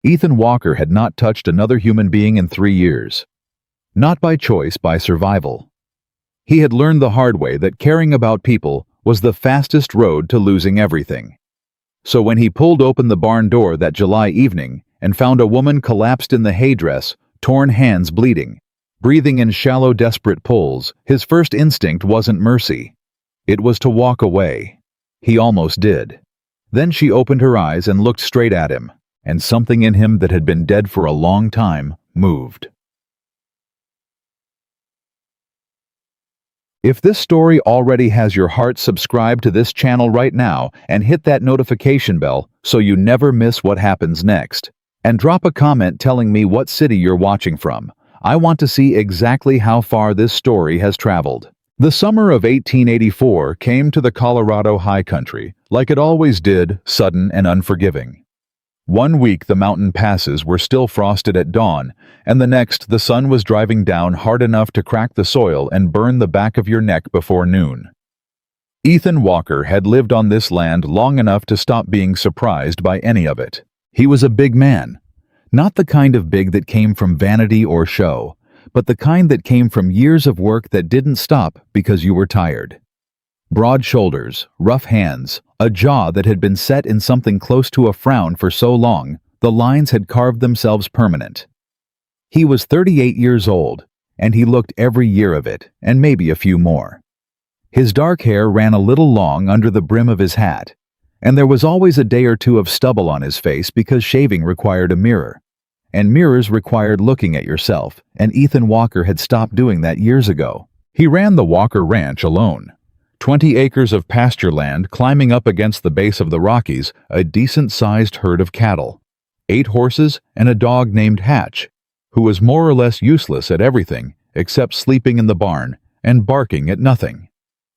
Ethan Walker had not touched another human being in 3 years. Not by choice, by survival. He had learned the hard way that caring about people was the fastest road to losing everything. So when he pulled open the barn door that July evening and found a woman collapsed in the hay dress, torn hands bleeding, breathing in shallow, desperate pulls, his first instinct wasn't mercy. It was to walk away. He almost did. Then she opened her eyes and looked straight at him, and something in him that had been dead for a long time moved. If this story already has your heart, subscribe to this channel right now and hit that notification bell so you never miss what happens next. And drop a comment telling me what city you're watching from. I want to see exactly how far this story has traveled. The summer of 1884 came to the Colorado high country, like it always did, sudden and unforgiving. 1 week the mountain passes were still frosted at dawn, and the next the sun was driving down hard enough to crack the soil and burn the back of your neck before noon. Ethan Walker had lived on this land long enough to stop being surprised by any of it. He was a big man. Not the kind of big that came from vanity or show, but the kind that came from years of work that didn't stop because you were tired. Broad shoulders, rough hands, a jaw that had been set in something close to a frown for so long, the lines had carved themselves permanent. He was 38 years old, and he looked every year of it, and maybe a few more. His dark hair ran a little long under the brim of his hat, and there was always a day or two of stubble on his face because shaving required a mirror, and mirrors required looking at yourself, and Ethan Walker had stopped doing that years ago. He ran the Walker Ranch alone. 20 acres of pasture land climbing up against the base of the Rockies, a decent-sized herd of cattle, 8 horses, and a dog named Hatch, who was more or less useless at everything except sleeping in the barn and barking at nothing.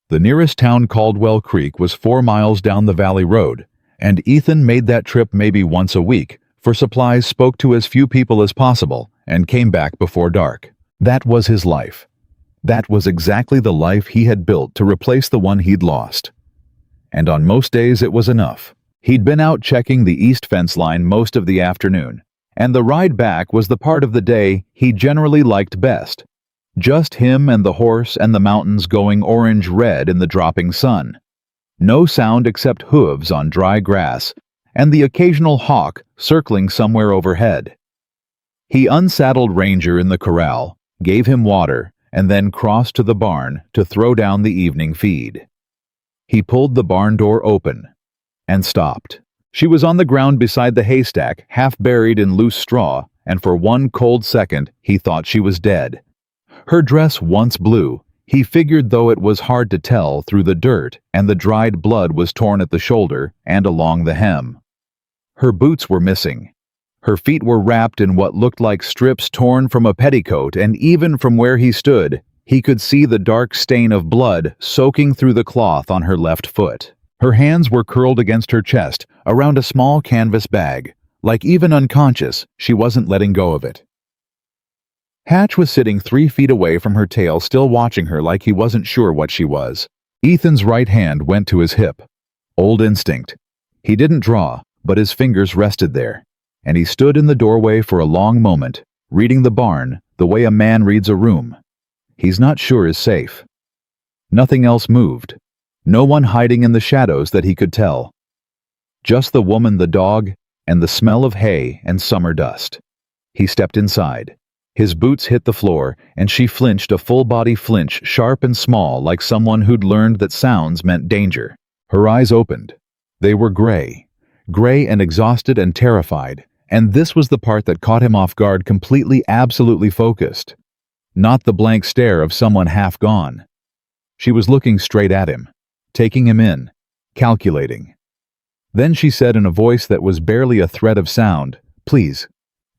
The nearest town, Caldwell Creek, was 4 miles down the valley road, and Ethan made that trip maybe once a week, for supplies, spoke to as few people as possible, and came back before dark. That was his life. That was exactly the life he had built to replace the one he'd lost. And on most days it was enough. He'd been out checking the east fence line most of the afternoon, and the ride back was the part of the day he generally liked best. Just him and the horse and the mountains going orange-red in the dropping sun. No sound except hooves on dry grass, and the occasional hawk circling somewhere overhead. He unsaddled Ranger in the corral, gave him water, and then crossed to the barn to throw down the evening feed. He pulled the barn door open and stopped. She was on the ground beside the haystack, half buried in loose straw, and for one cold second he thought she was dead. Her dress once blue, he figured, though it was hard to tell through the dirt, and the dried blood was torn at the shoulder and along the hem. Her boots were missing. Her feet were wrapped in what looked like strips torn from a petticoat, and even from where he stood, he could see the dark stain of blood soaking through the cloth on her left foot. Her hands were curled against her chest, around a small canvas bag. Like even unconscious, she wasn't letting go of it. Hatch was sitting 3 feet away from her tail, still watching her like he wasn't sure what she was. Ethan's right hand went to his hip. Old instinct. He didn't draw, but his fingers rested there, and he stood in the doorway for a long moment, reading the barn the way a man reads a room he's not sure is safe. Nothing else moved. No one hiding in the shadows that he could tell. Just the woman, the dog, and the smell of hay and summer dust. He stepped inside. His boots hit the floor, and she flinched, a full-body flinch, sharp and small, like someone who'd learned that sounds meant danger. Her eyes opened. They were gray and exhausted and terrified, and this was the part that caught him off guard, completely, absolutely focused. Not the blank stare of someone half gone. She was looking straight at him, taking him in, calculating. Then she said in a voice that was barely a thread of sound, "Please,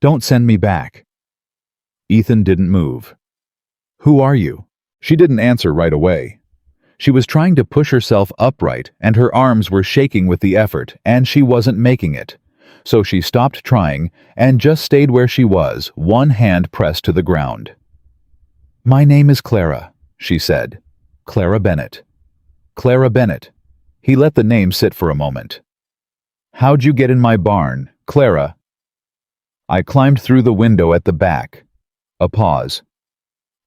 don't send me back." Ethan didn't move. "Who are you?" She didn't answer right away. She was trying to push herself upright, and her arms were shaking with the effort, and she wasn't making it. So she stopped trying and just stayed where she was, one hand pressed to the ground. "My name is Clara," she said. "Clara Bennett." Clara Bennett. He let the name sit for a moment. "How'd you get in my barn, Clara?" I climbed through the window at the back. A pause.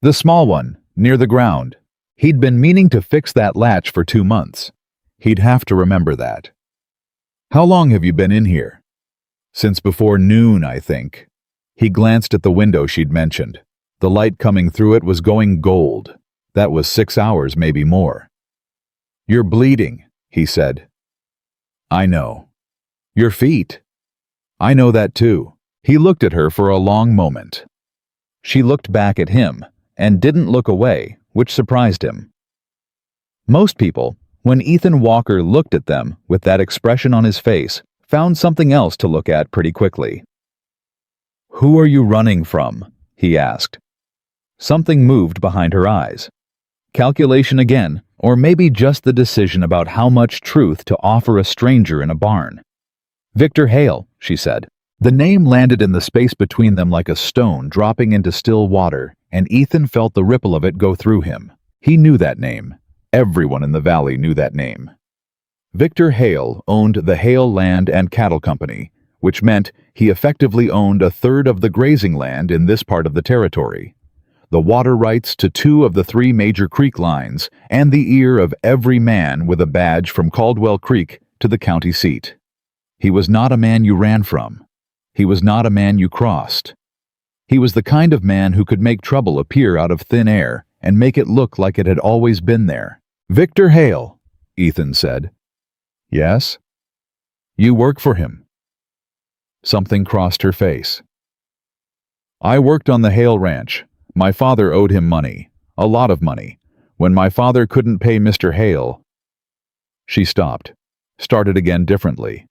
The small one, near the ground. He'd been meaning to fix that latch for 2 months. He'd have to remember that. How long have you been in here? Since before noon, I think. He glanced at the window she'd mentioned. The light coming through it was going gold. That was 6 hours, maybe more. You're bleeding, he said. I know. Your feet. I know that too. He looked at her for a long moment. She looked back at him and didn't look away, which surprised him. Most people, when Ethan Walker looked at them with that expression on his face, found something else to look at pretty quickly. Who are you running from? He asked. Something moved behind her eyes. Calculation again, or maybe just the decision about how much truth to offer a stranger in a barn. Victor Hale, she said. The name landed in the space between them like a stone dropping into still water, and Ethan felt the ripple of it go through him. He knew that name. Everyone in the valley knew that name. Victor Hale owned the Hale Land and Cattle Company, which meant he effectively owned a third of the grazing land in this part of the territory, the water rights to 2 of the 3 major creek lines, and the ear of every man with a badge from Caldwell Creek to the county seat. He was not a man you ran from. He was not a man you crossed. He was the kind of man who could make trouble appear out of thin air and make it look like it had always been there. Victor Hale, Ethan said. Yes? You work for him. Something crossed her face. I worked on the Hale Ranch. My father owed him money, a lot of money. When my father couldn't pay Mr. Hale... She stopped, started again differently.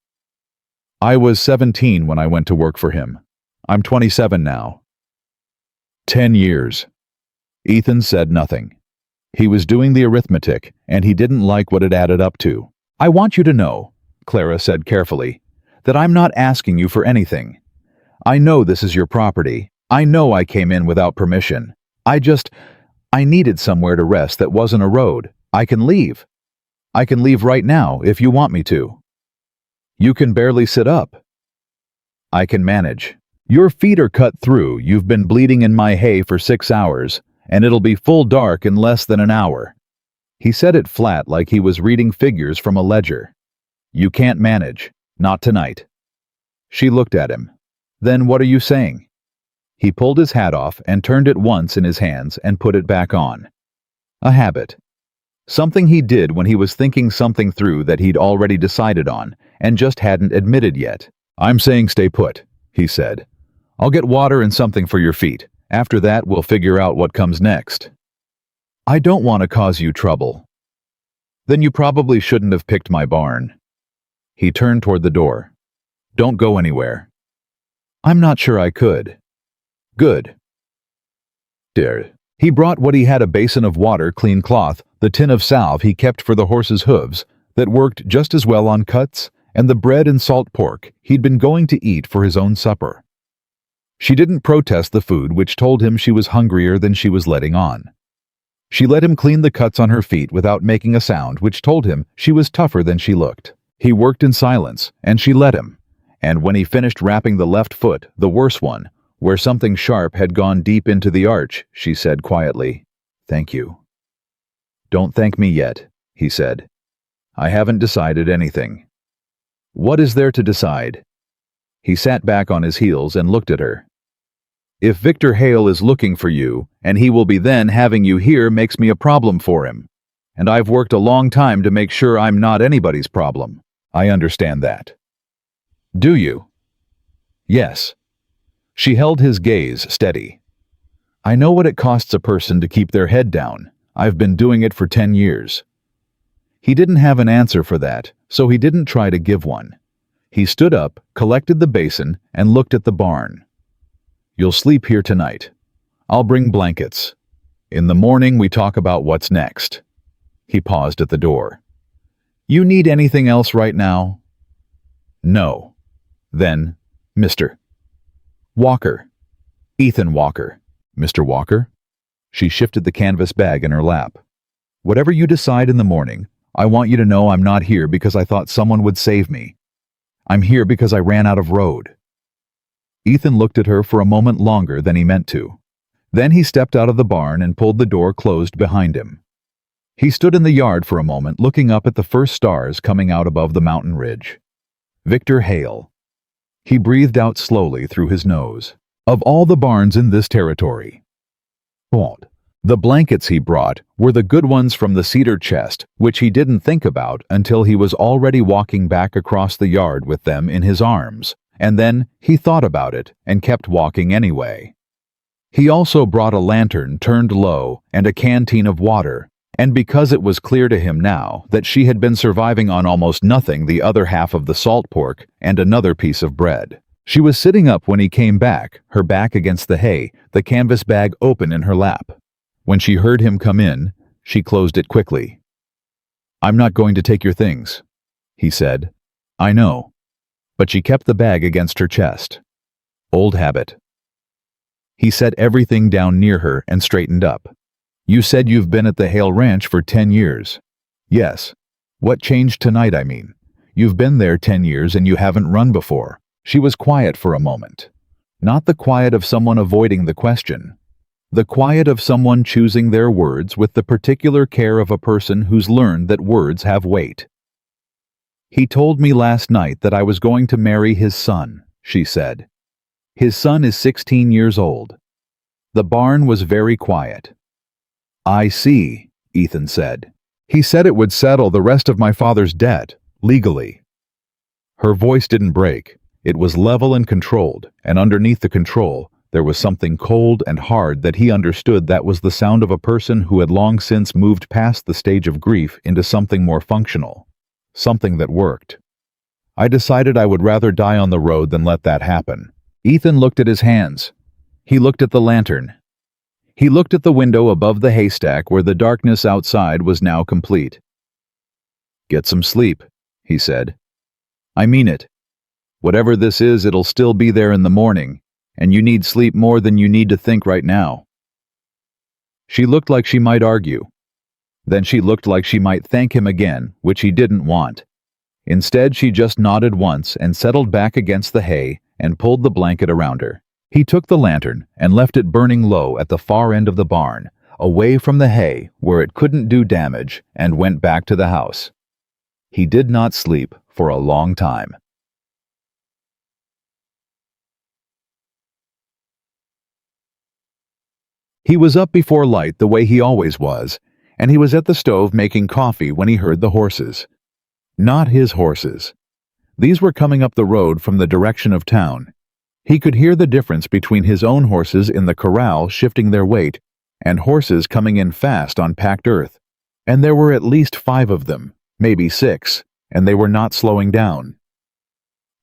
I was 17 when I went to work for him. I'm 27 now. 10 years. Ethan said nothing. He was doing the arithmetic, and he didn't like what it added up to. I want you to know, Clara said carefully, that I'm not asking you for anything. I know this is your property. I know I came in without permission. I needed somewhere to rest that wasn't a road. I can leave. I can leave right now if you want me to. You can barely sit up. I can manage. Your feet are cut through. You've been bleeding in my hay for 6 hours, and it'll be full dark in less than an hour. He said it flat like he was reading figures from a ledger. You can't manage. Not tonight. She looked at him. Then what are you saying? He pulled his hat off and turned it once in his hands and put it back on. A habit. Something he did when he was thinking something through that he'd already decided on and just hadn't admitted yet. I'm saying stay put, he said. I'll get water and something for your feet. After that, we'll figure out what comes next. I don't want to cause you trouble. Then you probably shouldn't have picked my barn. He turned toward the door. Don't go anywhere. I'm not sure I could. Good. Dear. He brought what he had: a basin of water, clean cloth, the tin of salve he kept for the horse's hooves, that worked just as well on cuts, and the bread and salt pork he'd been going to eat for his own supper. She didn't protest the food, which told him she was hungrier than she was letting on. She let him clean the cuts on her feet without making a sound, which told him she was tougher than she looked. He worked in silence, and she let him. And when he finished wrapping the left foot, the worse one, where something sharp had gone deep into the arch, she said quietly, "Thank you." "Don't thank me yet," he said. "I haven't decided anything." "What is there to decide?" He sat back on his heels and looked at her. "If Victor Hale is looking for you, and he will be then having you here, makes me a problem for him. And I've worked a long time to make sure I'm not anybody's problem. I understand that." "Do you?" "Yes." She held his gaze steady. "I know what it costs a person to keep their head down. I've been doing it for 10 years. He didn't have an answer for that, so he didn't try to give one. He stood up, collected the basin, and looked at the barn. "You'll sleep here tonight. I'll bring blankets. In the morning we talk about what's next." He paused at the door. "You need anything else right now?" "No." Then, "Mr. Walker. Ethan Walker." "Mr. Walker?" She shifted the canvas bag in her lap. "Whatever you decide in the morning, I want you to know I'm not here because I thought someone would save me. I'm here because I ran out of road." Ethan looked at her for a moment longer than he meant to. Then he stepped out of the barn and pulled the door closed behind him. He stood in the yard for a moment, looking up at the first stars coming out above the mountain ridge. Victor Hale. He breathed out slowly through his nose. Of all the barns in this territory. The blankets he brought were the good ones from the cedar chest, which he didn't think about until he was already walking back across the yard with them in his arms, and then he thought about it and kept walking anyway. He also brought a lantern turned low and a canteen of water, and because it was clear to him now that she had been surviving on almost nothing, the other half of the salt pork and another piece of bread. She was sitting up when he came back, her back against the hay, the canvas bag open in her lap. When she heard him come in, she closed it quickly. "I'm not going to take your things," he said. "I know." But she kept the bag against her chest. Old habit. He set everything down near her and straightened up. "You said you've been at the Hale Ranch for 10 years. Yes. What changed tonight, I mean? You've been there 10 years and you haven't run before." She was quiet for a moment. Not the quiet of someone avoiding the question. The quiet of someone choosing their words with the particular care of a person who's learned that words have weight. "He told me last night that I was going to marry his son," she said. "His son is 16 years old." The barn was very quiet. "I see," Ethan said. "He said it would settle the rest of my father's debt, legally." Her voice didn't break. It was level and controlled, and underneath the control, there was something cold and hard that he understood that was the sound of a person who had long since moved past the stage of grief into something more functional. Something that worked. "I decided I would rather die on the road than let that happen." Ethan looked at his hands. He looked at the lantern. He looked at the window above the haystack where the darkness outside was now complete. "Get some sleep," he said. "I mean it. Whatever this is, it'll still be there in the morning, and you need sleep more than you need to think right now." She looked like she might argue. Then she looked like she might thank him again, which he didn't want. Instead, she just nodded once and settled back against the hay and pulled the blanket around her. He took the lantern and left it burning low at the far end of the barn, away from the hay where it couldn't do damage, and went back to the house. He did not sleep for a long time. He was up before light the way he always was, and he was at the stove making coffee when he heard the horses. Not his horses. These were coming up the road from the direction of town. He could hear the difference between his own horses in the corral shifting their weight and horses coming in fast on packed earth. And there were at least 5 of them, maybe 6, and they were not slowing down.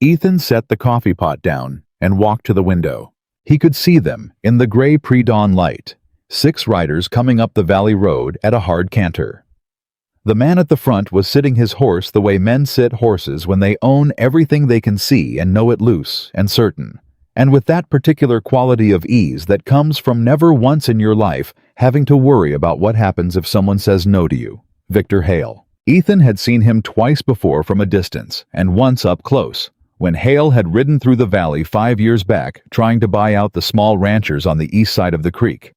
Ethan set the coffee pot down and walked to the window. He could see them in the gray pre-dawn light, 6 riders coming up the valley road at a hard canter. The man at the front was sitting his horse the way men sit horses when they own everything they can see and know it loose and certain, and with that particular quality of ease that comes from never once in your life having to worry about what happens if someone says no to you. Victor Hale. Ethan had seen him twice before from a distance and once up close, when Hale had ridden through the valley 5 years back trying to buy out the small ranchers on the east side of the creek.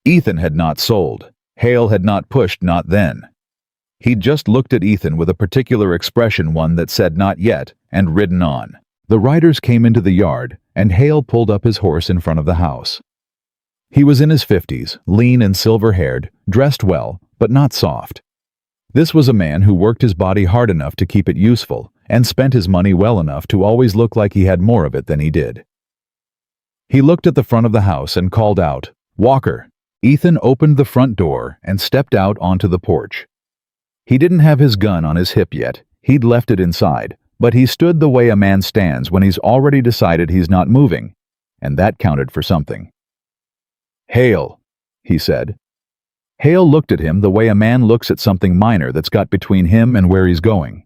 Ethan had not sold. Hale had not pushed, not then. He'd just looked at Ethan with a particular expression, one that said not yet, and ridden on. The riders came into the yard, and Hale pulled up his horse in front of the house. He was in his 50s, lean and silver-haired, dressed well, but not soft. This was a man who worked his body hard enough to keep it useful, and spent his money well enough to always look like he had more of it than he did. He looked at the front of the house and called out, "Walker." Ethan opened the front door and stepped out onto the porch. He didn't have his gun on his hip yet. He'd left it inside, but he stood the way a man stands when he's already decided he's not moving, and that counted for something. "Hale," he said. Hale looked at him the way a man looks at something minor that's got between him and where he's going.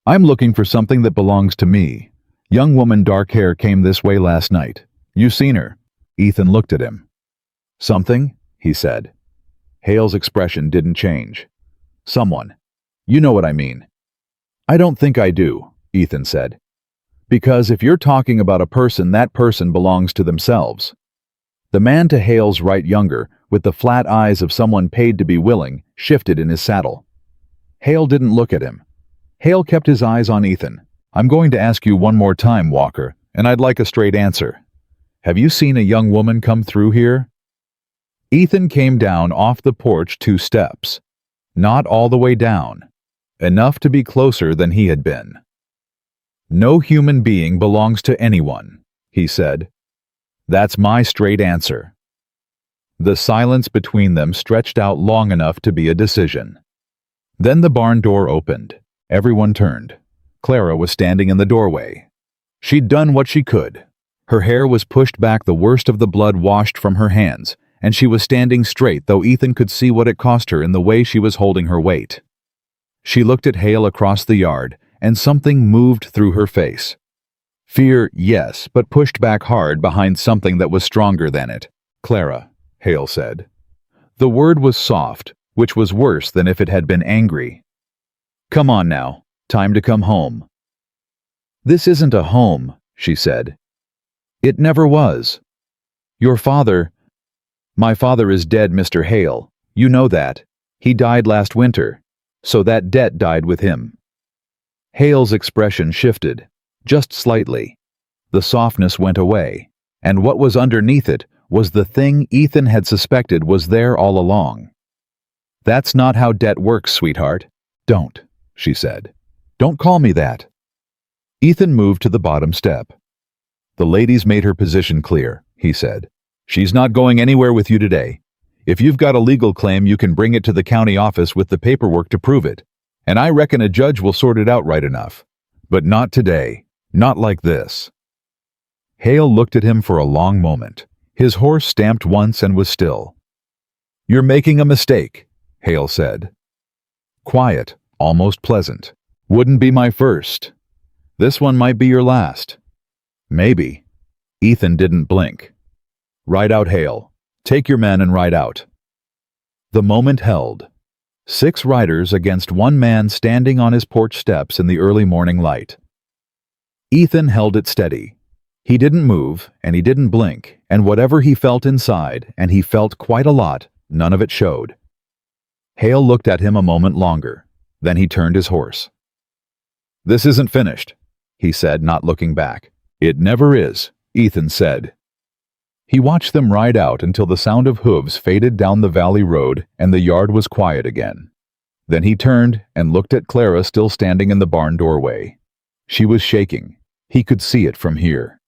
"I'm looking for something that belongs to me. Young woman, dark hair, came this way last night. You seen her?" Ethan looked at him. "Something?" he said. Hale's expression didn't change. "Someone. You know what I mean." "I don't think I do," Ethan said. Because if you're talking about a person, that person belongs to themselves. The man to Hale's right, younger, with the flat eyes of someone paid to be willing, shifted in his saddle. Hale didn't look at him. Hale kept his eyes on Ethan. I'm going to ask you one more time, Walker, and I'd like a straight answer. Have you seen a young woman come through here? Ethan came down off the porch 2 steps. Not all the way down. Enough to be closer than he had been. No human being belongs to anyone, he said. That's my straight answer. The silence between them stretched out long enough to be a decision. Then the barn door opened. Everyone turned. Clara was standing in the doorway. She'd done what she could. Her hair was pushed back, the worst of the blood washed from her hands, and she was standing straight, though Ethan could see what it cost her in the way she was holding her weight. She looked at Hale across the yard, and something moved through her face. Fear, yes, but pushed back hard behind something that was stronger than it. Clara, Hale said. The word was soft, which was worse than if it had been angry. Come on now, time to come home. This isn't a home, she said. It never was. Your father... My father is dead, Mr. Hale. You know that. He died last winter, so that debt died with him. Hale's expression shifted, just slightly. The softness went away, and what was underneath it was the thing Ethan had suspected was there all along. That's not how debt works, sweetheart. Don't, she said. Don't call me that. Ethan moved to the bottom step. The lady's made her position clear, he said. She's not going anywhere with you today. If you've got a legal claim, you can bring it to the county office with the paperwork to prove it. And I reckon a judge will sort it out right enough. But not today. Not like this. Hale looked at him for a long moment. His horse stamped once and was still. You're making a mistake, Hale said. Quiet, almost pleasant. Wouldn't be my first. This one might be your last. Maybe. Ethan didn't blink. Ride out, Hale. Take your men and ride out. The moment held. 6 riders against 1 man standing on his porch steps in the early morning light. Ethan held it steady. He didn't move, and he didn't blink, and whatever he felt inside, and he felt quite a lot, none of it showed. Hale looked at him a moment longer. Then he turned his horse. This isn't finished, he said, not looking back. It never is, Ethan said. He watched them ride out until the sound of hooves faded down the valley road and the yard was quiet again. Then he turned and looked at Clara still standing in the barn doorway. She was shaking. He could see it from here.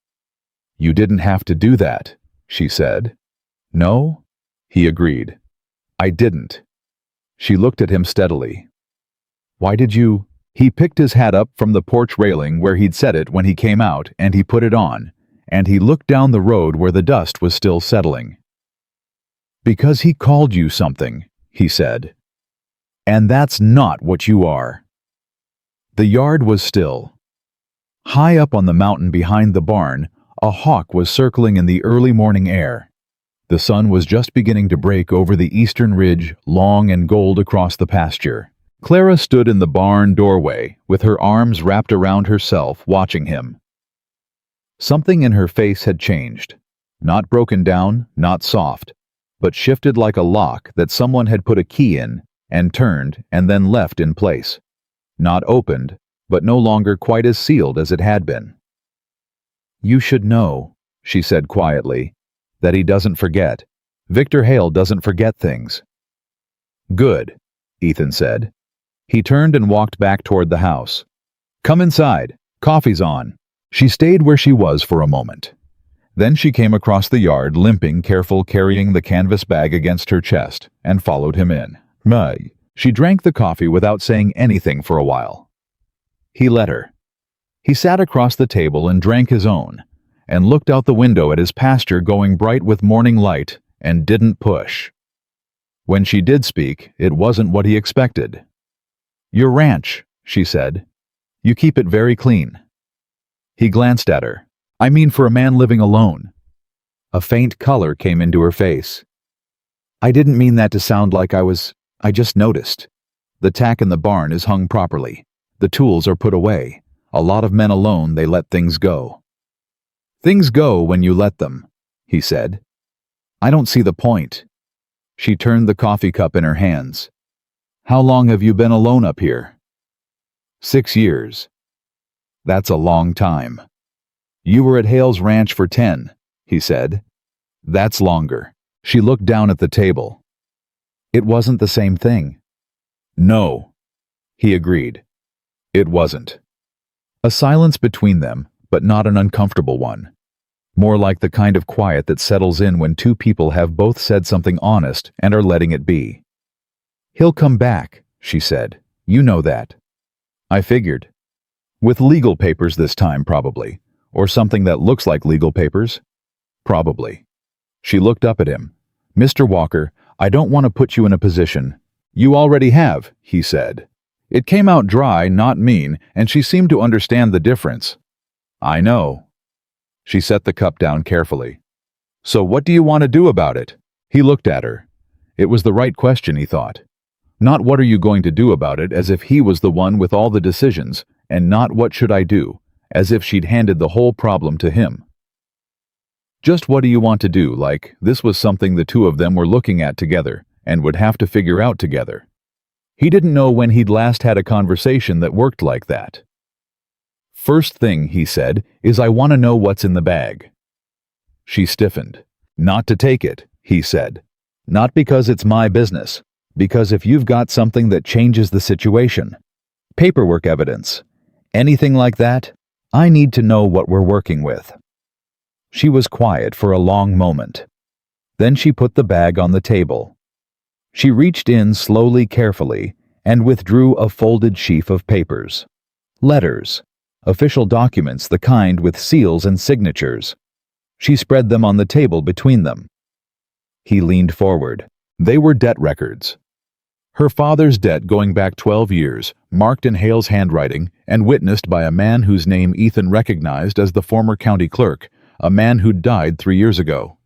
You didn't have to do that, she said. No? He agreed. I didn't. She looked at him steadily. Why did you? He picked his hat up from the porch railing where he'd set it when he came out, and he put it on, and he looked down the road where the dust was still settling. Because he called you something, he said. And that's not what you are. The yard was still. High up on the mountain behind the barn, a hawk was circling in the early morning air. The sun was just beginning to break over the eastern ridge, long and gold across the pasture. Clara stood in the barn doorway, with her arms wrapped around herself, watching him. Something in her face had changed. Not broken down, not soft, but shifted like a lock that someone had put a key in, and turned, and then left in place. Not opened, but no longer quite as sealed as it had been. You should know, she said quietly, that he doesn't forget. Victor Hale doesn't forget things. Good, Ethan said. He turned and walked back toward the house. Come inside. Coffee's on. She stayed where she was for a moment. Then she came across the yard, limping, careful, carrying the canvas bag against her chest, and followed him in. She drank the coffee without saying anything for a while. He let her. He sat across the table and drank his own, and looked out the window at his pasture going bright with morning light, and didn't push. When she did speak, it wasn't what he expected. Your ranch, she said. You keep it very clean. He glanced at her. I mean, for a man living alone. A faint color came into her face. I didn't mean that to sound like I just noticed. The tack in the barn is hung properly. The tools are put away. A lot of men alone, they let things go. Things go when you let them, he said. I don't see the point. She turned the coffee cup in her hands. How long have you been alone up here? 6 years. That's a long time. You were at Hale's ranch for 10, he said. That's longer. She looked down at the table. It wasn't the same thing. No, he agreed. It wasn't. A silence between them, but not an uncomfortable one. More like the kind of quiet that settles in when two people have both said something honest and are letting it be. He'll come back, she said. You know that. I figured. With legal papers this time, probably. Or something that looks like legal papers. Probably. She looked up at him. Mr. Walker, I don't want to put you in a position. You already have, he said. It came out dry, not mean, and she seemed to understand the difference. I know. She set the cup down carefully. So what do you want to do about it? He looked at her. It was the right question, he thought. Not what are you going to do about it, as if he was the one with all the decisions, and not what should I do, as if she'd handed the whole problem to him. Just what do you want to do, like this was something the two of them were looking at together, and would have to figure out together. He didn't know when he'd last had a conversation that worked like that. First thing, he said, is I want to know what's in the bag. She stiffened. Not to take it, he said. Not because it's my business, because if you've got something that changes the situation, paperwork evidence, anything like that, I need to know what we're working with. She was quiet for a long moment. Then she put the bag on the table. She reached in slowly, carefully, and withdrew a folded sheaf of papers. Letters. Official documents, the kind with seals and signatures. She spread them on the table between them. He leaned forward. They were debt records. Her father's debt going back 12 years, marked in Hale's handwriting and witnessed by a man whose name Ethan recognized as the former county clerk, a man who'd died 3 years ago.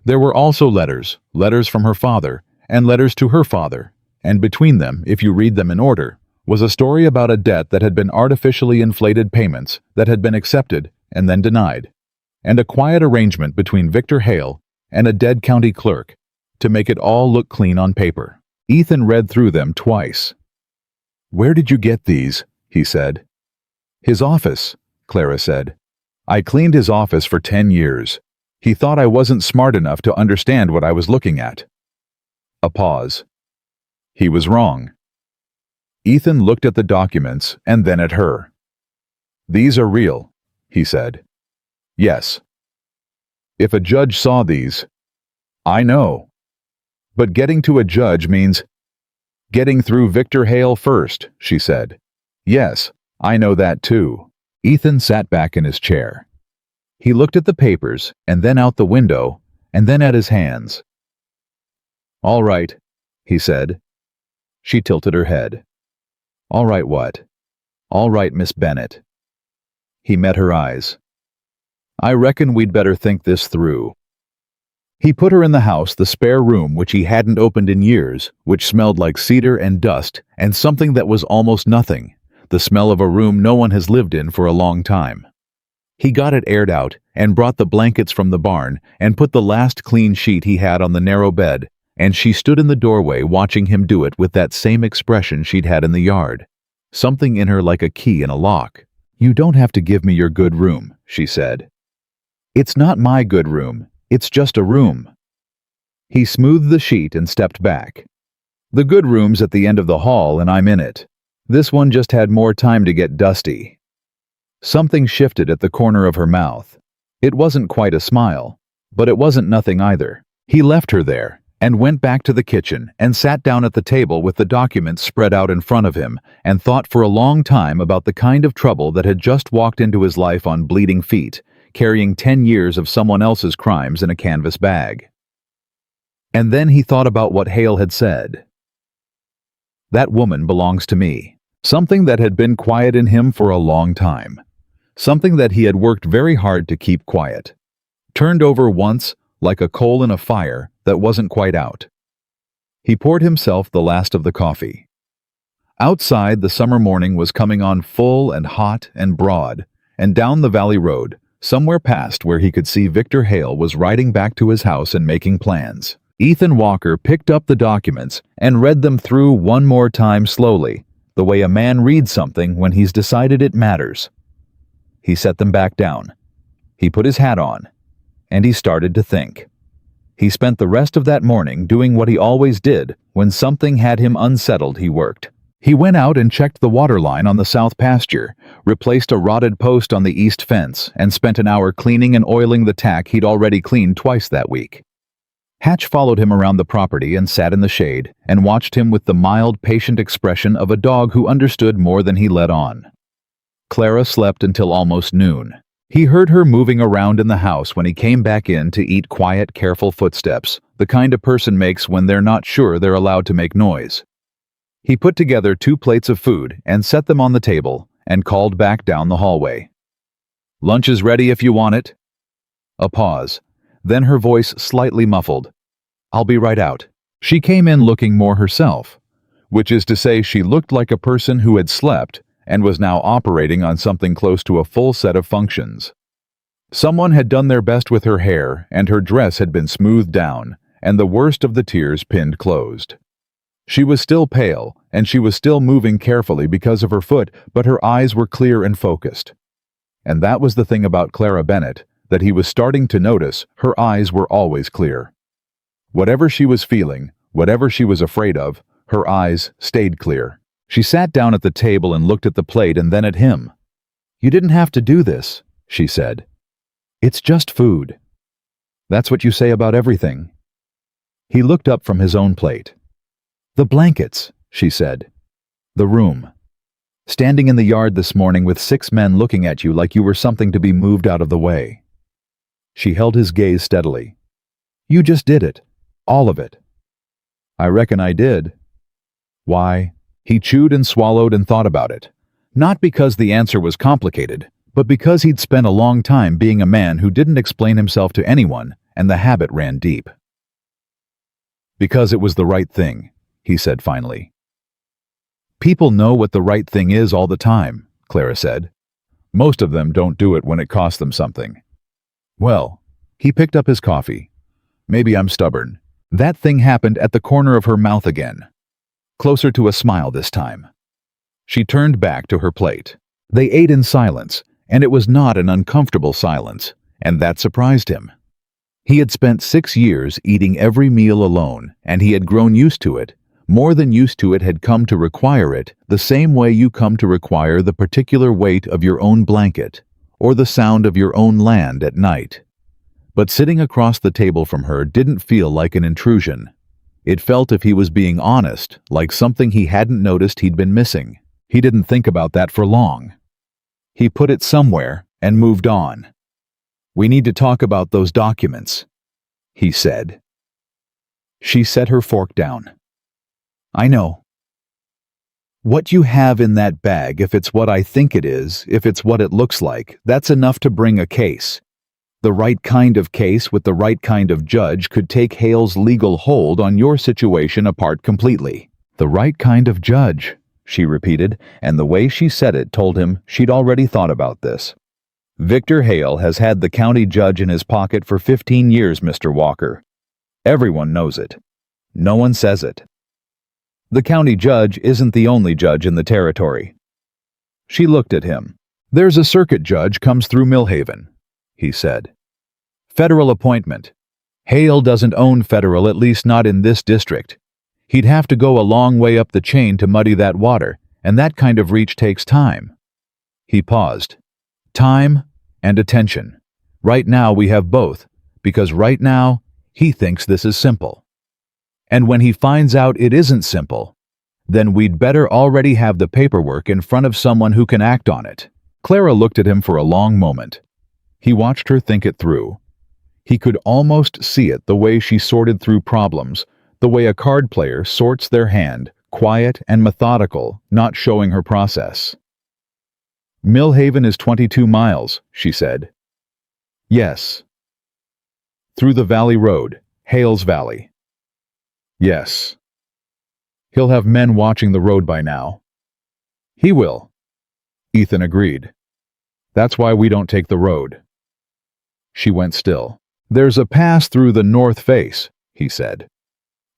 There were also letters from her father, and letters to her father, and between them, if you read them in order, was a story about a debt that had been artificially inflated payments that had been accepted and then denied, and a quiet arrangement between Victor Hale and a dead county clerk to make it all look clean on paper. Ethan read through them twice. Where did you get these? He said. His office, Clara said. I cleaned his office for 10 years. He thought I wasn't smart enough to understand what I was looking at. A pause. He was wrong. Ethan looked at the documents and then at her. These are real, he said. Yes. If a judge saw these, I know. But getting to a judge means getting through Victor Hale first, she said. Yes, I know that too. Ethan sat back in his chair. He looked at the papers and then out the window and then at his hands. All right, he said. She tilted her head. All right what? All right, Miss Bennett. He met her eyes. I reckon we'd better think this through. He put her in the house, the spare room which he hadn't opened in years, which smelled like cedar and dust and something that was almost nothing, the smell of a room no one has lived in for a long time. He got it aired out and brought the blankets from the barn and put the last clean sheet he had on the narrow bed, and she stood in the doorway watching him do it with that same expression she'd had in the yard. Something in her like a key in a lock. You don't have to give me your good room, she said. It's not my good room. It's just a room. He smoothed the sheet and stepped back. The good room's at the end of the hall and I'm in it. This one just had more time to get dusty. Something shifted at the corner of her mouth. It wasn't quite a smile, but it wasn't nothing either. He left her there and went back to the kitchen and sat down at the table with the documents spread out in front of him and thought for a long time about the kind of trouble that had just walked into his life on bleeding feet, carrying 10 years of someone else's crimes in a canvas bag. And then he thought about what Hale had said. That woman belongs to me. Something that had been quiet in him for a long time. Something that he had worked very hard to keep quiet. Turned over once, like a coal in a fire that wasn't quite out. He poured himself the last of the coffee. Outside, the summer morning was coming on full and hot and broad, and down the valley road, somewhere past where he could see Victor Hale was riding back to his house and making plans. Ethan Walker picked up the documents and read them through one more time slowly, the way a man reads something when he's decided it matters. He set them back down. He put his hat on, and he started to think. He spent the rest of that morning doing what he always did when something had him unsettled. He worked. He went out and checked the water line on the south pasture, replaced a rotted post on the east fence, and spent an hour cleaning and oiling the tack he'd already cleaned twice that week. Hatch followed him around the property and sat in the shade and watched him with the mild, patient expression of a dog who understood more than he let on. Clara slept until almost noon. He heard her moving around in the house when he came back in to eat quiet, careful footsteps, the kind a person makes when they're not sure they're allowed to make noise. He put together 2 plates of food and set them on the table and called back down the hallway. "Lunch is ready if you want it." A pause. Then her voice slightly muffled. "I'll be right out." She came in looking more herself, which is to say she looked like a person who had slept and was now operating on something close to a full set of functions. Someone had done their best with her hair, and her dress had been smoothed down, and the worst of the tears pinned closed. She was still pale, and she was still moving carefully because of her foot, but her eyes were clear and focused. And that was the thing about Clara Bennett, that he was starting to notice her eyes were always clear. Whatever she was feeling, whatever she was afraid of, her eyes stayed clear. She sat down at the table and looked at the plate and then at him. "You didn't have to do this," she said. "It's just food." "That's what you say about everything." He looked up from his own plate. "The blankets," she said. "The room. Standing in the yard this morning with 6 men looking at you like you were something to be moved out of the way." She held his gaze steadily. "You just did it. All of it." "I reckon I did." "Why?" He chewed and swallowed and thought about it. Not because the answer was complicated, but because he'd spent a long time being a man who didn't explain himself to anyone, and the habit ran deep. "Because it was the right thing," he said finally. "People know what the right thing is all the time," Clara said. "Most of them don't do it when it costs them something." "Well," he picked up his coffee. "Maybe I'm stubborn." That thing happened at the corner of her mouth again. Closer to a smile this time. She turned back to her plate. They ate in silence, and it was not an uncomfortable silence, and that surprised him. He had spent 6 years eating every meal alone, and he had grown used to it. More than used to it, had come to require it, the same way you come to require the particular weight of your own blanket, or the sound of your own land at night. But sitting across the table from her didn't feel like an intrusion. It felt, if he was being honest, like something he hadn't noticed he'd been missing. He didn't think about that for long. He put it somewhere and moved on. "We need to talk about those documents," he said. She set her fork down. "I know. What you have in that bag, if it's what I think it is, if it's what it looks like, that's enough to bring a case. The right kind of case with the right kind of judge could take Hale's legal hold on your situation apart completely." "The right kind of judge," she repeated, and the way she said it told him she'd already thought about this. "Victor Hale has had the county judge in his pocket for 15 years, Mr. Walker. Everyone knows it. No one says it. The county judge isn't the only judge in the territory." She looked at him. "There's a circuit judge comes through Millhaven," he said. "Federal appointment. Hale doesn't own federal, at least not in this district. He'd have to go a long way up the chain to muddy that water, and that kind of reach takes time." He paused. "Time and attention. Right now we have both, because right now he thinks this is simple. And when he finds out it isn't simple, then we'd better already have the paperwork in front of someone who can act on it." Clara looked at him for a long moment. He watched her think it through. He could almost see it, the way she sorted through problems, the way a card player sorts their hand, quiet and methodical, not showing her process. "Millhaven is 22 miles, she said. "Yes." "Through the Valley Road, Hale's Valley." "Yes." "He'll have men watching the road by now." He will, Ethan agreed. That's why we don't take the road. She went still. There's a pass through the north face, he said.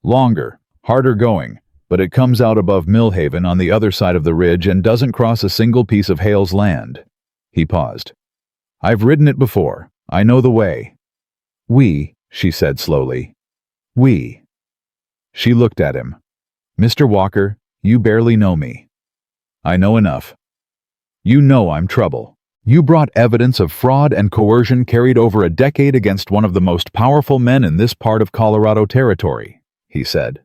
Longer, harder going, but it comes out above Millhaven on the other side of the ridge and doesn't cross a single piece of Hale's land. He paused. I've ridden it before. I know the way. We, she said slowly. We. She looked at him. Mr. Walker, you barely know me. I know enough. You know I'm trouble. You brought evidence of fraud and coercion carried over a decade against one of the most powerful men in this part of Colorado territory, he said.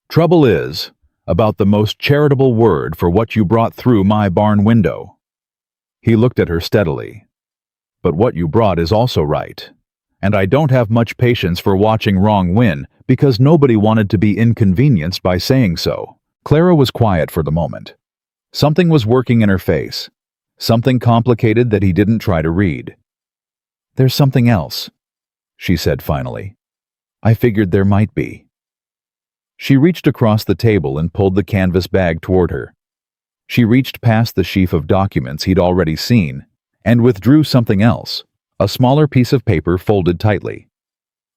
Trouble is about the most charitable word for what you brought through my barn window. He looked at her steadily. But what you brought is also right. And I don't have much patience for watching wrong win because nobody wanted to be inconvenienced by saying so. Clara was quiet for the moment. Something was working in her face. Something complicated that he didn't try to read. There's something else, she said finally. I figured there might be. She reached across the table and pulled the canvas bag toward her. She reached past the sheaf of documents he'd already seen and withdrew something else, a smaller piece of paper folded tightly.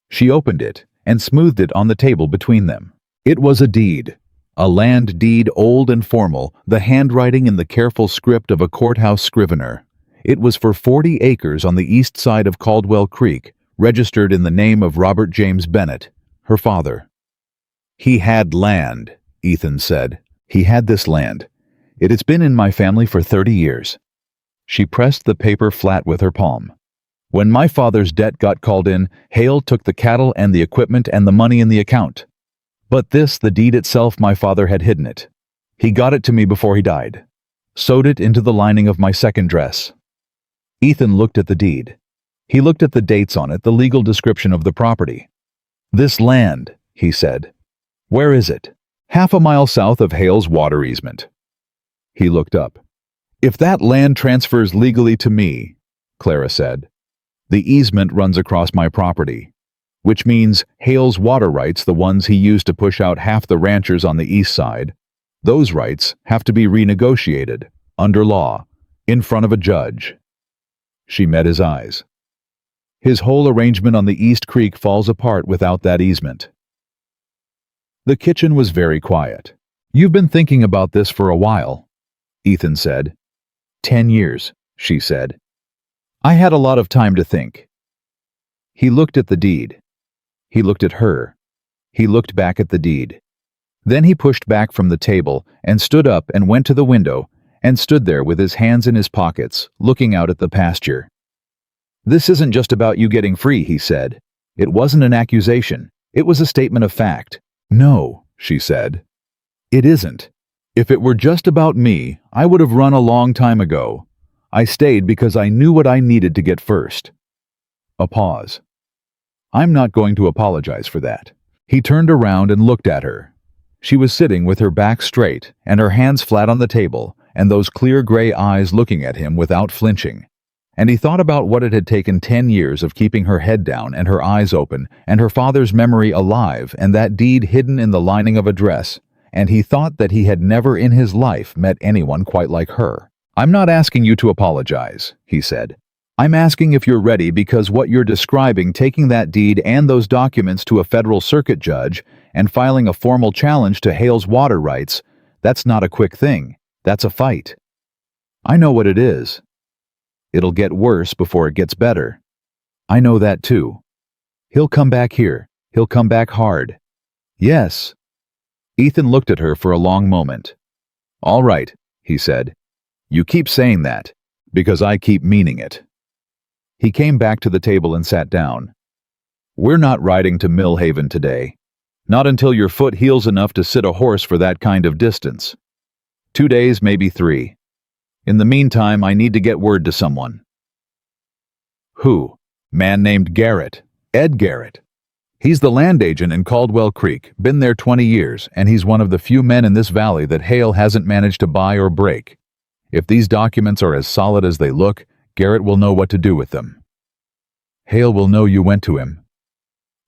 She opened it and smoothed it on the table between them. It was a deed. A land deed old and formal, the handwriting in the careful script of a courthouse scrivener. It was for 40 acres on the east side of Caldwell Creek, registered in the name of Robert James Bennett, her father. He had land, Ethan said. He had this land. It has been in my family for 30 years. She pressed the paper flat with her palm. When my father's debt got called in, Hale took the cattle and the equipment and the money in the account. But this, the deed itself, my father had hidden it. He got it to me before he died. Sewed it into the lining of my second dress. Ethan looked at the deed. He looked at the dates on it, the legal description of the property. This land, he said. Where is it? Half a mile south of Hale's water easement. He looked up. If that land transfers legally to me, Clara said, the easement runs across my property. Which means Hale's water rights, the ones he used to push out half the ranchers on the east side, those rights have to be renegotiated, under law, in front of a judge. She met his eyes. His whole arrangement on the East Creek falls apart without that easement. The kitchen was very quiet. You've been thinking about this for a while, Ethan said. 10 years, she said. I had a lot of time to think. He looked at the deed. He looked at her. He looked back at the deed. Then he pushed back from the table and stood up and went to the window and stood there with his hands in his pockets, looking out at the pasture. This isn't just about you getting free, he said. It wasn't an accusation. It was a statement of fact. No, she said. It isn't. If it were just about me, I would have run a long time ago. I stayed because I knew what I needed to get first. A pause. I'm not going to apologize for that. He turned around and looked at her. She was sitting with her back straight and her hands flat on the table and those clear gray eyes looking at him without flinching. And he thought about what it had taken 10 years of keeping her head down and her eyes open and her father's memory alive and that deed hidden in the lining of a dress, and he thought that he had never in his life met anyone quite like her. I'm not asking you to apologize, he said. I'm asking if you're ready because what you're describing, taking that deed and those documents to a federal circuit judge and filing a formal challenge to Hale's water rights, that's not a quick thing. That's a fight. I know what it is. It'll get worse before it gets better. I know that too. He'll come back here. He'll come back hard. Yes. Ethan looked at her for a long moment. All right, he said. You keep saying that, because I keep meaning it. He came back to the table and sat down. We're not riding to Millhaven today. Not until your foot heals enough to sit a horse for that kind of distance. 2 days, maybe 3. In the meantime, I need to get word to someone. Who? Man named Garrett. Ed Garrett. He's the land agent in Caldwell Creek, been there 20 years, and he's one of the few men in this valley that Hale hasn't managed to buy or break. If these documents are as solid as they look, Garrett will know what to do with them. Hale will know you went to him.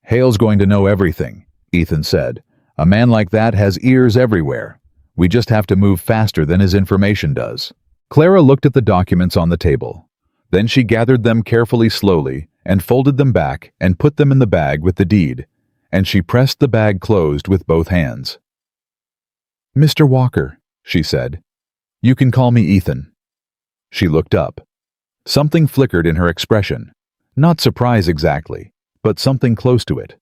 Hale's going to know everything, Ethan said. A man like that has ears everywhere. We just have to move faster than his information does. Clara looked at the documents on the table. Then she gathered them carefully slowly and folded them back and put them in the bag with the deed, and she pressed the bag closed with both hands. "Mr. Walker," she said. "You can call me Ethan." She looked up. Something flickered in her expression. Not surprise exactly, but something close to it.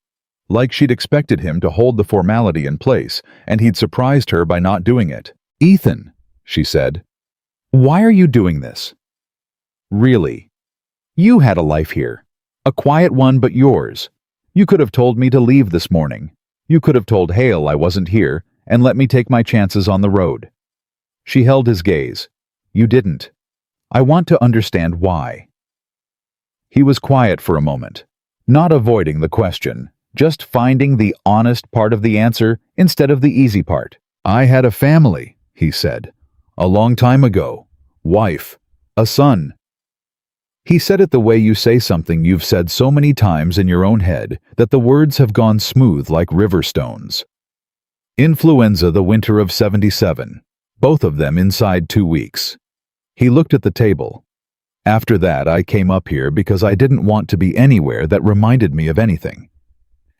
Like she'd expected him to hold the formality in place, and he'd surprised her by not doing it. "Ethan," she said, "why are you doing this? Really? You had a life here. A quiet one, but yours. You could have told me to leave this morning. You could have told Hale I wasn't here and let me take my chances on the road." She held his gaze. "You didn't. I want to understand why." He was quiet for a moment, not avoiding the question, just finding the honest part of the answer instead of the easy part. "I had a family," he said. "A long time ago. Wife. A son." He said it the way you say something you've said so many times in your own head that the words have gone smooth like river stones. Influenza the winter of '77, both of them inside 2 weeks. He looked at the table. "After that, I came up here because I didn't want to be anywhere that reminded me of anything.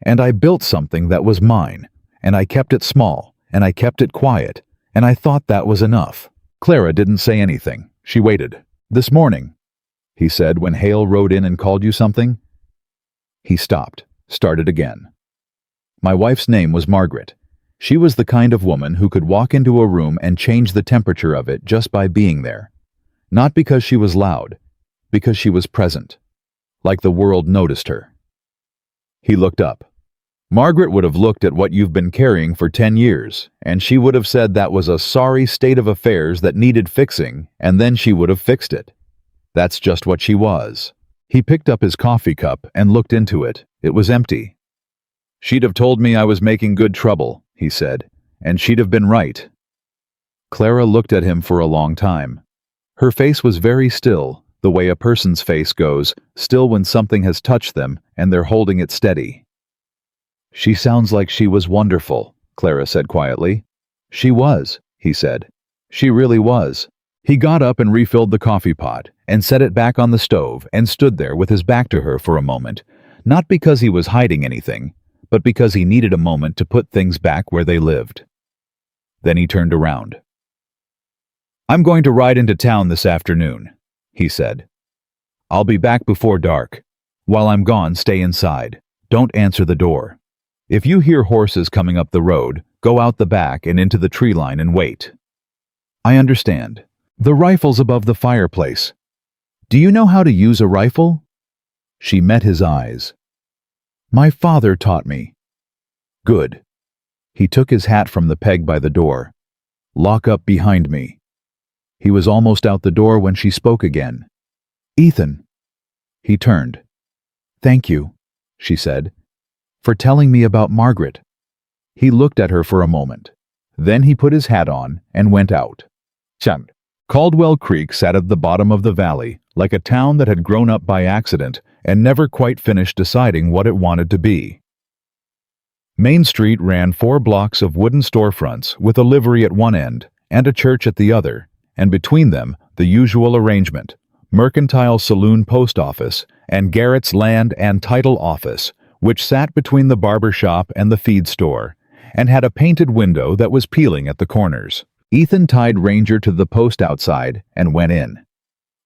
And I built something that was mine, and I kept it small, and I kept it quiet, and I thought that was enough." Clara didn't say anything. She waited. "This morning," he said, "when Hale rode in and called you something?" He stopped, started again. "My wife's name was Margaret. She was the kind of woman who could walk into a room and change the temperature of it just by being there. Not because she was loud, because she was present. Like the world noticed her." He looked up. "Margaret would have looked at what you've been carrying for 10 years, and she would have said that was a sorry state of affairs that needed fixing, and then she would have fixed it. That's just what she was." He picked up his coffee cup and looked into it. It was empty. "She'd have told me I was making good trouble," he said, "and she'd have been right." Clara looked at him for a long time. Her face was very still, the way a person's face goes, still when something has touched them and they're holding it steady. "She sounds like she was wonderful," Clara said quietly. "She was," he said. "She really was." He got up and refilled the coffee pot and set it back on the stove and stood there with his back to her for a moment, not because he was hiding anything, but because he needed a moment to put things back where they lived. Then he turned around. "I'm going to ride into town this afternoon," he said. "I'll be back before dark. While I'm gone, stay inside. Don't answer the door. If you hear horses coming up the road, go out the back and into the tree line and wait." "I understand. The rifle's above the fireplace. Do you know how to use a rifle?" She met his eyes. "My father taught me." "Good." He took his hat from the peg by the door. "Lock up behind me." He was almost out the door when she spoke again. "Ethan." He turned. "Thank you," she said, "for telling me about Margaret." He looked at her for a moment. Then he put his hat on and went out. Chum. Caldwell Creek sat at the bottom of the valley, like a town that had grown up by accident and never quite finished deciding what it wanted to be. Main Street ran 4 blocks of wooden storefronts with a livery at one end and a church at the other, and between them the usual arrangement: Mercantile Saloon Post Office and Garrett's Land and Title Office, which sat between the barber shop and the feed store, and had a painted window that was peeling at the corners. Ethan tied Ranger to the post outside and went in.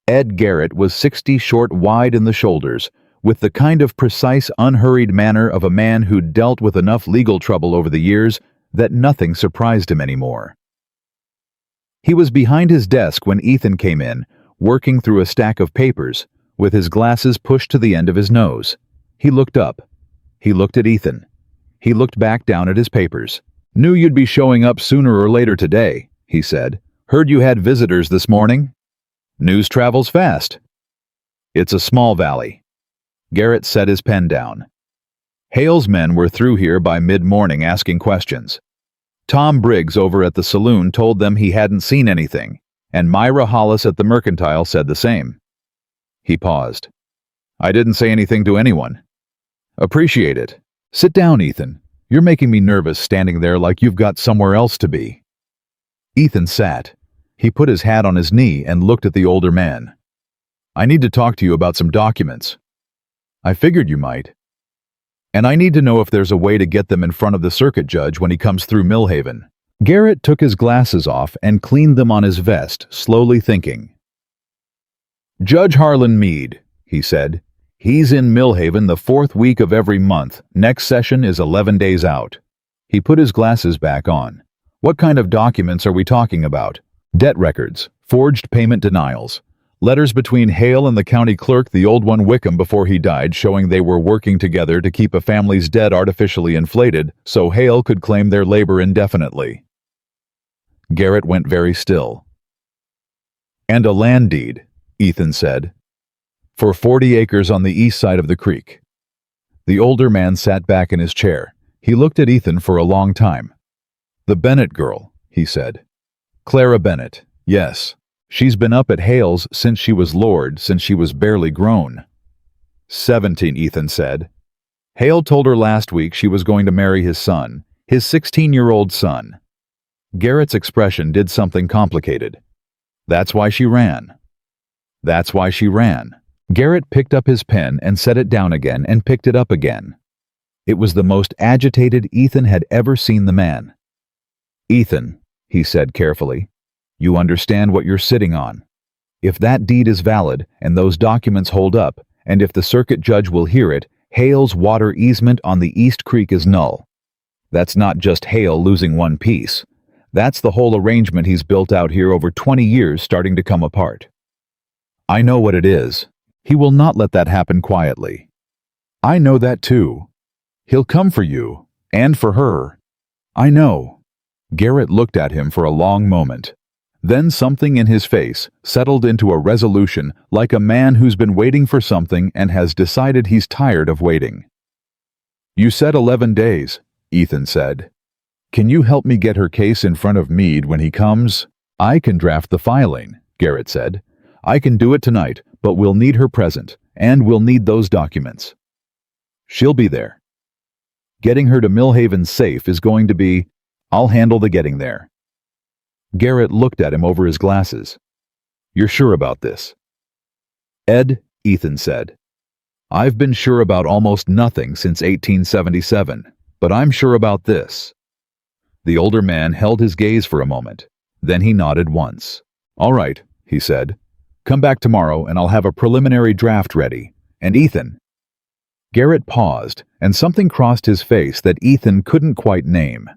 Ed Garrett was 60 short wide in the shoulders, with the kind of precise, unhurried manner of a man who'd dealt with enough legal trouble over the years that nothing surprised him anymore. He was behind his desk when Ethan came in, working through a stack of papers, with his glasses pushed to the end of his nose. He looked up. He looked at Ethan. He looked back down at his papers. "Knew you'd be showing up sooner or later today," he said. "Heard you had visitors this morning. News travels fast." "It's a small valley." Garrett set his pen down. "Hale's men were through here by mid-morning asking questions. Tom Briggs over at the saloon told them he hadn't seen anything, and Myra Hollis at the Mercantile said the same." He paused. "I didn't say anything to anyone." "Appreciate it. Sit down, Ethan. You're making me nervous standing there like you've got somewhere else to be." Ethan sat. He put his hat on his knee and looked at the older man. "I need to talk to you about some documents." "I figured you might. And I need to know if there's a way to get them in front of the circuit judge when he comes through Millhaven." Garrett took his glasses off and cleaned them on his vest, slowly thinking. "Judge Harlan Meade," he said. "He's in Millhaven the 4th week of every month. Next session is 11 days out." He put his glasses back on. "What kind of documents are we talking about?" "Debt records, forged payment denials, letters between Hale and the county clerk, the old one Wickham before he died, showing they were working together to keep a family's debt artificially inflated so Hale could claim their labor indefinitely." Garrett went very still. "And a land deed," Ethan said, "for 40 acres on the east side of the creek." The older man sat back in his chair. He looked at Ethan for a long time. "The Bennett girl," he said. "Clara Bennett, yes. She's been up at Hale's since she was Lord, since she was barely grown." 17, Ethan said. "Hale told her last week she was going to marry his son, his 16-year-old son." Garrett's expression did something complicated. "That's why she ran." "That's why she ran." Garrett picked up his pen and set it down again and picked it up again. It was the most agitated Ethan had ever seen the man. "Ethan," he said carefully, "you understand what you're sitting on. If that deed is valid and those documents hold up, and if the circuit judge will hear it, Hale's water easement on the East Creek is null. That's not just Hale losing one piece. That's the whole arrangement he's built out here over 20 years starting to come apart. I know what it is. He will not let that happen quietly. I know that too. He'll come for you, and for her. I know." Garrett looked at him for a long moment. Then something in his face settled into a resolution, like a man who's been waiting for something and has decided he's tired of waiting. "You said 11 days, Ethan said. "Can you help me get her case in front of Meade when he comes?" "I can draft the filing," Garrett said. "I can do it tonight, but we'll need her present, and we'll need those documents." "She'll be there. Getting her to Millhaven safe is going to be... I'll handle the getting there." Garrett looked at him over his glasses. "You're sure about this?" "Ed," Ethan said, "I've been sure about almost nothing since 1877, but I'm sure about this." The older man held his gaze for a moment. Then he nodded once. "All right," he said. "Come back tomorrow and I'll have a preliminary draft ready. And Ethan..." Garrett paused, and something crossed his face that Ethan couldn't quite name.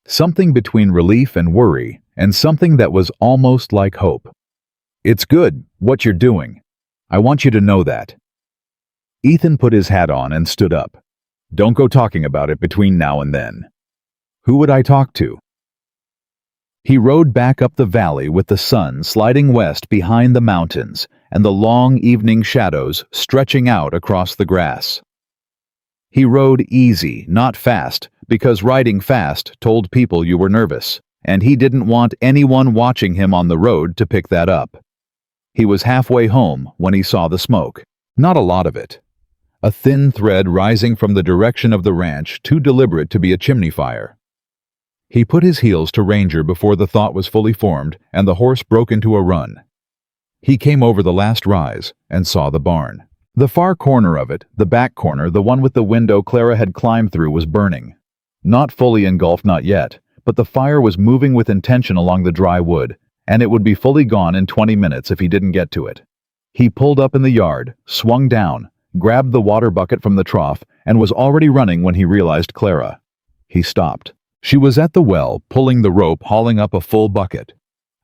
Something between relief and worry, and something that was almost like hope. "It's good, what you're doing. I want you to know that." Ethan put his hat on and stood up. "Don't go talking about it between now and then." "Who would I talk to?" He rode back up the valley with the sun sliding west behind the mountains and the long evening shadows stretching out across the grass. He rode easy, not fast, because riding fast told people you were nervous, and he didn't want anyone watching him on the road to pick that up. He was halfway home when he saw the smoke. Not a lot of it. A thin thread rising from the direction of the ranch, too deliberate to be a chimney fire. He put his heels to Ranger before the thought was fully formed, and the horse broke into a run. He came over the last rise and saw the barn. The far corner of it, the back corner, the one with the window Clara had climbed through, was burning. Not fully engulfed, not yet, but the fire was moving with intention along the dry wood, and it would be fully gone in 20 minutes if he didn't get to it. He pulled up in the yard, swung down, grabbed the water bucket from the trough, and was already running when he realized Clara. He stopped. She was at the well, pulling the rope, hauling up a full bucket.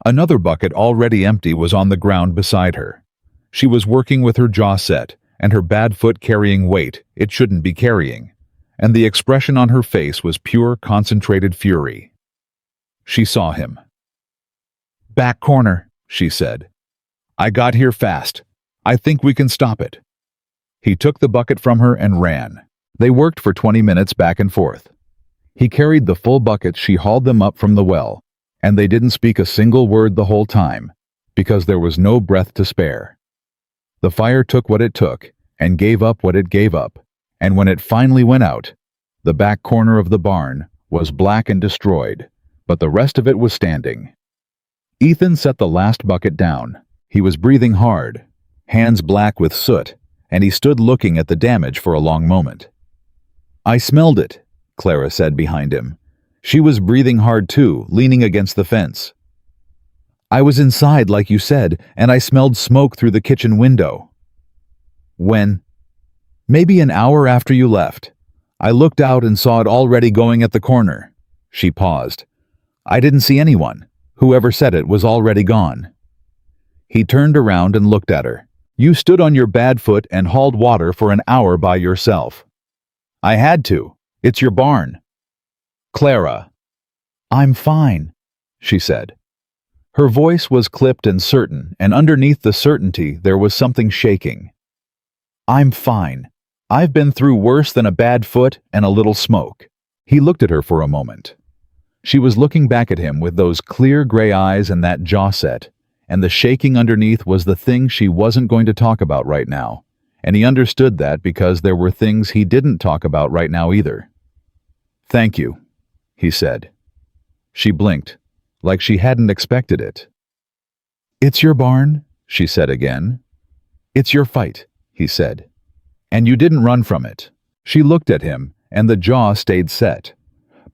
Another bucket, already empty, was on the ground beside her. She was working with her jaw set, and her bad foot carrying weight it shouldn't be carrying, and the expression on her face was pure, concentrated fury. She saw him. "Back corner," she said. "I got here fast. I think we can stop it." He took the bucket from her and ran. They worked for 20 minutes back and forth. He carried the full buckets, she hauled them up from the well, and they didn't speak a single word the whole time, because there was no breath to spare. The fire took what it took, and gave up what it gave up, and when it finally went out, the back corner of the barn was black and destroyed, but the rest of it was standing. Ethan set the last bucket down. He was breathing hard, hands black with soot, and he stood looking at the damage for a long moment. "I smelled it," Clara said behind him. She was breathing hard too, leaning against the fence. "I was inside, like you said, and I smelled smoke through the kitchen window." "When?" "Maybe an hour after you left. I looked out and saw it already going at the corner." She paused. "I didn't see anyone. Whoever said it was already gone." He turned around and looked at her. "You stood on your bad foot and hauled water for an hour by yourself." "I had to. It's your barn." "Clara." "I'm fine," she said. Her voice was clipped and certain, and underneath the certainty there was something shaking. "I'm fine. I've been through worse than a bad foot and a little smoke." He looked at her for a moment. She was looking back at him with those clear gray eyes and that jaw set, and the shaking underneath was the thing she wasn't going to talk about right now, and he understood that because there were things he didn't talk about right now either. "Thank you," he said. She blinked, like she hadn't expected it. "It's your barn," she said again. "It's your fight," he said. "And you didn't run from it." She looked at him, and the jaw stayed set.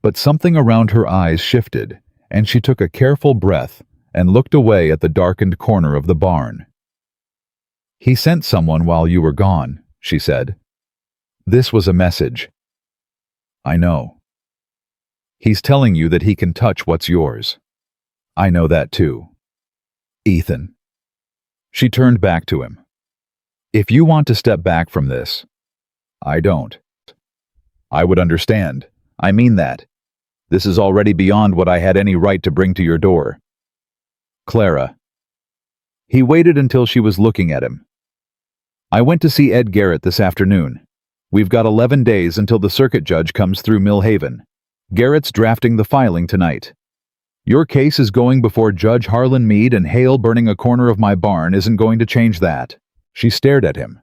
But something around her eyes shifted, and she took a careful breath and looked away at the darkened corner of the barn. "He sent someone while you were gone," she said. "This was a message." "I know. He's telling you that he can touch what's yours." "I know that too." "Ethan." She turned back to him. "If you want to step back from this, I don't. I would understand. I mean that. This is already beyond what I had any right to bring to your door." "Clara." He waited until she was looking at him. "I went to see Ed Garrett this afternoon. We've got 11 days until the circuit judge comes through Millhaven. Garrett's drafting the filing tonight. Your case is going before Judge Harlan Meade, and hail burning a corner of my barn isn't going to change that." She stared at him.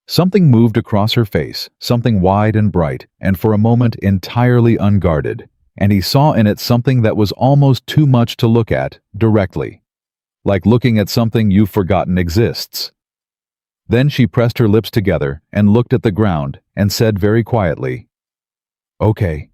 Something moved across her face, something wide and bright, and for a moment entirely unguarded, and he saw in it something that was almost too much to look at directly, like looking at something you've forgotten exists. Then she pressed her lips together and looked at the ground and said very quietly, "Okay."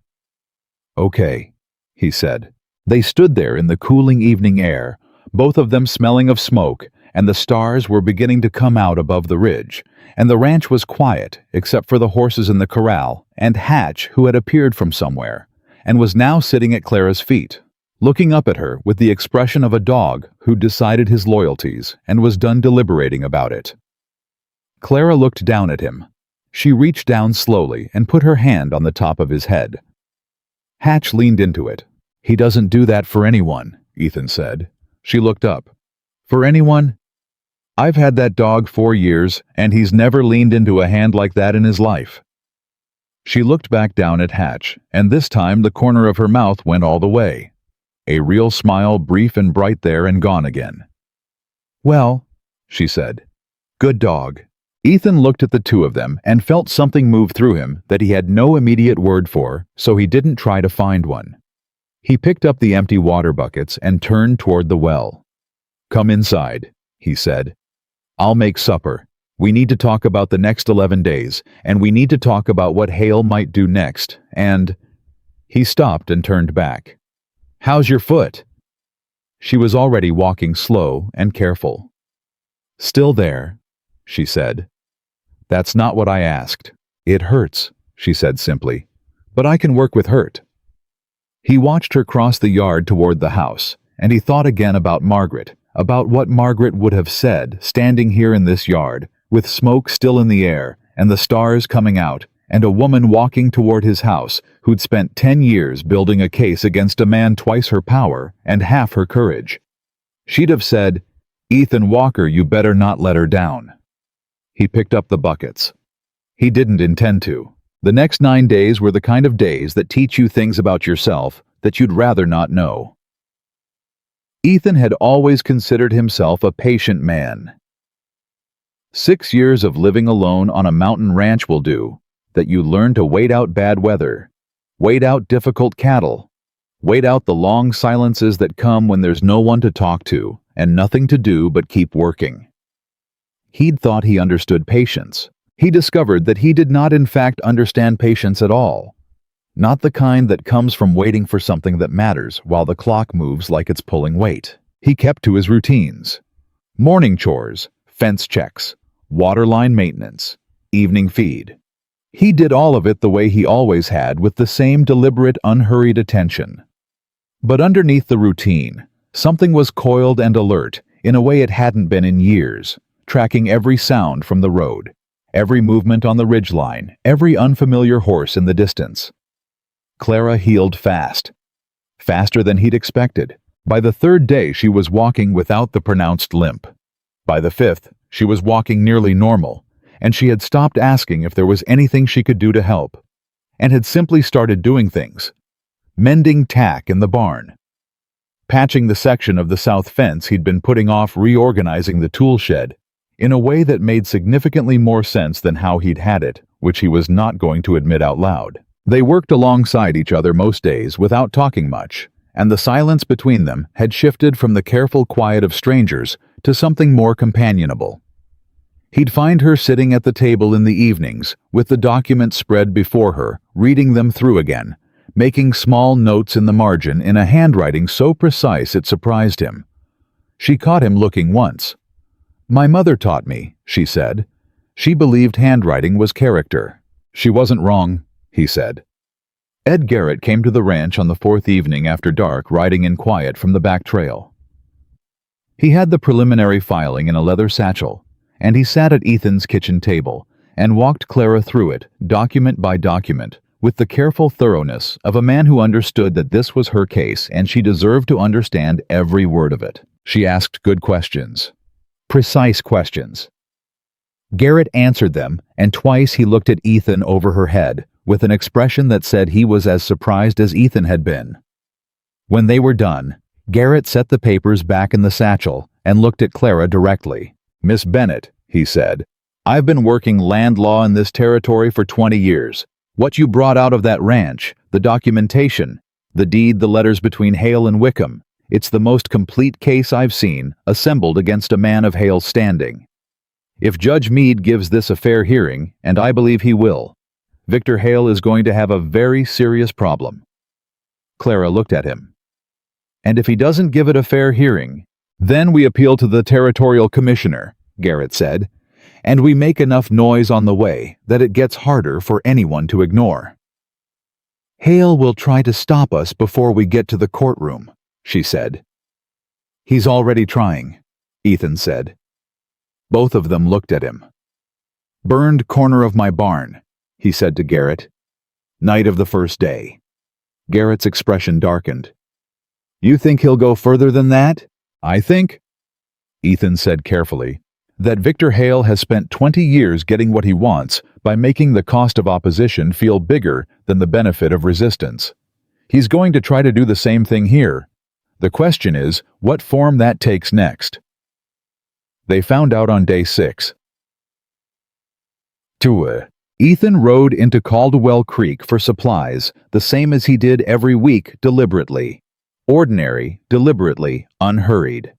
"Okay," he said. They stood there in the cooling evening air, both of them smelling of smoke, and the stars were beginning to come out above the ridge, and the ranch was quiet except for the horses in the corral and Hatch, who had appeared from somewhere and was now sitting at Clara's feet, looking up at her with the expression of a dog who decided his loyalties and was done deliberating about it. Clara looked down at him. She reached down slowly and put her hand on the top of his head. Hatch leaned into it. "He doesn't do that for anyone," Ethan said. She looked up. "For anyone? I've had that dog 4 years, and he's never leaned into a hand like that in his life." She looked back down at Hatch, and this time the corner of her mouth went all the way. A real smile, brief and bright there and gone again. "Well," she said. "Good dog." Ethan looked at the two of them and felt something move through him that he had no immediate word for, so he didn't try to find one. He picked up the empty water buckets and turned toward the well. "Come inside," he said. "I'll make supper. We need to talk about the next 11 days, and we need to talk about what Hale might do next, and—" He stopped and turned back. "How's your foot?" She was already walking slow and careful. "Still there," she said. "That's not what I asked. It hurts," she said simply. "But I can work with hurt." He watched her cross the yard toward the house, and he thought again about Margaret, about what Margaret would have said standing here in this yard, with smoke still in the air and the stars coming out, and a woman walking toward his house who'd spent 10 years building a case against a man twice her power and half her courage. She'd have said, "Ethan Walker, you better not let her down." He picked up the buckets. He didn't intend to. The next 9 days were the kind of days that teach you things about yourself that you'd rather not know. Ethan had always considered himself a patient man. 6 years of living alone on a mountain ranch will do, that you learn to wait out bad weather, wait out difficult cattle, Wait out the long silences that come when there's no one to talk to and nothing to do but keep working. He'd thought he understood patience. He discovered that he did not in fact understand patience at all. Not the kind that comes from waiting for something that matters while the clock moves like it's pulling weight. He kept to his routines. Morning chores, fence checks, waterline maintenance, evening feed. He did all of it the way he always had, with the same deliberate, unhurried attention. But underneath the routine, something was coiled and alert in a way it hadn't been in years, tracking every sound from the road, every movement on the ridgeline, every unfamiliar horse in the distance. Clara healed fast. Faster than he'd expected. By the third day, she was walking without the pronounced limp. By the fifth, she was walking nearly normal, and she had stopped asking if there was anything she could do to help, and had simply started doing things. Mending tack in the barn. Patching the section of the south fence he'd been putting off, reorganizing the tool shed, in a way that made significantly more sense than how he'd had it, which he was not going to admit out loud. They worked alongside each other most days without talking much, and the silence between them had shifted from the careful quiet of strangers to something more companionable. He'd find her sitting at the table in the evenings, with the documents spread before her, reading them through again, making small notes in the margin in a handwriting so precise it surprised him. She caught him looking once. "My mother taught me," she said. She believed handwriting was character. She wasn't wrong, he said. Ed Garrett came to the ranch on the fourth evening after dark, riding in quiet from the back trail. He had the preliminary filing in a leather satchel, and he sat at Ethan's kitchen table and walked Clara through it, document by document, with the careful thoroughness of a man who understood that this was her case and she deserved to understand every word of it. She asked good questions. Precise questions. Garrett answered them, and twice he looked at Ethan over her head, with an expression that said he was as surprised as Ethan had been. When they were done, Garrett set the papers back in the satchel and looked at Clara directly. "Miss Bennett," he said, "I've been working land law in this territory for 20 years. What you brought out of that ranch, the documentation, the deed, the letters between Hale and Wickham, it's the most complete case I've seen, assembled against a man of Hale's standing. If Judge Meade gives this a fair hearing, and I believe he will, Victor Hale is going to have a very serious problem." Clara looked at him. "And if he doesn't give it a fair hearing, then we appeal to the territorial commissioner," Garrett said, "and we make enough noise on the way that it gets harder for anyone to ignore." "Hale will try to stop us before we get to the courtroom," she said. "He's already trying," Ethan said. Both of them looked at him. "Burned corner of my barn," he said to Garrett. "Night of the first day." Garrett's expression darkened. "You think he'll go further than that?" "I think," Ethan said carefully, "that Victor Hale has spent 20 years getting what he wants by making the cost of opposition feel bigger than the benefit of resistance. He's going to try to do the same thing here. The question is what form that takes next." They found out on day 6. Ethan rode into Caldwell Creek for supplies, the same as he did every week, deliberately. Ordinary, deliberately, unhurried.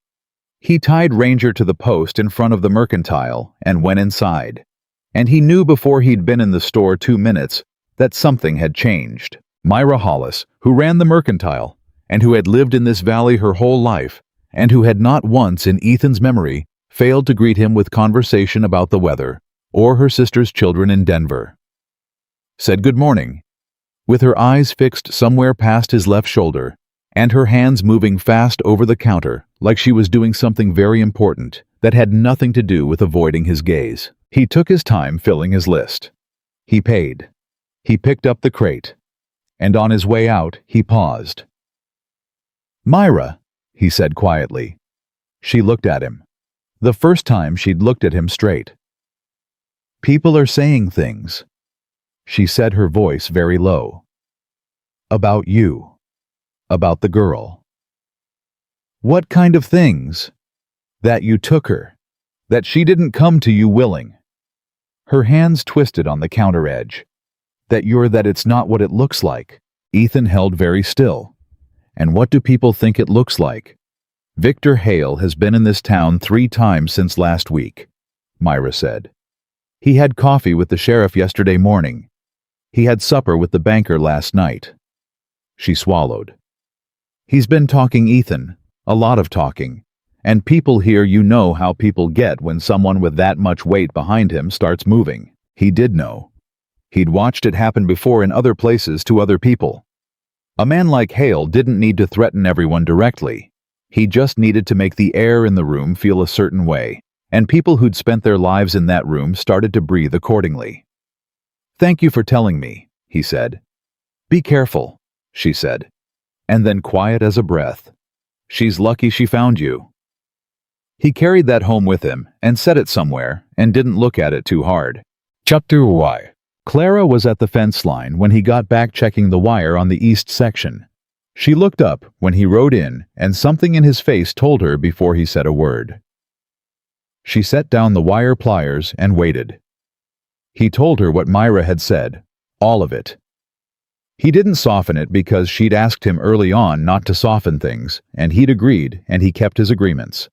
He tied Ranger to the post in front of the mercantile and went inside. And he knew before he'd been in the store 2 minutes that something had changed. Myra Hollis, who ran the mercantile, and who had lived in this valley her whole life, and who had not once in Ethan's memory failed to greet him with conversation about the weather, or her sister's children in Denver, said good morning, with her eyes fixed somewhere past his left shoulder, and her hands moving fast over the counter like she was doing something very important that had nothing to do with avoiding his gaze. He took his time filling his list. He paid. He picked up the crate, and on his way out he paused. "Myra," he said quietly. She looked at him. The first time she'd looked at him straight. "People are saying things," she said, her voice very low. "About you. About the girl." "What kind of things?" "That you took her. That she didn't come to you willing." Her hands twisted on the counter edge. "That it's not what it looks like." Ethan held very still. And what do people think it looks like? Victor Hale has been in this town 3 times since last week, Myra said. He had coffee with the sheriff yesterday morning. He had supper with the banker last night. She swallowed. He's been talking, Ethan, a lot of talking. And people here, you know how people get when someone with that much weight behind him starts moving. He did know. He'd watched it happen before in other places to other people. A man like Hale didn't need to threaten everyone directly. He just needed to make the air in the room feel a certain way, and people who'd spent their lives in that room started to breathe accordingly. "Thank you for telling me," he said. "Be careful," she said. And then, quiet as a breath, "She's lucky she found you." He carried that home with him and set it somewhere and didn't look at it too hard. Chapter Y. Clara was at the fence line when he got back, checking the wire on the east section. She looked up when he rode in, and something in his face told her before he said a word. She set down the wire pliers and waited. He told her what Myra had said, all of it. He didn't soften it because she'd asked him early on not to soften things, and he'd agreed, and he kept his agreements.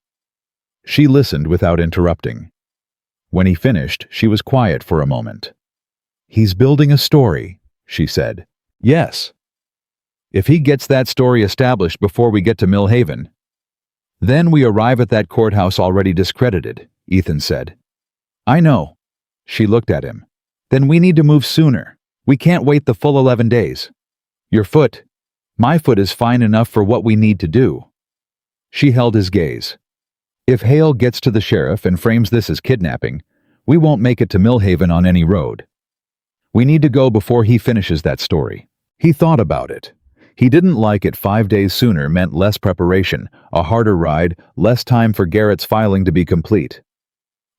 She listened without interrupting. When he finished, she was quiet for a moment. "He's building a story," she said. "Yes. If he gets that story established before we get to Millhaven, then we arrive at that courthouse already discredited," Ethan said. "I know." She looked at him. "Then we need to move sooner. We can't wait the full 11 days. My foot is fine enough for what we need to do." She held his gaze. "If Hale gets to the sheriff and frames this as kidnapping, we won't make it to Millhaven on any road. We need to go before he finishes that story." He thought about it. He didn't like it 5 days sooner meant less preparation, a harder ride, less time for Garrett's filing to be complete.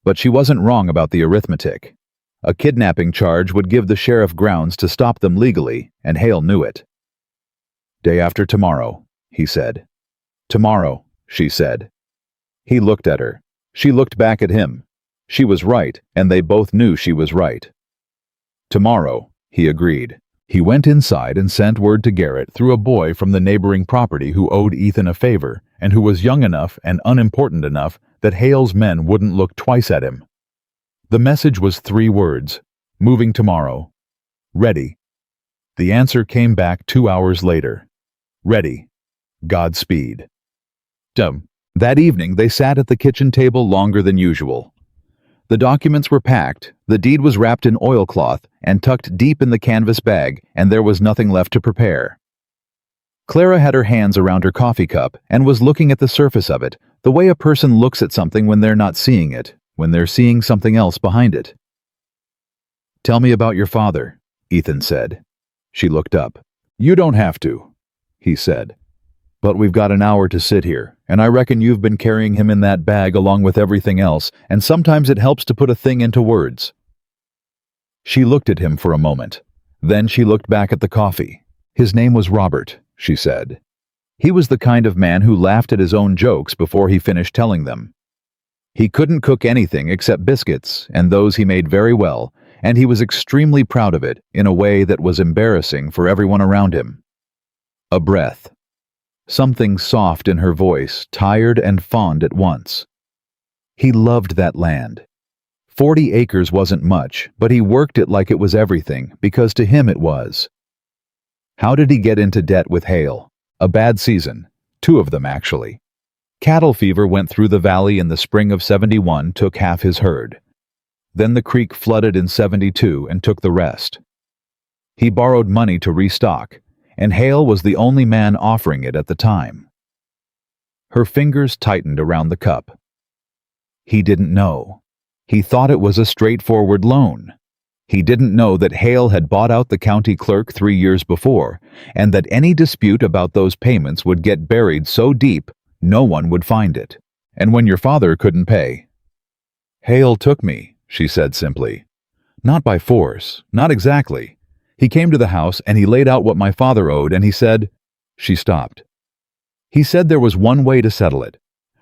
But she wasn't wrong about the arithmetic. A kidnapping charge would give the sheriff grounds to stop them legally, and Hale knew it. "Day after tomorrow," he said. "Tomorrow," she said. He looked at her. She looked back at him. She was right, and they both knew she was right. "Tomorrow," he agreed. He went inside and sent word to Garrett through a boy from the neighboring property who owed Ethan a favor and who was young enough and unimportant enough that Hale's men wouldn't look twice at him. The message was 3 words: "Moving tomorrow. Ready." The answer came back 2 hours later. "Ready. Godspeed." That evening they sat at the kitchen table longer than usual. The documents were packed, the deed was wrapped in oilcloth and tucked deep in the canvas bag, and there was nothing left to prepare. Clara had her hands around her coffee cup and was looking at the surface of it, the way a person looks at something when they're not seeing it, when they're seeing something else behind it. "Tell me about your father," Ethan said. She looked up. "You don't have to," he said. "But we've got an hour to sit here, and I reckon you've been carrying him in that bag along with everything else, and sometimes it helps to put a thing into words." She looked at him for a moment. Then she looked back at the coffee. "His name was Robert," she said. He was the kind of man who laughed at his own jokes before he finished telling them. He couldn't cook anything except biscuits, and those he made very well, and he was extremely proud of it in a way that was embarrassing for everyone around him. A breath. Something soft in her voice, tired and fond at once. He loved that land. 40 acres wasn't much, but he worked it like it was everything, because to him it was. How did he get into debt with Hale? A bad season. 2 of them, actually. Cattle fever went through the valley in the spring of '71, took half his herd. Then the creek flooded in '72 and took the rest. He borrowed money to restock, and Hale was the only man offering it at the time. Her fingers tightened around the cup. He didn't know. He thought it was a straightforward loan. He didn't know that Hale had bought out the county clerk 3 years before, and that any dispute about those payments would get buried so deep no one would find it. And when your father couldn't pay. "Hale took me," she said simply. "Not by force, not exactly. He came to the house and he laid out what my father owed, and he said—" She stopped. "He said there was one way to settle it.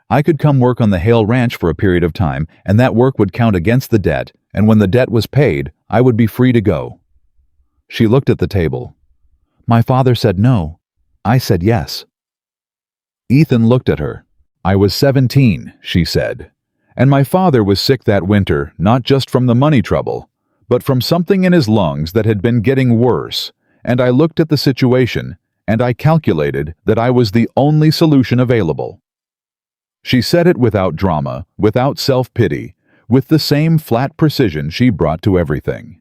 I could come work on the Hale Ranch for a period of time, and that work would count against the debt, and when the debt was paid, I would be free to go." She looked at the table. "My father said no. I said yes. Ethan looked at her. I was 17, she said. And my father was sick that winter, not just from the money trouble, but from something in his lungs that had been getting worse. And I looked at the situation, and I calculated that I was the only solution available. She said it without drama, without self-pity, with the same flat precision she brought to everything.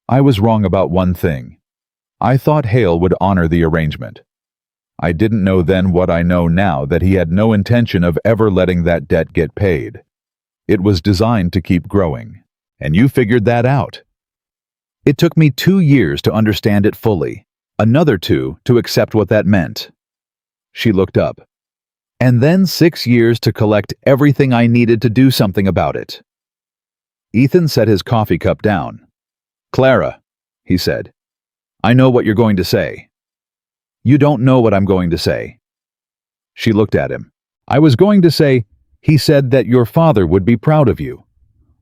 I was wrong about one thing. I thought Hale would honor the arrangement. I didn't know then what I know now, that he had no intention of ever letting that debt get paid. It was designed to keep growing, and you figured that out. It took me 2 years to understand it fully, another 2 to accept what that meant. She looked up. And then 6 years to collect everything I needed to do something about it. Ethan set his coffee cup down. Clara, he said, I know what you're going to say. You don't know what I'm going to say. She looked at him. I was going to say, he said that your father would be proud of you.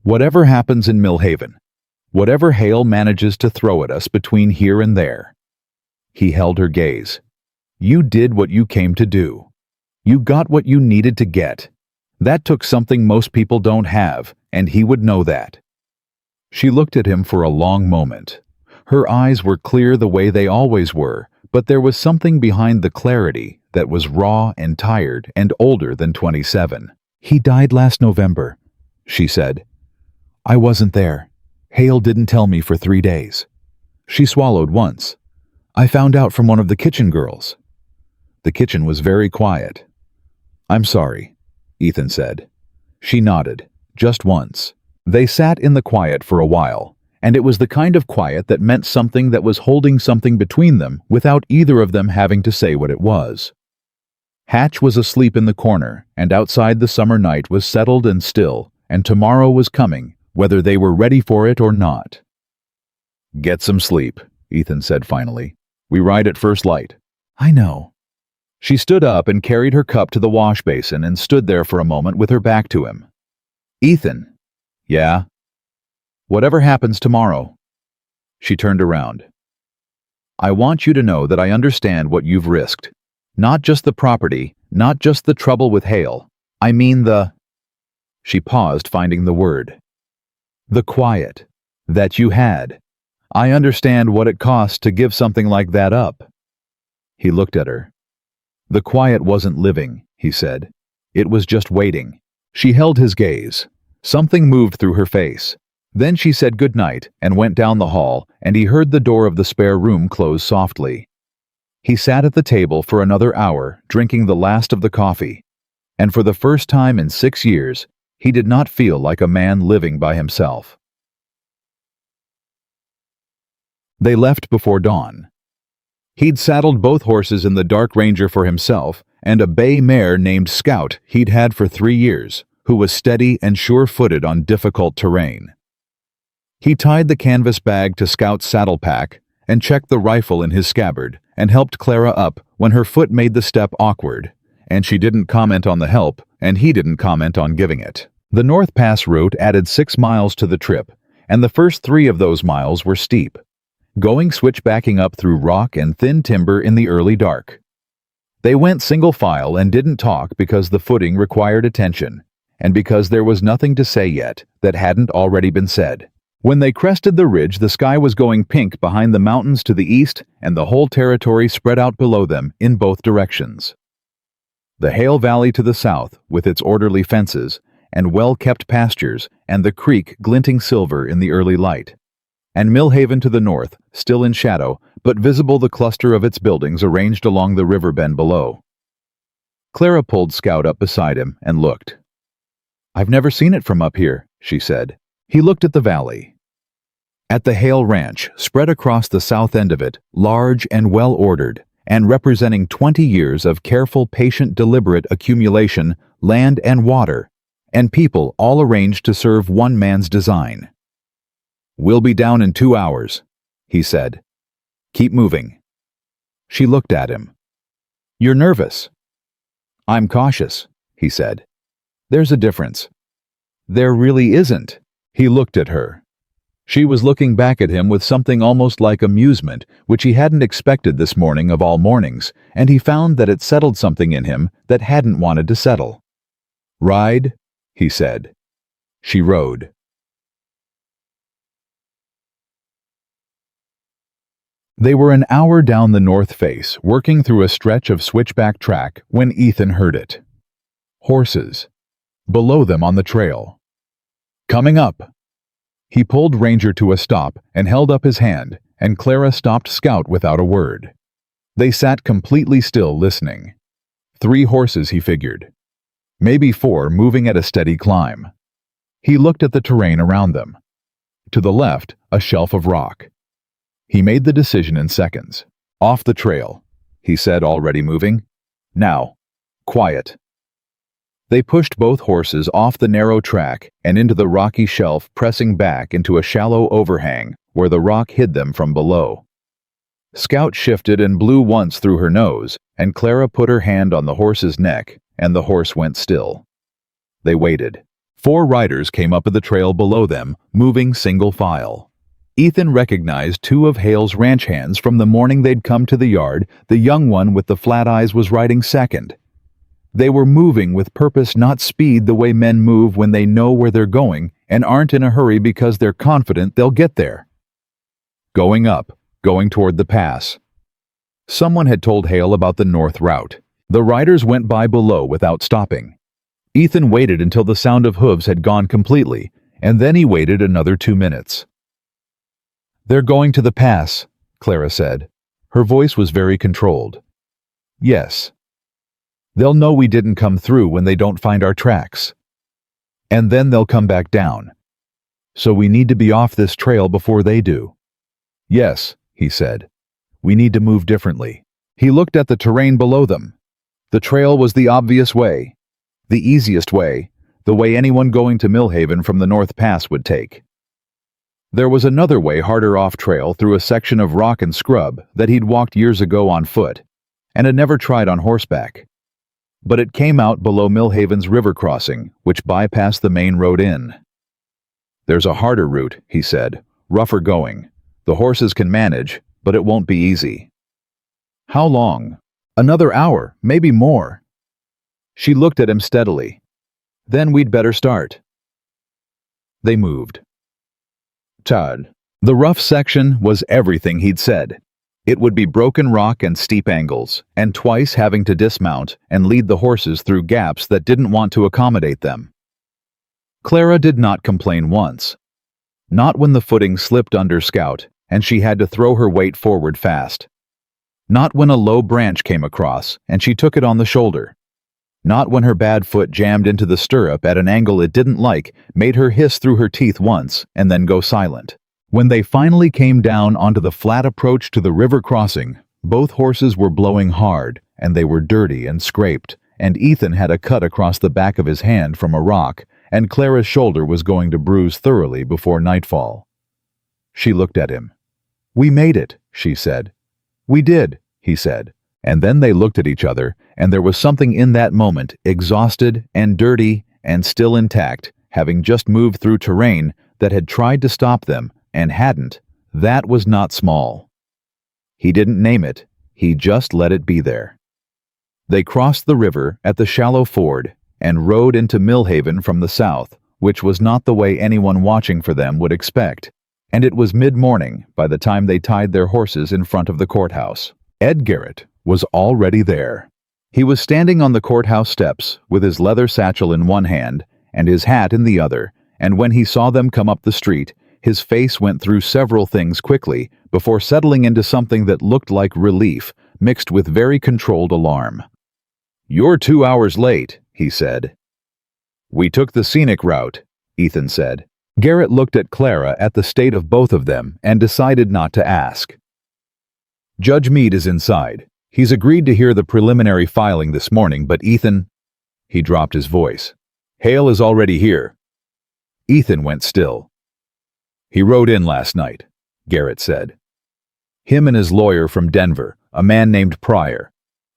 Whatever happens in Millhaven, whatever Hale manages to throw at us between here and there. He held her gaze. You did what you came to do. You got what you needed to get. That took something most people don't have, and he would know that. She looked at him for a long moment. Her eyes were clear the way they always were, but there was something behind the clarity that was raw and tired and older than 27. He died last November, she said. I wasn't there. Hale didn't tell me for 3 days. She swallowed once. I found out from one of the kitchen girls. The kitchen was very quiet. I'm sorry, Ethan said. She nodded, just once. They sat in the quiet for a while, and it was the kind of quiet that meant something, that was holding something between them without either of them having to say what it was. Hatch was asleep in the corner, and outside the summer night was settled and still, and tomorrow was coming, whether they were ready for it or not. Get some sleep, Ethan said finally. We ride at first light. I know. She stood up and carried her cup to the wash basin and stood there for a moment with her back to him. Ethan. Yeah? Whatever happens tomorrow. She turned around. I want you to know that I understand what you've risked. Not just the property, not just the trouble with Hale. I mean the... She paused, finding the word. The quiet. That you had. I understand what it costs to give something like that up. He looked at her. The quiet wasn't living, he said. It was just waiting. She held his gaze. Something moved through her face. Then she said good night and went down the hall, and he heard the door of the spare room close softly. He sat at the table for another hour, drinking the last of the coffee. And for the first time in 6 years, he did not feel like a man living by himself. They left before dawn. He'd saddled both horses in the Dark Ranger for himself and a bay mare named Scout he'd had for 3 years, who was steady and sure-footed on difficult terrain. He tied the canvas bag to Scout's saddle pack and checked the rifle in his scabbard and helped Clara up when her foot made the step awkward, and she didn't comment on the help, and he didn't comment on giving it. The North Pass route added 6 miles to the trip, and the first 3 of those miles were steep, going switchbacking up through rock and thin timber in the early dark. They went single file and didn't talk because the footing required attention, and because there was nothing to say yet that hadn't already been said. When they crested the ridge, the sky was going pink behind the mountains to the east, and the whole territory spread out below them in both directions. The Hale Valley to the south, with its orderly fences and well-kept pastures, and the creek glinting silver in the early light. And Millhaven to the north, still in shadow, but visible the cluster of its buildings arranged along the river bend below. Clara pulled Scout up beside him and looked. I've never seen it from up here, she said. He looked at the valley. At the Hale Ranch, spread across the south end of it, large and well-ordered, and representing 20 years of careful, patient, deliberate accumulation, land and water, and people all arranged to serve one man's design. We'll be down in 2 hours, he said. Keep moving. She looked at him. You're nervous. I'm cautious, he said. There's a difference. There really isn't. He looked at her. She was looking back at him with something almost like amusement, which he hadn't expected this morning of all mornings, and he found that it settled something in him that hadn't wanted to settle. "Ride?" he said. She rode. They were an hour down the north face, working through a stretch of switchback track, when Ethan heard it. Horses. Below them on the trail. "Coming up." He pulled Ranger to a stop and held up his hand, and Clara stopped Scout without a word. They sat completely still, listening. 3 horses, he figured. Maybe 4, moving at a steady climb. He looked at the terrain around them. To the left, a shelf of rock. He made the decision in seconds. "Off the trail," he said, already moving. "Now. Quiet." They pushed both horses off the narrow track and into the rocky shelf, pressing back into a shallow overhang where the rock hid them from below. Scout shifted and blew once through her nose, and Clara put her hand on the horse's neck, and the horse went still. They waited. 4 riders came up the trail below them, moving single file. Ethan recognized 2 of Hale's ranch hands from the morning they'd come to the yard. The young one with the flat eyes was riding second. They were moving with purpose, not speed, the way men move when they know where they're going and aren't in a hurry because they're confident they'll get there. Going up, going toward the pass. Someone had told Hale about the north route. The riders went by below without stopping. Ethan waited until the sound of hooves had gone completely, and then he waited another 2 minutes. "They're going to the pass," Clara said. Her voice was very controlled. "Yes. They'll know we didn't come through when they don't find our tracks. And then they'll come back down. So we need to be off this trail before they do." "Yes," he said. "We need to move differently." He looked at the terrain below them. The trail was the obvious way, the easiest way, the way anyone going to Millhaven from the North Pass would take. There was another way, harder off trail through a section of rock and scrub that he'd walked years ago on foot, and had never tried on horseback. But it came out below Millhaven's river crossing, which bypassed the main road in. "There's a harder route," he said, "rougher going. The horses can manage, but it won't be easy." "How long?" "Another hour, maybe more." She looked at him steadily. "Then we'd better start." They moved. Todd. The rough section was everything he'd said. It would be broken rock and steep angles, and twice having to dismount and lead the horses through gaps that didn't want to accommodate them. Clara did not complain once. Not when the footing slipped under Scout and she had to throw her weight forward fast. Not when a low branch came across and she took it on the shoulder. Not when her bad foot jammed into the stirrup at an angle it didn't like, made her hiss through her teeth once, and then go silent. When they finally came down onto the flat approach to the river crossing, both horses were blowing hard, and they were dirty and scraped, and Ethan had a cut across the back of his hand from a rock, and Clara's shoulder was going to bruise thoroughly before nightfall. She looked at him. "We made it," she said. "We did," he said. And then they looked at each other, and there was something in that moment, exhausted and dirty and still intact, having just moved through terrain that had tried to stop them and hadn't. That was not small. He didn't name it, he just let it be there. They crossed the river at the shallow ford and rode into Millhaven from the south, which was not the way anyone watching for them would expect, and it was mid-morning by the time they tied their horses in front of the courthouse. Ed Garrett was already there. He was standing on the courthouse steps with his leather satchel in one hand and his hat in the other, and when he saw them come up the street, his face went through several things quickly before settling into something that looked like relief, mixed with very controlled alarm. "You're 2 hours late," he said. "We took the scenic route," Ethan said. Garrett looked at Clara at the state of both of them and decided not to ask. "Judge Meade is inside. He's agreed to hear the preliminary filing this morning, but Ethan—" He dropped his voice. "Hale is already here." Ethan went still. "He rode in last night," Garrett said. "Him and his lawyer from Denver, a man named Pryor.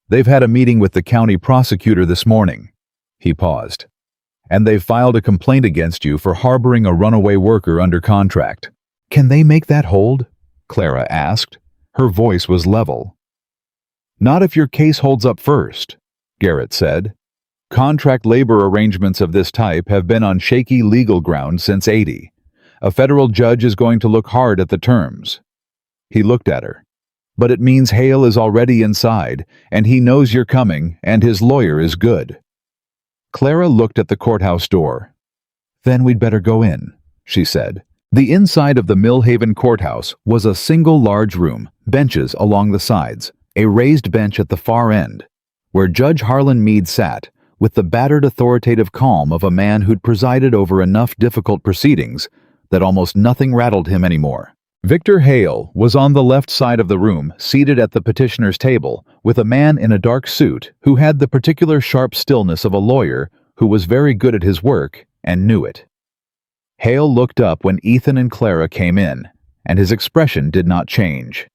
They've had a meeting with the county prosecutor this morning." He paused. "And they've filed a complaint against you for harboring a runaway worker under contract." "Can they make that hold?" Clara asked. Her voice was level. "Not if your case holds up first," Garrett said. "Contract labor arrangements of this type have been on shaky legal ground since '80. A federal judge is going to look hard at the terms." He looked at her. "But it means Hale is already inside, and he knows you're coming, and his lawyer is good." Clara looked at the courthouse door. "Then we'd better go in," she said. The inside of the Millhaven courthouse was a single large room, benches along the sides, a raised bench at the far end, where Judge Harlan Meade sat, with the battered authoritative calm of a man who'd presided over enough difficult proceedings that almost nothing rattled him anymore. Victor Hale was on the left side of the room, seated at the petitioner's table, with a man in a dark suit who had the particular sharp stillness of a lawyer who was very good at his work and knew it. Hale looked up when Ethan and Clara came in, and his expression did not change.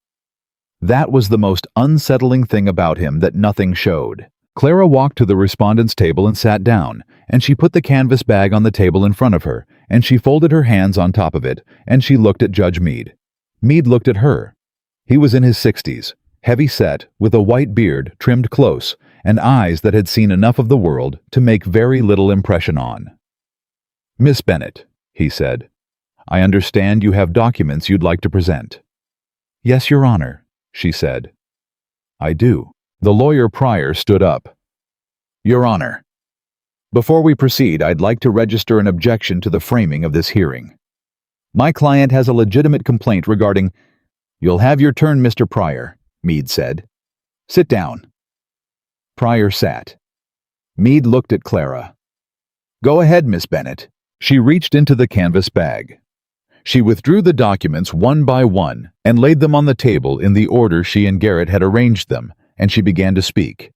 That was the most unsettling thing about him that nothing showed. Clara walked to the respondent's table and sat down, and she put the canvas bag on the table in front of her, and she folded her hands on top of it, and she looked at Judge Meade. Meade looked at her. He was in his 60s, heavy-set, with a white beard trimmed close, and eyes that had seen enough of the world to make very little impression on. "Miss Bennett," he said, "I understand you have documents you'd like to present." "Yes, Your Honor," she said. "I do." The lawyer Pryor stood up. "Your Honor, before we proceed, I'd like to register an objection to the framing of this hearing. My client has a legitimate complaint regarding—" "You'll have your turn, Mr. Pryor," Meade said. "Sit down." Pryor sat. Meade looked at Clara. "Go ahead, Miss Bennett." She reached into the canvas bag. She withdrew the documents one by one and laid them on the table in the order she and Garrett had arranged them, and she began to speak.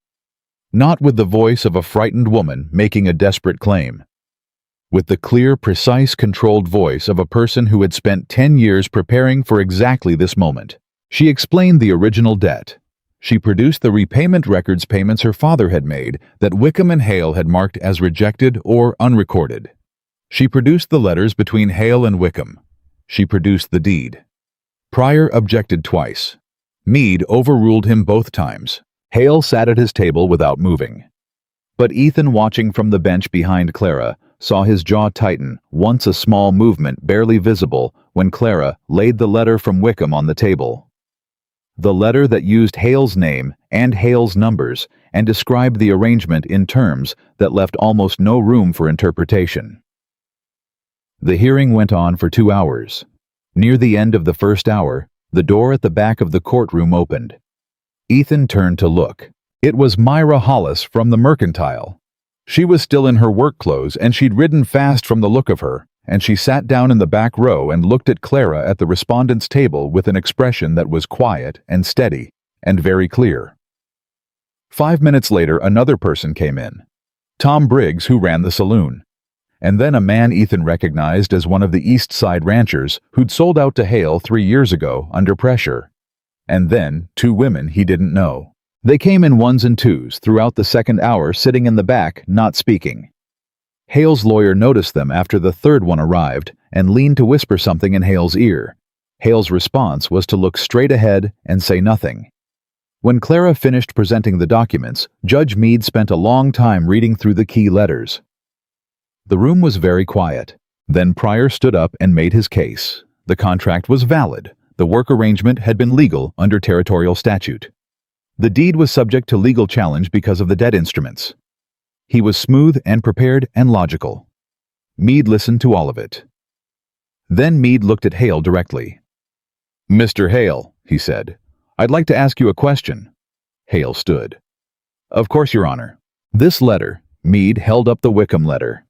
Not with the voice of a frightened woman making a desperate claim. With the clear, precise, controlled voice of a person who had spent 10 years preparing for exactly this moment. She explained the original debt. She produced the repayment records payments her father had made that Wickham and Hale had marked as rejected or unrecorded. She produced the letters between Hale and Wickham. She produced the deed. Pryor objected twice. Meade overruled him both times. Hale sat at his table without moving. But Ethan, watching from the bench behind Clara, saw his jaw tighten, once a small movement barely visible, when Clara laid the letter from Wickham on the table. The letter that used Hale's name and Hale's numbers and described the arrangement in terms that left almost no room for interpretation. The hearing went on for 2 hours. Near the end of the first hour, the door at the back of the courtroom opened. Ethan turned to look. It was Myra Hollis from the Mercantile. She was still in her work clothes, and she'd ridden fast from the look of her, and she sat down in the back row and looked at Clara at the respondent's table with an expression that was quiet and steady and very clear. 5 minutes later, another person came in. Tom Briggs, who ran the saloon. And then a man Ethan recognized as one of the East Side ranchers who'd sold out to Hale 3 years ago under pressure. And then 2 women he didn't know. They came in ones and twos throughout the second hour, sitting in the back, not speaking. Hale's lawyer noticed them after the third one arrived and leaned to whisper something in Hale's ear. Hale's response was to look straight ahead and say nothing. When Clara finished presenting the documents, Judge Meade spent a long time reading through the key letters. The room was very quiet. Then Pryor stood up and made his case. The contract was valid. The work arrangement had been legal under territorial statute. The deed was subject to legal challenge because of the debt instruments. He was smooth and prepared and logical. Meade listened to all of it. Then Meade looked at Hale directly. "Mr. Hale," he said, "I'd like to ask you a question." Hale stood. "Of course, Your Honor." "This letter," Meade held up the Wickham letter.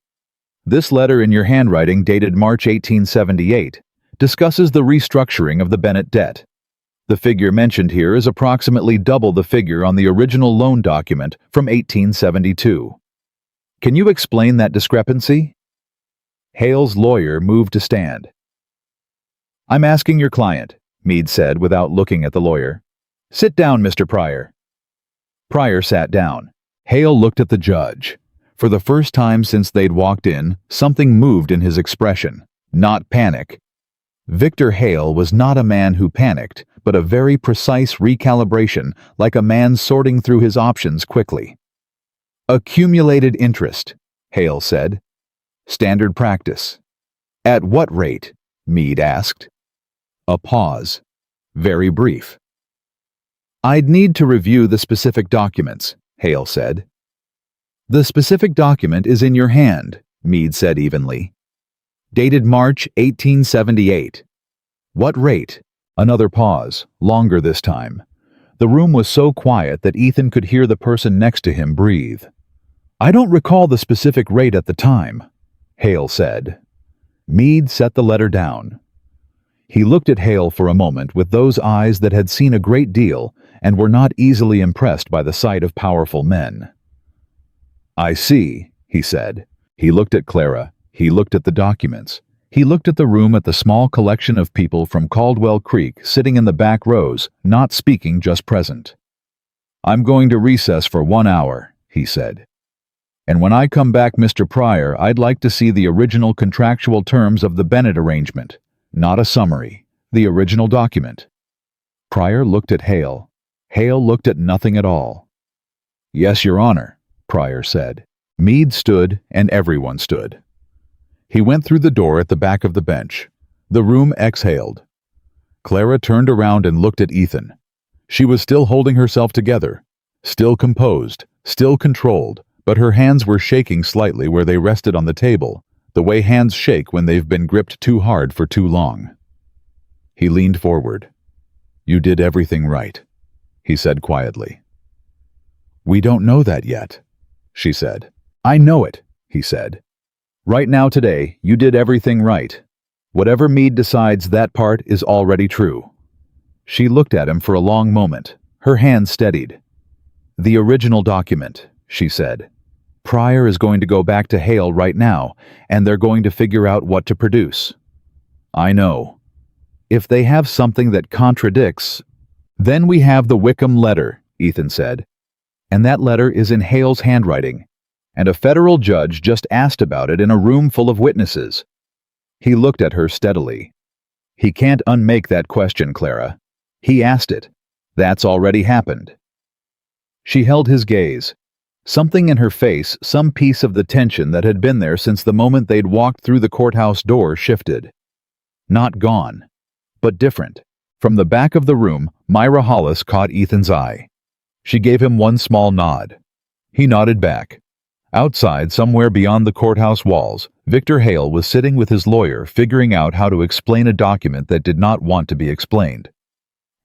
"This letter in your handwriting dated March 1878 discusses the restructuring of the Bennett debt. The figure mentioned here is approximately double the figure on the original loan document from 1872. Can you explain that discrepancy?" Hale's lawyer moved to stand. "I'm asking your client," Meade said without looking at the lawyer. "Sit down, Mr. Pryor." Pryor sat down. Hale looked at the judge. For the first time since they'd walked in, something moved in his expression. Not panic. Victor Hale was not a man who panicked, but a very precise recalibration, like a man sorting through his options quickly. Accumulated interest, Hale said. Standard practice. At what rate? Meade asked. A pause. Very brief. I'd need to review the specific documents, Hale said. The specific document is in your hand, Meade said evenly. Dated March 1878. What rate? Another pause, longer this time. The room was so quiet that Ethan could hear the person next to him breathe. I don't recall the specific rate at the time, Hale said. Meade set the letter down. He looked at Hale for a moment with those eyes that had seen a great deal and were not easily impressed by the sight of powerful men. I see, he said. He looked at Clara. He looked at the documents. He looked at the room, at the small collection of people from Caldwell Creek sitting in the back rows, not speaking, just present. I'm going to recess for 1 hour, he said. And when I come back, Mr. Pryor, I'd like to see the original contractual terms of the Bennett arrangement, not a summary, the original document. Pryor looked at Hale. Hale looked at nothing at all. Yes, Your Honor, Pryor said. Meade stood, and everyone stood. He went through the door at the back of the bench. The room exhaled. Clara turned around and looked at Ethan. She was still holding herself together, still composed, still controlled, but her hands were shaking slightly where they rested on the table, the way hands shake when they've been gripped too hard for too long. He leaned forward. You did everything right, he said quietly. We don't know that yet, she said. I know it, he said. Right now today, you did everything right. Whatever Meade decides, that part is already true. She looked at him for a long moment, her hands steadied. The original document, she said. Pryor is going to go back to Hale right now, and they're going to figure out what to produce. I know. If they have something that contradicts, then we have the Wickham letter, Ethan said. And that letter is in Hale's handwriting, and a federal judge just asked about it in a room full of witnesses. He looked at her steadily. He can't unmake that question, Clara. He asked it. That's already happened. She held his gaze. Something in her face, some piece of the tension that had been there since the moment they'd walked through the courthouse door, shifted. Not gone, but different. From the back of the room, Myra Hollis caught Ethan's eye. She gave him one small nod. He nodded back. Outside, somewhere beyond the courthouse walls, Victor Hale was sitting with his lawyer figuring out how to explain a document that did not want to be explained.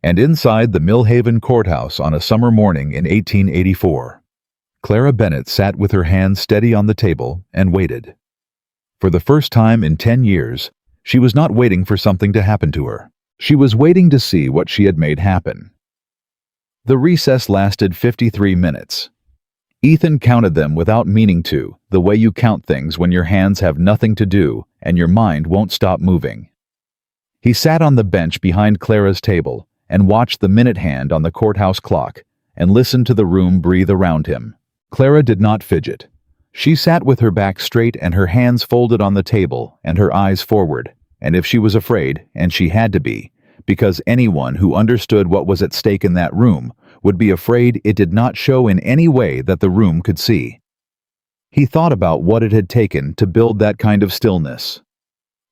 And inside the Millhaven courthouse on a summer morning in 1884, Clara Bennett sat with her hands steady on the table and waited. For the first time in 10 years, she was not waiting for something to happen to her. She was waiting to see what she had made happen. The recess lasted 53 minutes. Ethan counted them without meaning to, the way you count things when your hands have nothing to do and your mind won't stop moving. He sat on the bench behind Clara's table and watched the minute hand on the courthouse clock and listened to the room breathe around him. Clara did not fidget. She sat with her back straight and her hands folded on the table and her eyes forward, and if she was afraid, and she had to be, because anyone who understood what was at stake in that room would be afraid it did not show in any way that the room could see. He thought about what it had taken to build that kind of stillness.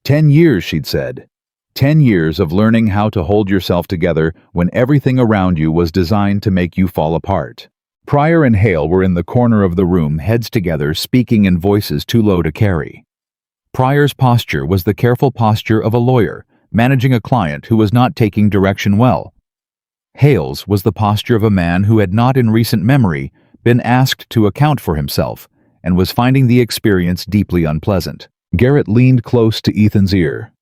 10 years, she'd said. 10 years of learning how to hold yourself together when everything around you was designed to make you fall apart. Pryor and Hale were in the corner of the room, heads together, speaking in voices too low to carry. Pryor's posture was the careful posture of a lawyer, managing a client who was not taking direction well. Hale's was the posture of a man who had not in recent memory been asked to account for himself and was finding the experience deeply unpleasant. Garrett leaned close to Ethan's ear.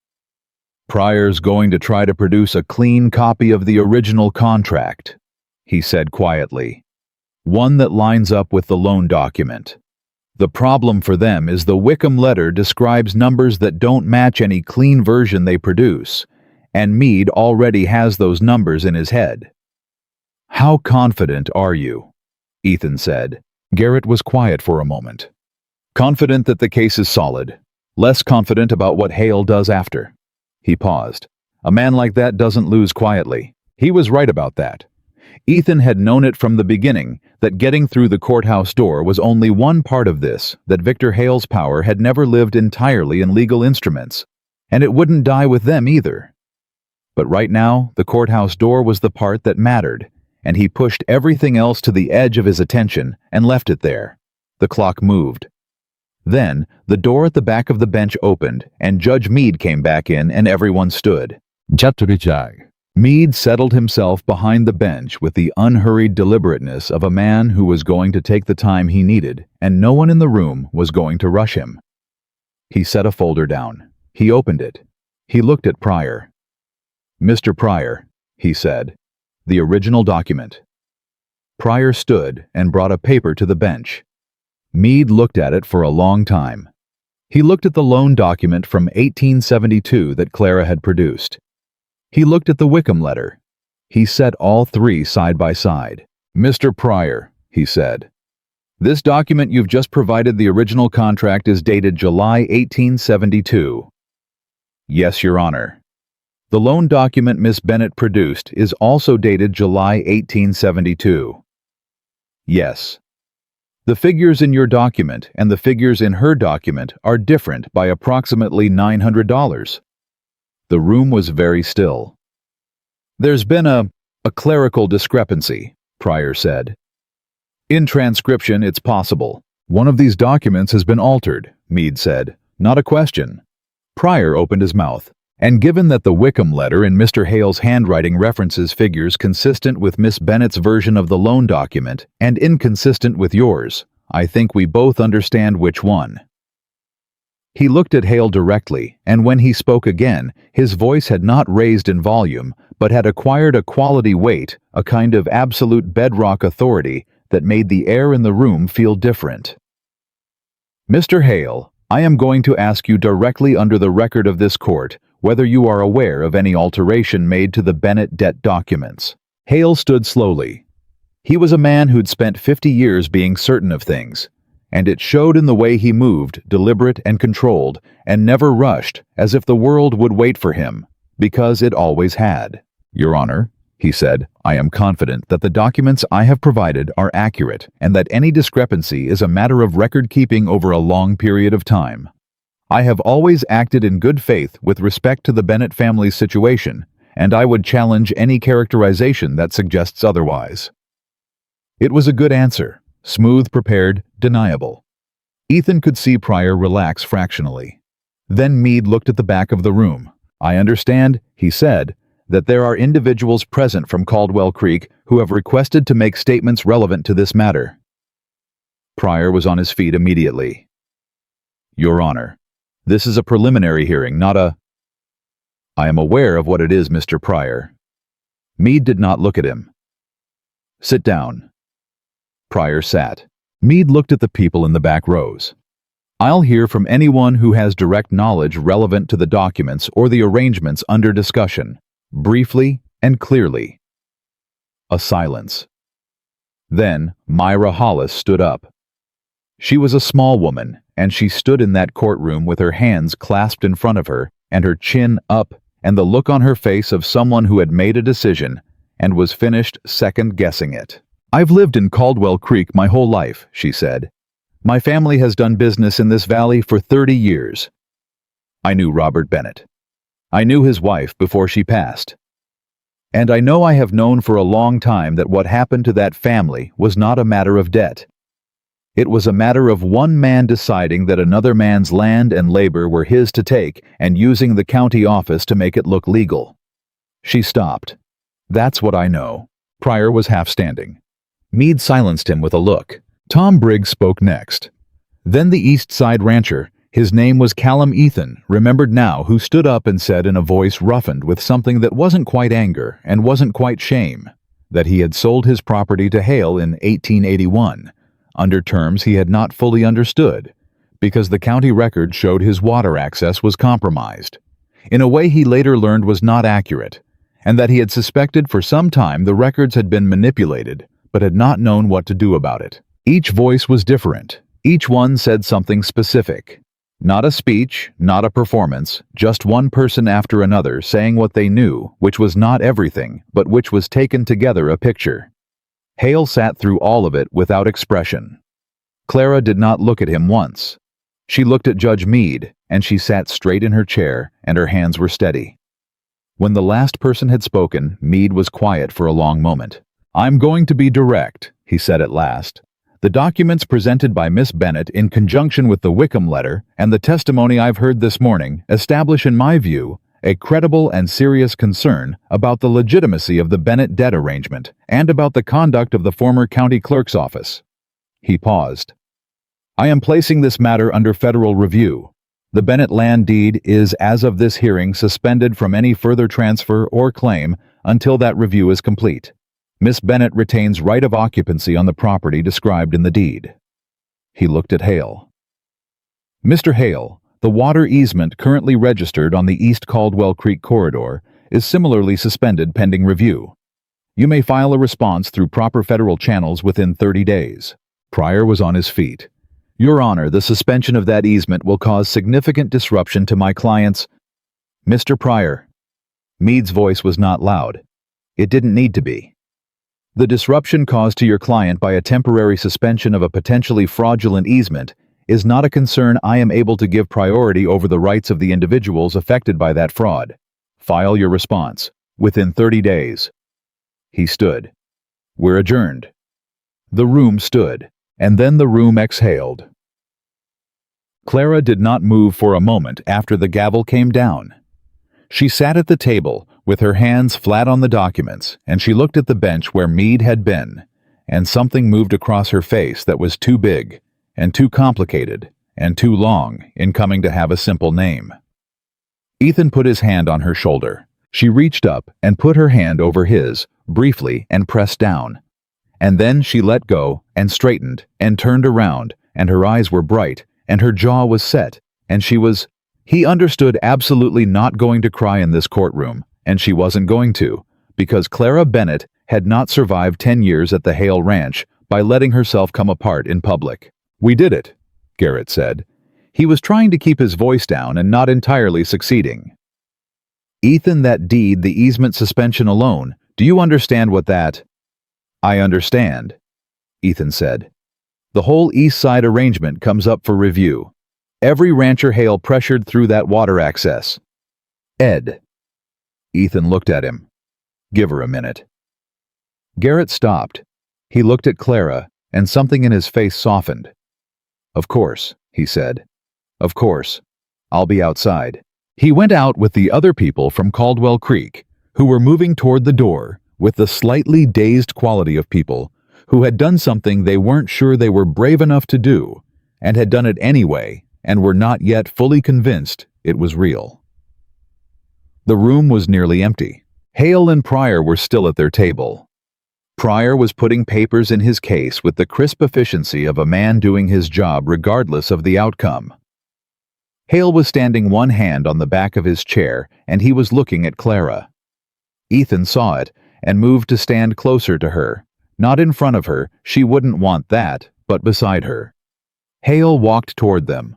Pryor's going to try to produce a clean copy of the original contract, he said quietly. One that lines up with the loan document. The problem for them is the Wickham letter describes numbers that don't match any clean version they produce, and Meade already has those numbers in his head. How confident are you? Ethan said. Garrett was quiet for a moment. Confident that the case is solid. Less confident about what Hale does after. He paused. A man like that doesn't lose quietly. He was right about that. Ethan had known it from the beginning that getting through the courthouse door was only one part of this, that Victor Hale's power had never lived entirely in legal instruments, and it wouldn't die with them either. But right now, the courthouse door was the part that mattered, and he pushed everything else to the edge of his attention and left it there. The clock moved. Then, the door at the back of the bench opened, and Judge Meade came back in, and everyone stood. Meade settled himself behind the bench with the unhurried deliberateness of a man who was going to take the time he needed, and no one in the room was going to rush him. He set a folder down. He opened it. He looked at Pryor. "Mr. Pryor," he said, "the original document." Pryor stood and brought a paper to the bench. Meade looked at it for a long time. He looked at the loan document from 1872 that Clara had produced. He looked at the Wickham letter. He set all three side by side. "Mr. Pryor," he said, "this document you've just provided, the original contract, is dated July 1872. "Yes, Your Honor." "The loan document Miss Bennett produced is also dated July 1872. "Yes." "The figures in your document and the figures in her document are different by approximately $900. The room was very still. "There's been a clerical discrepancy," Pryor said. "In transcription, it's possible. One of these documents has been altered," Meade said. "Not a question." Pryor opened his mouth. "And given that the Wickham letter in Mr. Hale's handwriting references figures consistent with Miss Bennett's version of the loan document and inconsistent with yours, I think we both understand which one." He looked at Hale directly, and when he spoke again, his voice had not raised in volume, but had acquired a quality weight, a kind of absolute bedrock authority that made the air in the room feel different. "Mr. Hale, I am going to ask you directly under the record of this court whether you are aware of any alteration made to the Bennett debt documents." Hale stood slowly. He was a man who'd spent 50 years being certain of things, and it showed in the way he moved, deliberate and controlled, and never rushed, as if the world would wait for him, because it always had. "Your Honor," he said, "I am confident that the documents I have provided are accurate, and that any discrepancy is a matter of record-keeping over a long period of time. I have always acted in good faith with respect to the Bennett family's situation, and I would challenge any characterization that suggests otherwise." It was a good answer. Smooth, prepared, deniable. Ethan could see Pryor relax fractionally. Then Meade looked at the back of the room. "I understand," he said, "that there are individuals present from Caldwell Creek who have requested to make statements relevant to this matter." Pryor was on his feet immediately. "Your Honor, this is a preliminary hearing, not a—" "I am aware of what it is, Mr. Pryor." Meade did not look at him. "Sit down." Pryor sat. Meade looked at the people in the back rows. "I'll hear from anyone who has direct knowledge relevant to the documents or the arrangements under discussion, briefly and clearly." A silence. Then Myra Hollis stood up. She was a small woman, and she stood in that courtroom with her hands clasped in front of her and her chin up and the look on her face of someone who had made a decision and was finished second-guessing it. "I've lived in Caldwell Creek my whole life," she said. "My family has done business in this valley for 30 years. I knew Robert Bennett. I knew his wife before she passed. And I know I have known for a long time that what happened to that family was not a matter of debt. It was a matter of one man deciding that another man's land and labor were his to take and using the county office to make it look legal." She stopped. "That's what I know." Pryor was half standing. Meade silenced him with a look. Tom Briggs spoke next. Then the East Side rancher, his name was Callum Ethan, remembered now, who stood up and said in a voice roughened with something that wasn't quite anger and wasn't quite shame, that he had sold his property to Hale in 1881, under terms he had not fully understood, because the county record showed his water access was compromised, in a way he later learned was not accurate, and that he had suspected for some time the records had been manipulated, but had not known what to do about it. Each voice was different. Each one said something specific. Not a speech, not a performance, just one person after another saying what they knew, which was not everything, but which was taken together a picture. Hale sat through all of it without expression. Clara did not look at him once. She looked at Judge Meade, and she sat straight in her chair, and her hands were steady. When the last person had spoken, Meade was quiet for a long moment. "I'm going to be direct," he said at last. "The documents presented by Miss Bennett in conjunction with the Wickham letter and the testimony I've heard this morning establish, in my view, a credible and serious concern about the legitimacy of the Bennett debt arrangement and about the conduct of the former county clerk's office." He paused. "I am placing this matter under federal review. The Bennett land deed is, as of this hearing, suspended from any further transfer or claim until that review is complete. Miss Bennett retains right of occupancy on the property described in the deed." He looked at Hale. "Mr. Hale, the water easement currently registered on the East Caldwell Creek corridor is similarly suspended pending review. You may file a response through proper federal channels within 30 days. Pryor was on his feet. "Your Honor, the suspension of that easement will cause significant disruption to my clients." "Mr. Pryor." Meade's voice was not loud. It didn't need to be. "The disruption caused to your client by a temporary suspension of a potentially fraudulent easement is not a concern I am able to give priority over the rights of the individuals affected by that fraud. File your response within 30 days. He stood. "We're adjourned." The room stood, and then the room exhaled. Clara did not move for a moment after the gavel came down. She sat at the table, with her hands flat on the documents, and she looked at the bench where Meade had been, and something moved across her face that was too big, and too complicated, and too long in coming to have a simple name. Ethan put his hand on her shoulder. She reached up and put her hand over his, briefly, and pressed down. And then she let go, and straightened, and turned around, and her eyes were bright, and her jaw was set, and she was... He understood absolutely not going to cry in this courtroom, and she wasn't going to, because Clara Bennett had not survived 10 years at the Hale Ranch by letting herself come apart in public. "We did it," Garrett said. He was trying to keep his voice down and not entirely succeeding. "Ethan, that deed, the easement suspension alone, do you understand what that—" "I understand," Ethan said. "The whole East Side arrangement comes up for review. Every rancher Hale pressured through that water access. Ed." Ethan looked at him. "Give her a minute." Garrett stopped. He looked at Clara, and something in his face softened. "Of course," he said. "Of course. I'll be outside." He went out with the other people from Caldwell Creek, who were moving toward the door, with the slightly dazed quality of people who had done something they weren't sure they were brave enough to do, and had done it anyway, and were not yet fully convinced it was real. The room was nearly empty. Hale and Pryor were still at their table. Pryor was putting papers in his case with the crisp efficiency of a man doing his job regardless of the outcome. Hale was standing one hand on the back of his chair, and he was looking at Clara. Ethan saw it and moved to stand closer to her. Not in front of her, she wouldn't want that, but beside her. Hale walked toward them.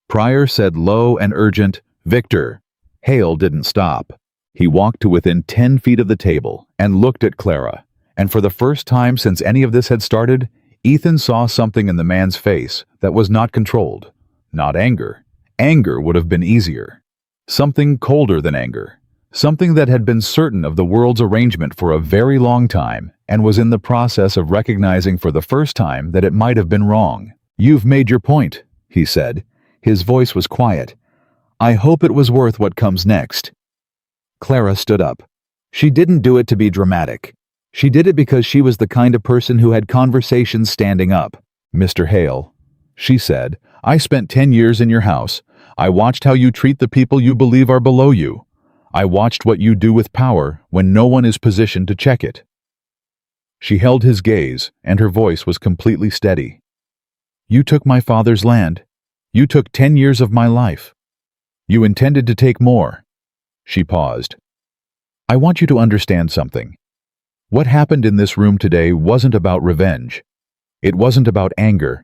Pryor said low and urgent, "Victor." Hale didn't stop. He walked to within 10 feet of the table and looked at Clara, and for the first time since any of this had started, Ethan saw something in the man's face that was not controlled. Not anger. Anger would have been easier. Something colder than anger. Something that had been certain of the world's arrangement for a very long time and was in the process of recognizing for the first time that it might have been wrong. "You've made your point," he said. His voice was quiet. "I hope it was worth what comes next." Clara stood up. She didn't do it to be dramatic. She did it because she was the kind of person who had conversations standing up. "Mr. Hale," she said, "I spent 10 years in your house. I watched how you treat the people you believe are below you. I watched what you do with power when no one is positioned to check it." She held his gaze, and her voice was completely steady. "You took my father's land. You took 10 years of my life. You intended to take more." She paused. "I want you to understand something. What happened in this room today wasn't about revenge. It wasn't about anger.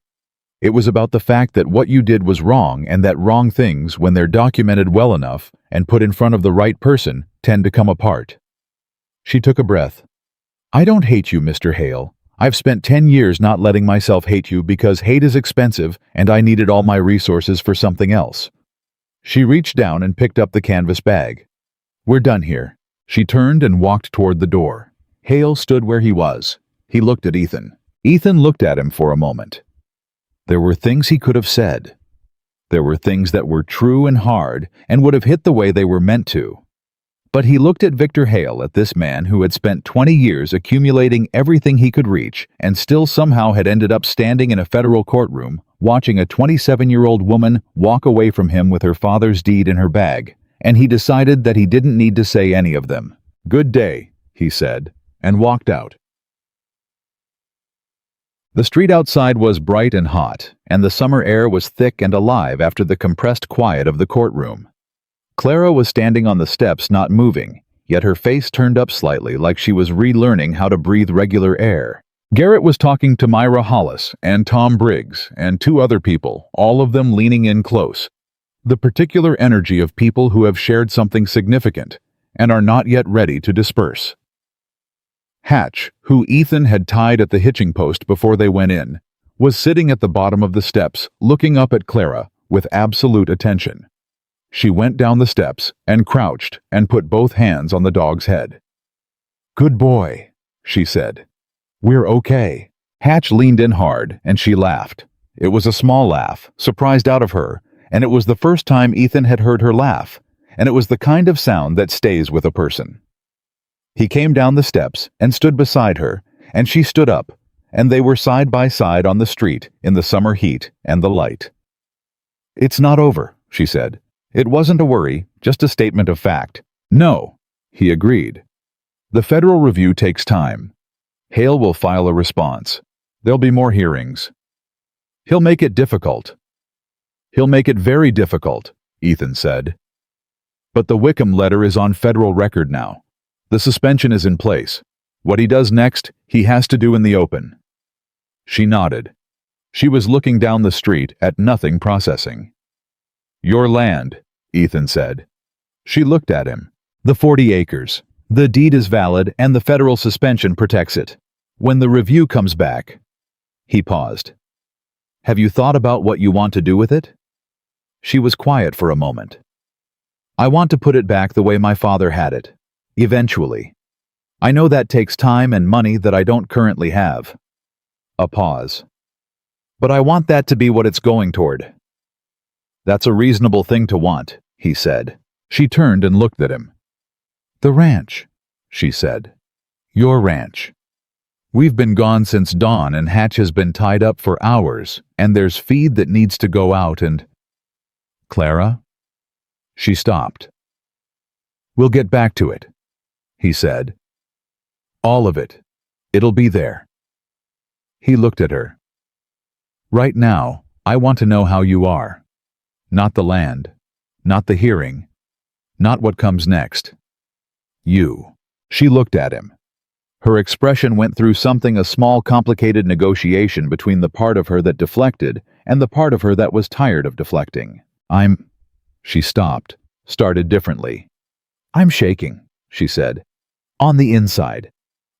It was about the fact that what you did was wrong and that wrong things, when they're documented well enough and put in front of the right person, tend to come apart. She took a breath. I don't hate you, Mr. Hale. I've spent 10 years not letting myself hate you because hate is expensive and I needed all my resources for something else. She reached down and picked up the canvas bag. We're done here. She turned and walked toward the door. Hale stood where he was. He looked at Ethan. Ethan looked at him for a moment. There were things he could have said. There were things that were true and hard and would have hit the way they were meant to. But he looked at Victor Hale, at this man who had spent 20 years accumulating everything he could reach and still somehow had ended up standing in a federal courtroom, watching a 27-year-old woman walk away from him with her father's deed in her bag, and he decided that he didn't need to say any of them. Good day, he said, and walked out. The street outside was bright and hot, and the summer air was thick and alive after the compressed quiet of the courtroom. Clara was standing on the steps, not moving, yet her face turned up slightly like she was relearning how to breathe regular air. Garrett was talking to Myra Hollis and Tom Briggs and 2 other people, all of them leaning in close. The particular energy of people who have shared something significant and are not yet ready to disperse. Hatch, who Ethan had tied at the hitching post before they went in, was sitting at the bottom of the steps, looking up at Clara with absolute attention. She went down the steps and crouched and put both hands on the dog's head. Good boy, she said. We're okay. Hatch leaned in hard and she laughed. It was a small laugh, surprised out of her, and it was the first time Ethan had heard her laugh, and it was the kind of sound that stays with a person. He came down the steps and stood beside her, and she stood up, and they were side by side on the street in the summer heat and the light. It's not over, she said. It wasn't a worry, just a statement of fact. No, he agreed. The federal review takes time. Hale will file a response. There'll be more hearings. He'll make it difficult. He'll make it very difficult, Ethan said. But the Wickham letter is on federal record now. The suspension is in place. What he does next, he has to do in the open. She nodded. She was looking down the street at nothing, processing. Your land, Ethan said. She looked at him. The 40 acres. The deed is valid and the federal suspension protects it. When the review comes back. He paused. Have you thought about what you want to do with it? She was quiet for a moment. I want to put it back the way my father had it. Eventually. I know that takes time and money that I don't currently have. A pause. But I want that to be what it's going toward. That's a reasonable thing to want, he said. She turned and looked at him. The ranch, she said. Your ranch. We've been gone since dawn and Hatch has been tied up for hours, and there's feed that needs to go out and... Clara? She stopped. We'll get back to it, he said. All of it. It'll be there. He looked at her. Right now, I want to know how you are. Not the land, not the hearing, not what comes next. You. She looked at him. Her expression went through something, a small complicated negotiation between the part of her that deflected and the part of her that was tired of deflecting. She stopped, started differently. I'm shaking, she said. On the inside.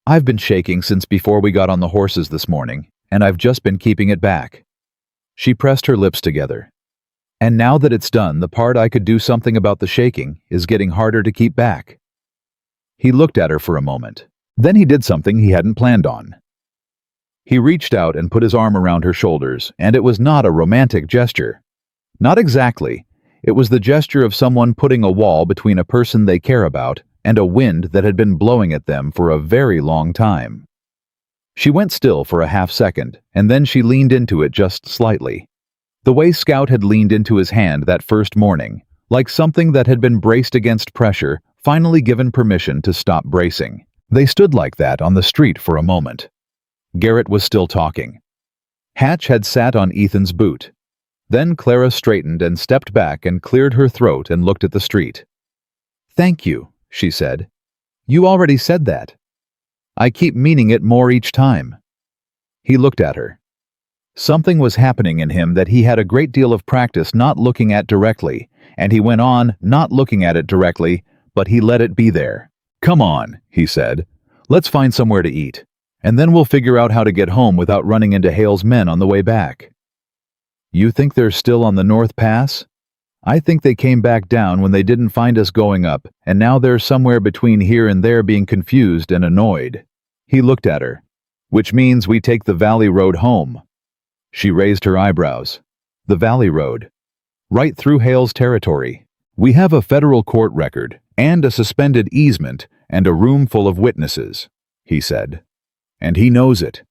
I've been shaking since before we got on the horses this morning, and I've just been keeping it back. She pressed her lips together. And now that it's done, the part I could do something about the shaking is getting harder to keep back. He looked at her for a moment. Then he did something he hadn't planned on. He reached out and put his arm around her shoulders, and it was not a romantic gesture. Not exactly. It was the gesture of someone putting a wall between a person they care about and a wind that had been blowing at them for a very long time. She went still for a half second, and then she leaned into it just slightly. The way Scout had leaned into his hand that first morning, like something that had been braced against pressure, finally given permission to stop bracing. They stood like that on the street for a moment. Garrett was still talking. Hatch had sat on Ethan's boot. Then Clara straightened and stepped back and cleared her throat and looked at the street. Thank you, she said. You already said that. I keep meaning it more each time. He looked at her. Something was happening in him that he had a great deal of practice not looking at directly, and he went on not looking at it directly, but he let it be there. "Come on," he said. "Let's find somewhere to eat, and then we'll figure out how to get home without running into Hale's men on the way back." "You think they're still on the North Pass?" "I think they came back down when they didn't find us going up, and now they're somewhere between here and there being confused and annoyed." He looked at her. "Which means we take the Valley Road home." She raised her eyebrows. "The Valley Road? Right through Hale's territory. We have a federal court record, and a suspended easement, and a room full of witnesses," he said. "And he knows it.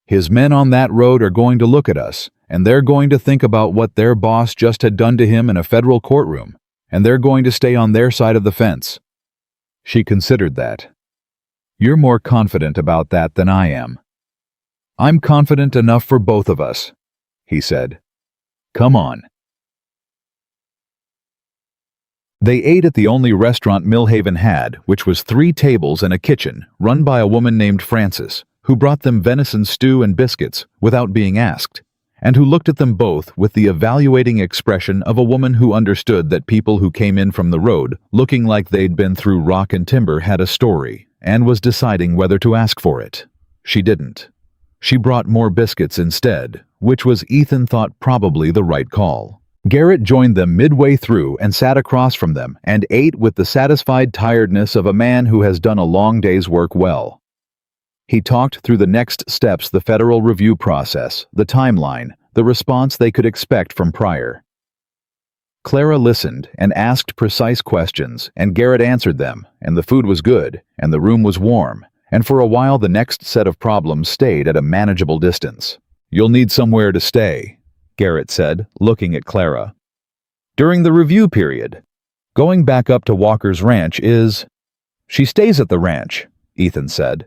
His men on that road are going to look at us, and they're going to think about what their boss just had done to him in a federal courtroom, and they're going to stay on their side of the fence." She considered that. "You're more confident about that than I am." "I'm confident enough for both of us," he said. "Come on." They ate at the only restaurant Millhaven had, which was 3 tables and a kitchen, run by a woman named Frances, who brought them venison stew and biscuits without being asked, and who looked at them both with the evaluating expression of a woman who understood that people who came in from the road, looking like they'd been through rock and timber, had a story, and was deciding whether to ask for it. She didn't. She brought more biscuits instead, which was, Ethan thought, probably the right call. Garrett joined them midway through and sat across from them and ate with the satisfied tiredness of a man who has done a long day's work well. He talked through the next steps, the federal review process, the timeline, the response they could expect from Pryor. Clara listened and asked precise questions, and Garrett answered them, and the food was good, and the room was warm, and for a while the next set of problems stayed at a manageable distance. "You'll need somewhere to stay," Garrett said, looking at Clara. "During the review period. Going back up to Walker's ranch is—" "She stays at the ranch," Ethan said.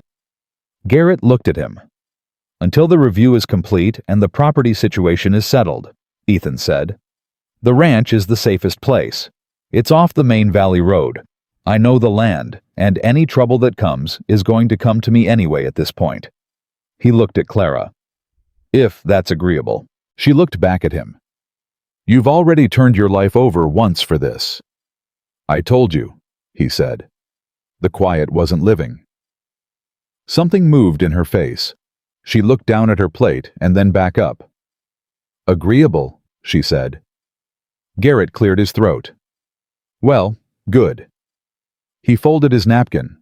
Garrett looked at him. "Until the review is complete and the property situation is settled," Ethan said. "The ranch is the safest place. It's off the main Valley Road. I know the land, and any trouble that comes is going to come to me anyway at this point." He looked at Clara. "If that's agreeable." She looked back at him. "You've already turned your life over once for this." "I told you," he said. The quiet wasn't living. Something moved in her face. She looked down at her plate and then back up. "Agreeable," she said. Garrett cleared his throat. "Well, good." He folded his napkin.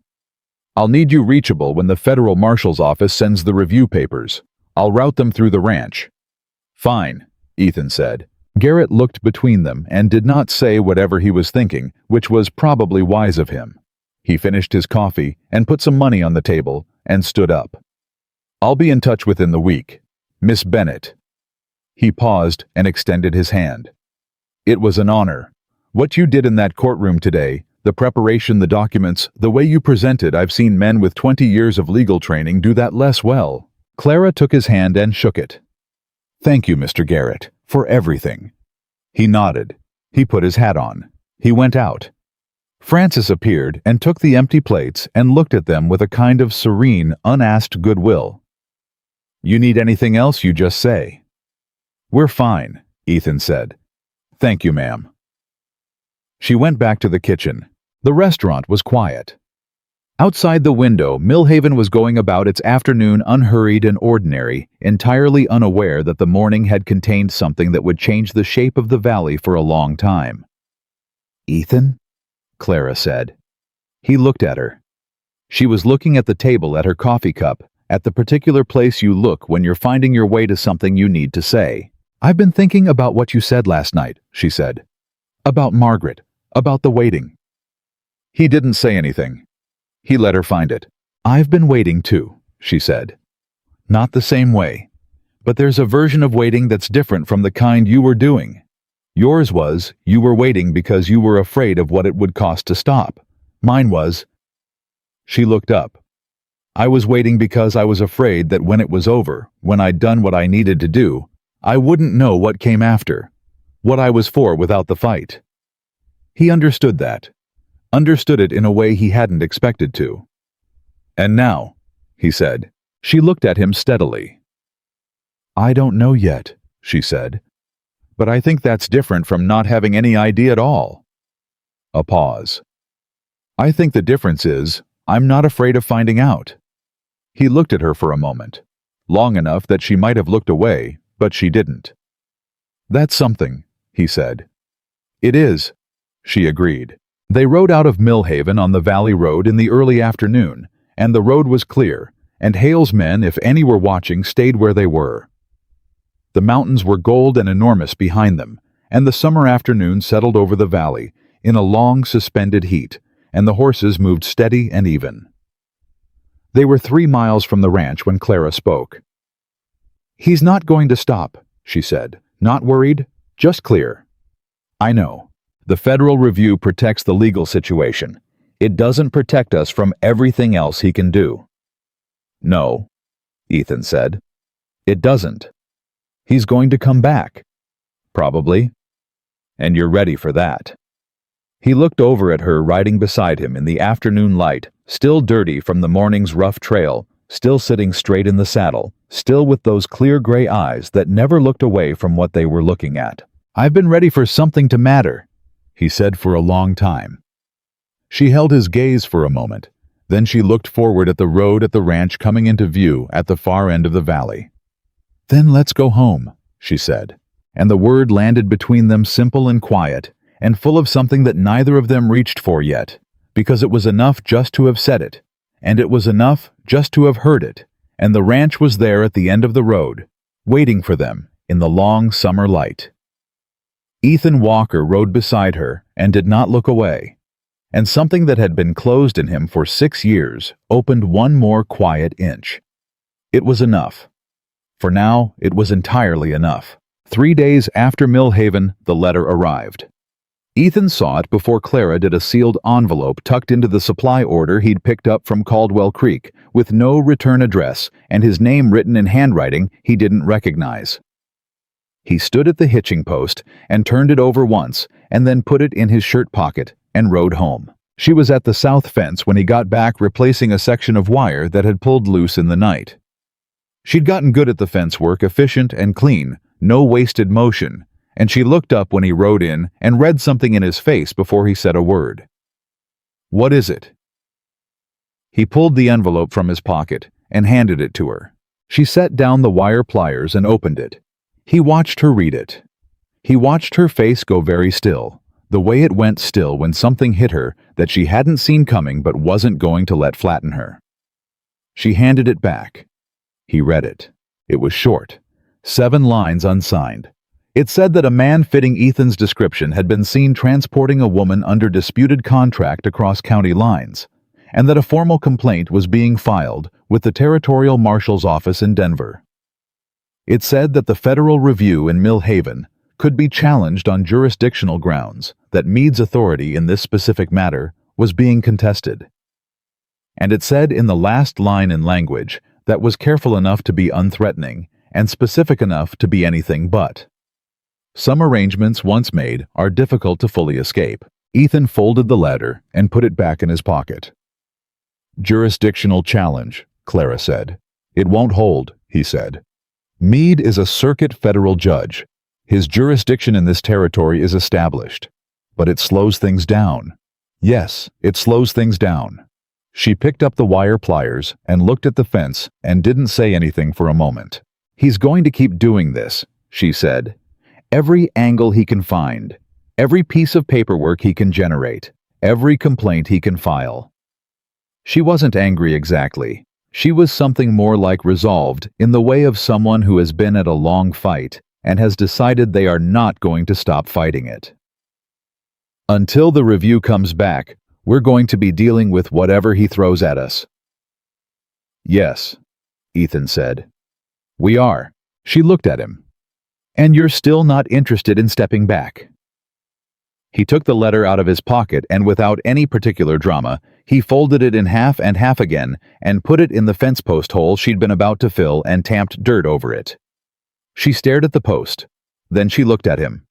"I'll need you reachable when the federal marshal's office sends the review papers. I'll route them through the ranch." "Fine," Ethan said. Garrett looked between them and did not say whatever he was thinking, which was probably wise of him. He finished his coffee and put some money on the table and stood up. "I'll be in touch within the week. Miss Bennett." He paused and extended his hand. "It was an honor. What you did in that courtroom today, the preparation, the documents, the way you presented, I've seen men with 20 years of legal training do that less well." Clara took his hand and shook it. "Thank you, Mr. Garrett, for everything." He nodded. He put his hat on. He went out. Frances appeared and took the empty plates and looked at them with a kind of serene, unasked goodwill. "You need anything else, you just say." "We're fine," Ethan said. "Thank you, ma'am." She went back to the kitchen. The restaurant was quiet. Outside the window, Millhaven was going about its afternoon unhurried and ordinary, entirely unaware that the morning had contained something that would change the shape of the valley for a long time. "Ethan?" Clara said. He looked at her. She was looking at the table at her coffee cup, at the particular place you look when you're finding your way to something you need to say. "I've been thinking about what you said last night," she said. "About Margaret, about the waiting." He didn't say anything. He let her find it. "I've been waiting too," she said. "Not the same way. But there's a version of waiting that's different from the kind you were doing. Yours was, you were waiting because you were afraid of what it would cost to stop. Mine was—" She looked up. "I was waiting because I was afraid that when it was over, when I'd done what I needed to do, I wouldn't know what came after, what I was for without the fight." He understood that. Understood it in a way he hadn't expected to. "And now," he said. She looked at him steadily. I don't know yet, she said. But I think that's different from not having any idea at all. A pause. I think the difference is, I'm not afraid of finding out. He looked at her for a moment, long enough that she might have looked away, but she didn't. That's something, he said. It is, she agreed. They rode out of Millhaven on the Valley Road in the early afternoon, and the road was clear, and Hale's men, if any were watching, stayed where they were. The mountains were gold and enormous behind them, and the summer afternoon settled over the valley in a long suspended heat, and the horses moved steady and even. They were 3 miles from the ranch when Clara spoke. He's not going to stop, she said. Not worried, just clear. I know. The Federal Review protects the legal situation. It doesn't protect us from everything else he can do. No, Ethan said. It doesn't. He's going to come back. Probably. And you're ready for that. He looked over at her riding beside him in the afternoon light, still dirty from the morning's rough trail, still sitting straight in the saddle, still with those clear gray eyes that never looked away from what they were looking at. I've been ready for something to matter, he said for a long time. She held his gaze for a moment. Then she looked forward at the road at the ranch coming into view at the far end of the valley. Then let's go home, she said, and the word landed between them simple and quiet, and full of something that neither of them reached for yet, because it was enough just to have said it, and it was enough just to have heard it, and the ranch was there at the end of the road, waiting for them in the long summer light. Ethan Walker rode beside her and did not look away, and something that had been closed in him for 6 years opened one more quiet inch. It was enough. For now, it was entirely enough. 3 days after Millhaven, the letter arrived. Ethan saw it before Clara did a sealed envelope tucked into the supply order he'd picked up from Caldwell Creek, with no return address and his name written in handwriting he didn't recognize. He stood at the hitching post and turned it over once, and then put it in his shirt pocket and rode home. She was at the south fence when he got back, replacing a section of wire that had pulled loose in the night. She'd gotten good at the fence work, efficient and clean, no wasted motion, and she looked up when he rode in and read something in his face before he said a word. What is it? He pulled the envelope from his pocket and handed it to her. She set down the wire pliers and opened it. He watched her read it. He watched her face go very still, the way it went still when something hit her that she hadn't seen coming but wasn't going to let flatten her. She handed it back. He read it. It was short, 7 lines unsigned. It said that a man fitting Ethan's description had been seen transporting a woman under disputed contract across county lines, and that a formal complaint was being filed with the Territorial Marshal's office in Denver. It said that the Federal Review in Millhaven could be challenged on jurisdictional grounds, that Meade's authority in this specific matter was being contested. And it said in the last line in language that was careful enough to be unthreatening and specific enough to be anything but. Some arrangements once made are difficult to fully escape. Ethan folded the letter and put it back in his pocket. Jurisdictional challenge, Clara said. It won't hold, he said. Meade is a circuit federal judge. His jurisdiction in this territory is established. But it slows things down. Yes, it slows things down. She picked up the wire pliers and looked at the fence and didn't say anything for a moment. He's going to keep doing this, she said. Every angle he can find, every piece of paperwork he can generate, every complaint he can file. She wasn't angry exactly. She was something more like resolved, in the way of someone who has been at a long fight and has decided they are not going to stop fighting it. Until the review comes back, we're going to be dealing with whatever he throws at us. Yes, Ethan said. We are. She looked at him. And you're still not interested in stepping back. He took the letter out of his pocket and without any particular drama, he folded it in half and half again and put it in the fence post hole she'd been about to fill and tamped dirt over it. She stared at the post. Then she looked at him.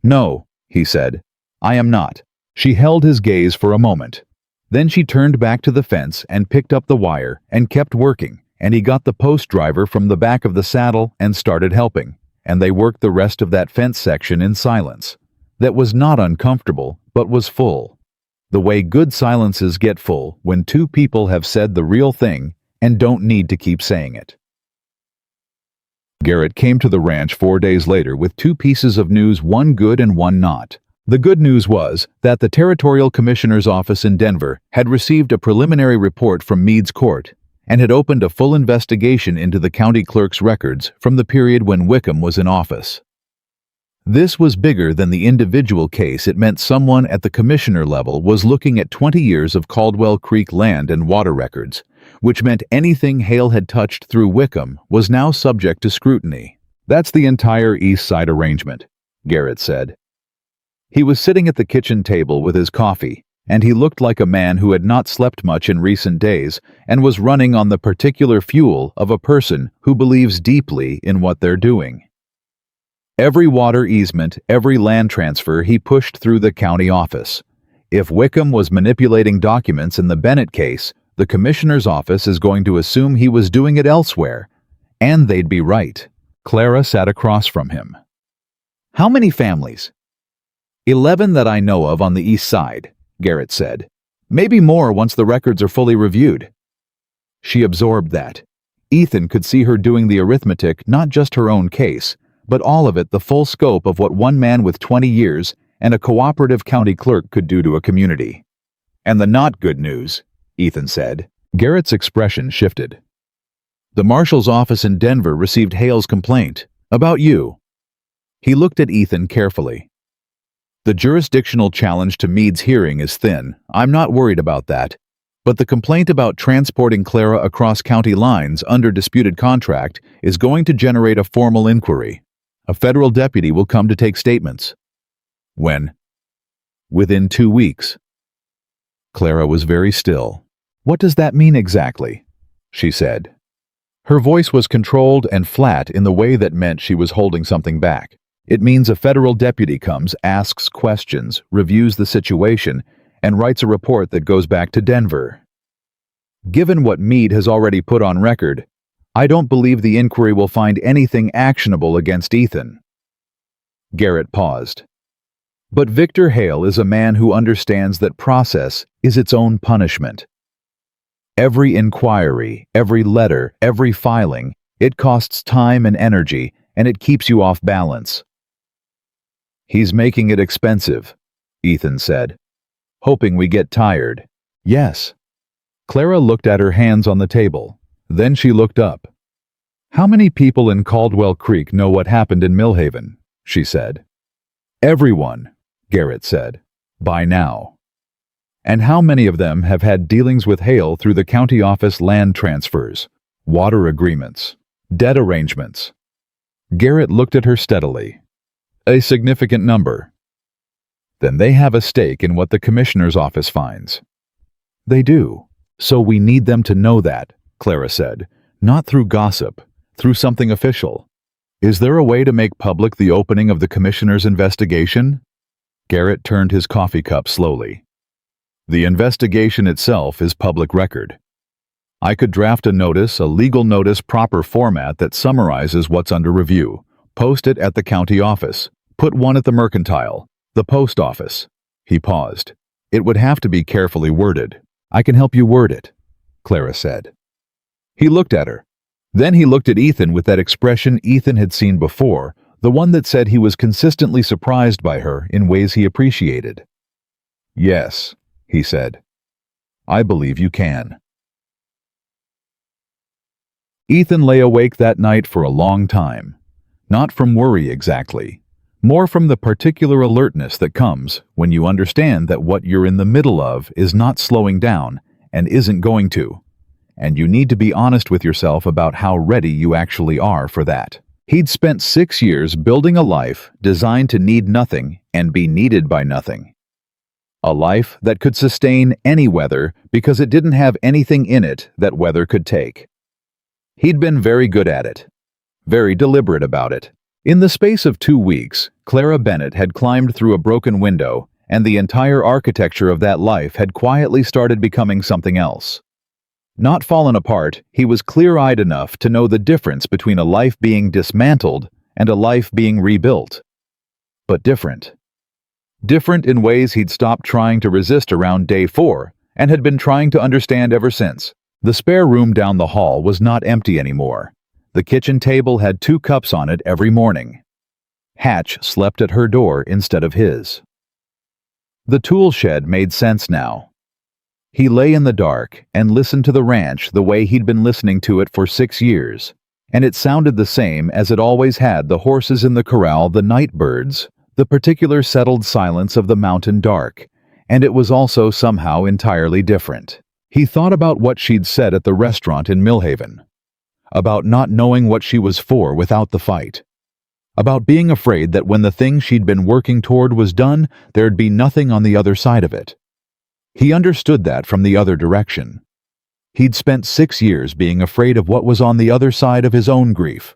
No, he said. I am not. She held his gaze for a moment. Then she turned back to the fence and picked up the wire and kept working, and he got the post driver from the back of the saddle and started helping, and they worked the rest of that fence section in silence. That was not uncomfortable, but was full. The way good silences get full when two people have said the real thing and don't need to keep saying it. Garrett came to the ranch 4 days later with two pieces of news, one good and one not. The good news was that the Territorial Commissioner's office in Denver had received a preliminary report from Meade's court and had opened a full investigation into the county clerk's records from the period when Wickham was in office. This was bigger than the individual case. It meant someone at the commissioner level was looking at 20 years of Caldwell Creek land and water records, which meant anything Hale had touched through Wickham was now subject to scrutiny. That's the entire East Side arrangement, Garrett said. He was sitting at the kitchen table with his coffee, and he looked like a man who had not slept much in recent days and was running on the particular fuel of a person who believes deeply in what they're doing. Every water easement, every land transfer he pushed through the county office. If Wickham was manipulating documents in the Bennett case, the commissioner's office is going to assume he was doing it elsewhere, and they'd be right. Clara sat across from him. How many families? 11 that I know of on the east side, Garrett said. Maybe more once the records are fully reviewed. She absorbed that. Ethan could see her doing the arithmetic, not just her own case, but all of it, the full scope of what one man with 20 years and a cooperative county clerk could do to a community. And the not good news, Ethan said. Garrett's expression shifted. The marshal's office in Denver received Hale's complaint. About you. He looked at Ethan carefully. The jurisdictional challenge to Meade's hearing is thin. I'm not worried about that. But the complaint about transporting Clara across county lines under disputed contract is going to generate a formal inquiry. A federal deputy will come to take statements. When? Within 2 weeks. Clara was very still. What does that mean exactly? She said. Her voice was controlled and flat in the way that meant she was holding something back. It means a federal deputy comes, asks questions, reviews the situation, and writes a report that goes back to Denver. Given what Meade has already put on record, I don't believe the inquiry will find anything actionable against Ethan. Garrett paused. But Victor Hale is a man who understands that process is its own punishment. Every inquiry, every letter, every filing, it costs time and energy, and it keeps you off balance. He's making it expensive, Ethan said. Hoping we get tired. Yes. Clara looked at her hands on the table. Then she looked up. How many people in Caldwell Creek know what happened in Millhaven? She said. Everyone, Garrett said. By now. And how many of them have had dealings with Hale through the county office land transfers, water agreements, debt arrangements? Garrett looked at her steadily. A significant number. Then they have a stake in what the commissioner's office finds. They do. So we need them to know that, Clara said. Not through gossip, through something official. Is there a way to make public the opening of the commissioner's investigation? Garrett turned his coffee cup slowly. The investigation itself is public record. I could draft a notice, a legal notice proper format that summarizes what's under review, post it at the county office, put one at the mercantile, the post office. He paused. It would have to be carefully worded. I can help you word it, Clara said. He looked at her. Then he looked at Ethan with that expression Ethan had seen before, the one that said he was consistently surprised by her in ways he appreciated. Yes, he said. I believe you can. Ethan lay awake that night for a long time. Not from worry exactly, more from the particular alertness that comes when you understand that what you're in the middle of is not slowing down and isn't going to, and you need to be honest with yourself about how ready you actually are for that. He'd spent 6 years building a life designed to need nothing and be needed by nothing. A life that could sustain any weather because it didn't have anything in it that weather could take. He'd been very good at it, very deliberate about it. In the space of 2 weeks, Clara Bennett had climbed through a broken window, and the entire architecture of that life had quietly started becoming something else. Not fallen apart, he was clear-eyed enough to know the difference between a life being dismantled and a life being rebuilt. But different. Different in ways he'd stopped trying to resist around day 4 and had been trying to understand ever since. The spare room down the hall was not empty anymore. The kitchen table had 2 cups on it every morning. Hatch slept at her door instead of his. The tool shed made sense now. He lay in the dark and listened to the ranch the way he'd been listening to it for 6 years, and it sounded the same as it always had: the horses in the corral, the night birds, the particular settled silence of the mountain dark, and it was also somehow entirely different. He thought about what she'd said at the restaurant in Millhaven, about not knowing what she was for without the fight, about being afraid that when the thing she'd been working toward was done, there'd be nothing on the other side of it. He understood that from the other direction. He'd spent 6 years being afraid of what was on the other side of his own grief.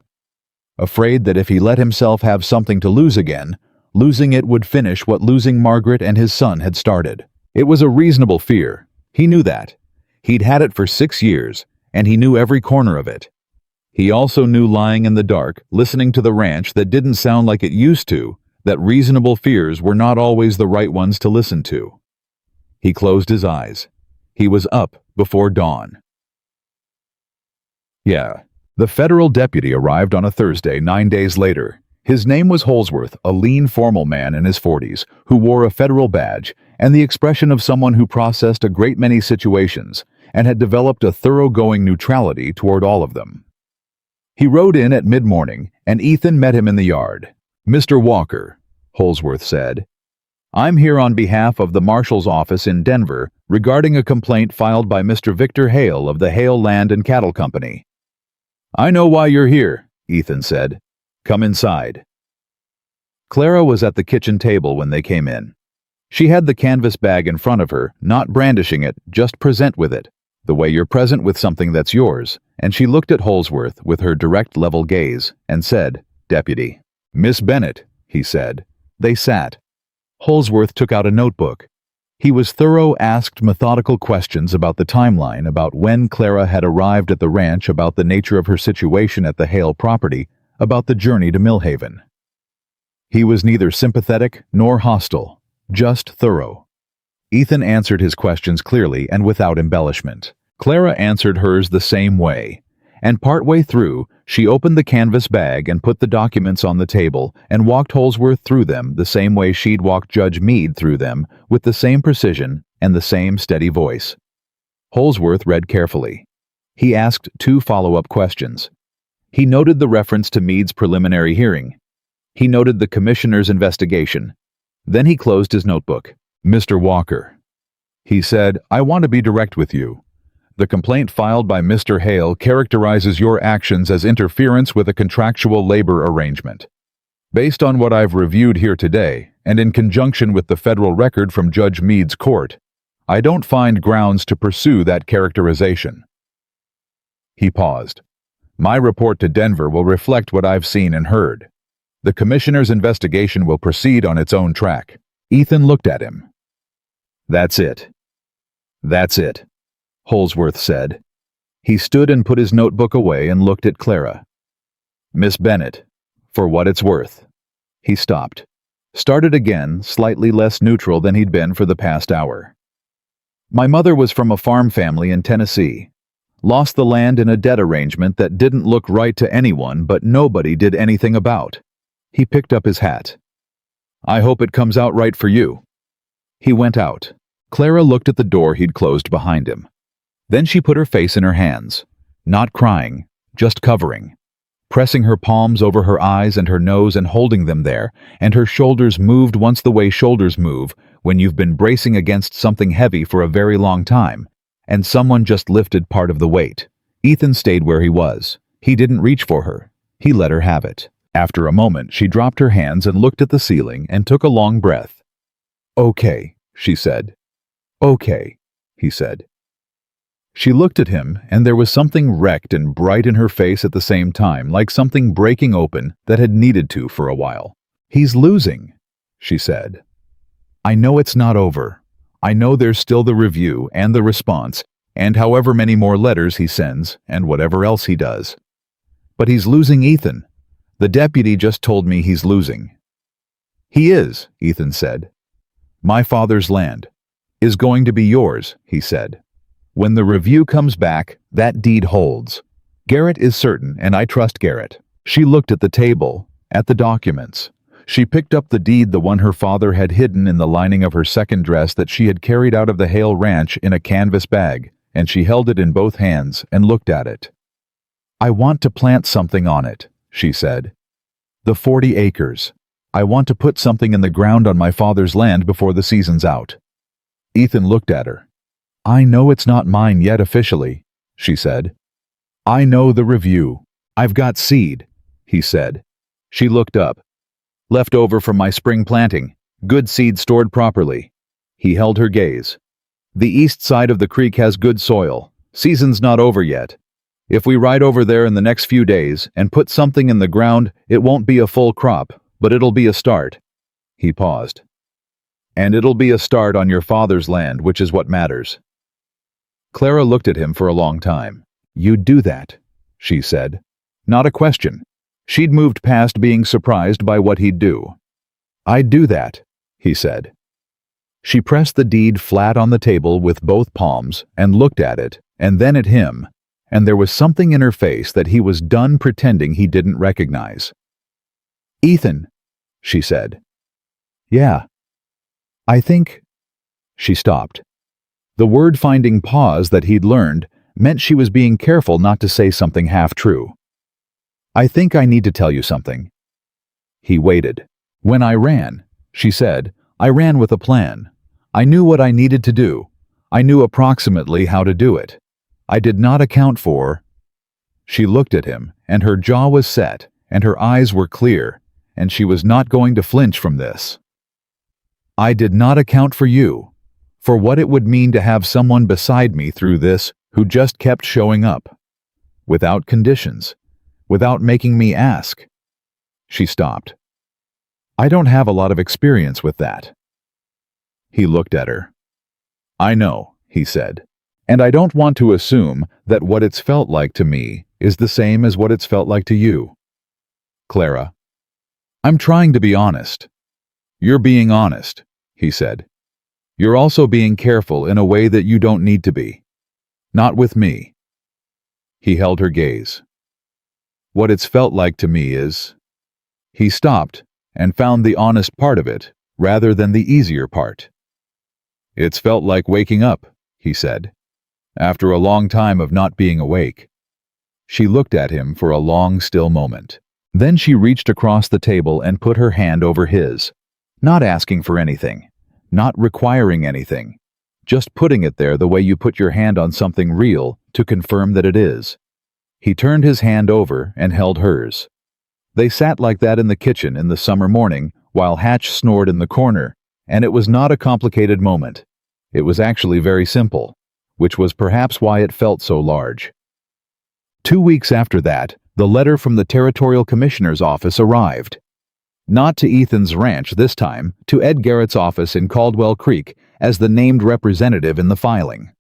Afraid that if he let himself have something to lose again, losing it would finish what losing Margaret and his son had started. It was a reasonable fear. He knew that. He'd had it for 6 years, and he knew every corner of it. He also knew, lying in the dark, listening to the ranch that didn't sound like it used to, that reasonable fears were not always the right ones to listen to. He closed his eyes. He was up before dawn. Yeah, the federal deputy arrived on a Thursday 9 days later. His name was Holsworth, a lean, formal man in his 40s who wore a federal badge and the expression of someone who processed a great many situations and had developed a thoroughgoing neutrality toward all of them. He rode in at mid-morning, and Ethan met him in the yard. "Mr. Walker," Holsworth said, "I'm here on behalf of the Marshal's office in Denver regarding a complaint filed by Mr. Victor Hale of the Hale Land and Cattle Company." "I know why you're here," Ethan said. "Come inside." Clara was at the kitchen table when they came in. She had the canvas bag in front of her, not brandishing it, just present with it, the way you're present with something that's yours, and she looked at Holsworth with her direct level gaze and said, "Deputy." "Miss Bennett," he said. They sat. Holsworth took out a notebook. He was thorough, asked methodical questions about the timeline, about when Clara had arrived at the ranch, about the nature of her situation at the Hale property, about the journey to Millhaven. He was neither sympathetic nor hostile, just thorough. Ethan answered his questions clearly and without embellishment. Clara answered hers the same way, and partway through, she opened the canvas bag and put the documents on the table and walked Holsworth through them the same way she'd walked Judge Meade through them, with the same precision and the same steady voice. Holsworth read carefully. He asked 2 follow-up questions. He noted the reference to Meade's preliminary hearing. He noted the commissioner's investigation. Then he closed his notebook. "Mr. Walker," he said, "I want to be direct with you. The complaint filed by Mr. Hale characterizes your actions as interference with a contractual labor arrangement. Based on what I've reviewed here today, and in conjunction with the federal record from Judge Meade's court, I don't find grounds to pursue that characterization." He paused. "My report to Denver will reflect what I've seen and heard. The commissioner's investigation will proceed on its own track." Ethan looked at him. "That's it. That's it," Holsworth said. He stood and put his notebook away and looked at Clara. "Miss Bennett, for what it's worth." He stopped. Started again, slightly less neutral than he'd been for the past hour. "My mother was from a farm family in Tennessee. Lost the land in a debt arrangement that didn't look right to anyone, but nobody did anything about." He picked up his hat. "I hope it comes out right for you." He went out. Clara looked at the door he'd closed behind him. Then she put her face in her hands, not crying, just covering, pressing her palms over her eyes and her nose and holding them there, and her shoulders moved once the way shoulders move when you've been bracing against something heavy for a very long time, and someone just lifted part of the weight. Ethan stayed where he was. He didn't reach for her. He let her have it. After a moment, she dropped her hands and looked at the ceiling and took a long breath. "Okay," she said. "Okay," he said. She looked at him, and there was something wrecked and bright in her face at the same time, like something breaking open that had needed to for a while. "He's losing," she said. "I know it's not over. I know there's still the review and the response, and however many more letters he sends, and whatever else he does. But he's losing Ethan. The deputy just told me he's losing. He is, Ethan said. My father's land is going to be yours, he said. When the review comes back, that deed holds. Garrett is certain, and I trust Garrett. She looked at the table, at the documents. She picked up the deed, the one her father had hidden in the lining of her second dress that she had carried out of the Hale Ranch in a canvas bag, and she held it in both hands and looked at it. I want to plant something on it, she said. The 40 acres. I want to put something in the ground on my father's land before the season's out. Ethan looked at her. I know it's not mine yet officially, she said. I know the review. I've got seed, he said. She looked up. Left over from my spring planting. Good seed stored properly. He held her gaze. The east side of the creek has good soil. Season's not over yet. If we ride over there in the next few days and put something in the ground, it won't be a full crop, but it'll be a start. He paused. And it'll be a start on your father's land, which is what matters. Clara looked at him for a long time. You'd do that, she said. Not a question. She'd moved past being surprised by what he'd do. I'd do that, he said. She pressed the deed flat on the table with both palms and looked at it, and then at him, and there was something in her face that he was done pretending he didn't recognize. Ethan, she said. Yeah. I think... She stopped. The word-finding pause that he'd learned meant she was being careful not to say something half-true. I think I need to tell you something. He waited. When I ran, she said, I ran with a plan. I knew what I needed to do. I knew approximately how to do it. I did not account for... She looked at him, and her jaw was set, and her eyes were clear, and she was not going to flinch from this. I did not account for you, for what it would mean to have someone beside me through this who just kept showing up, without conditions, without making me ask. She stopped. I don't have a lot of experience with that. He looked at her. I know, he said. And I don't want to assume that what it's felt like to me is the same as what it's felt like to you. Clara, I'm trying to be honest. You're being honest, he said. You're also being careful in a way that you don't need to be. Not with me. He held her gaze. What it's felt like to me is... He stopped and found the honest part of it rather than the easier part. It's felt like waking up, he said. After a long time of not being awake. She looked at him for a long, still moment. Then she reached across the table and put her hand over his, not asking for anything, not requiring anything, just putting it there the way you put your hand on something real to confirm that it is. He turned his hand over and held hers. They sat like that in the kitchen in the summer morning while Hatch snored in the corner, and it was not a complicated moment. It was actually very simple, which was perhaps why it felt so large. 2 weeks after that, the letter from the Territorial Commissioner's office arrived. Not to Ethan's ranch this time, to Ed Garrett's office in Caldwell Creek as the named representative in the filing.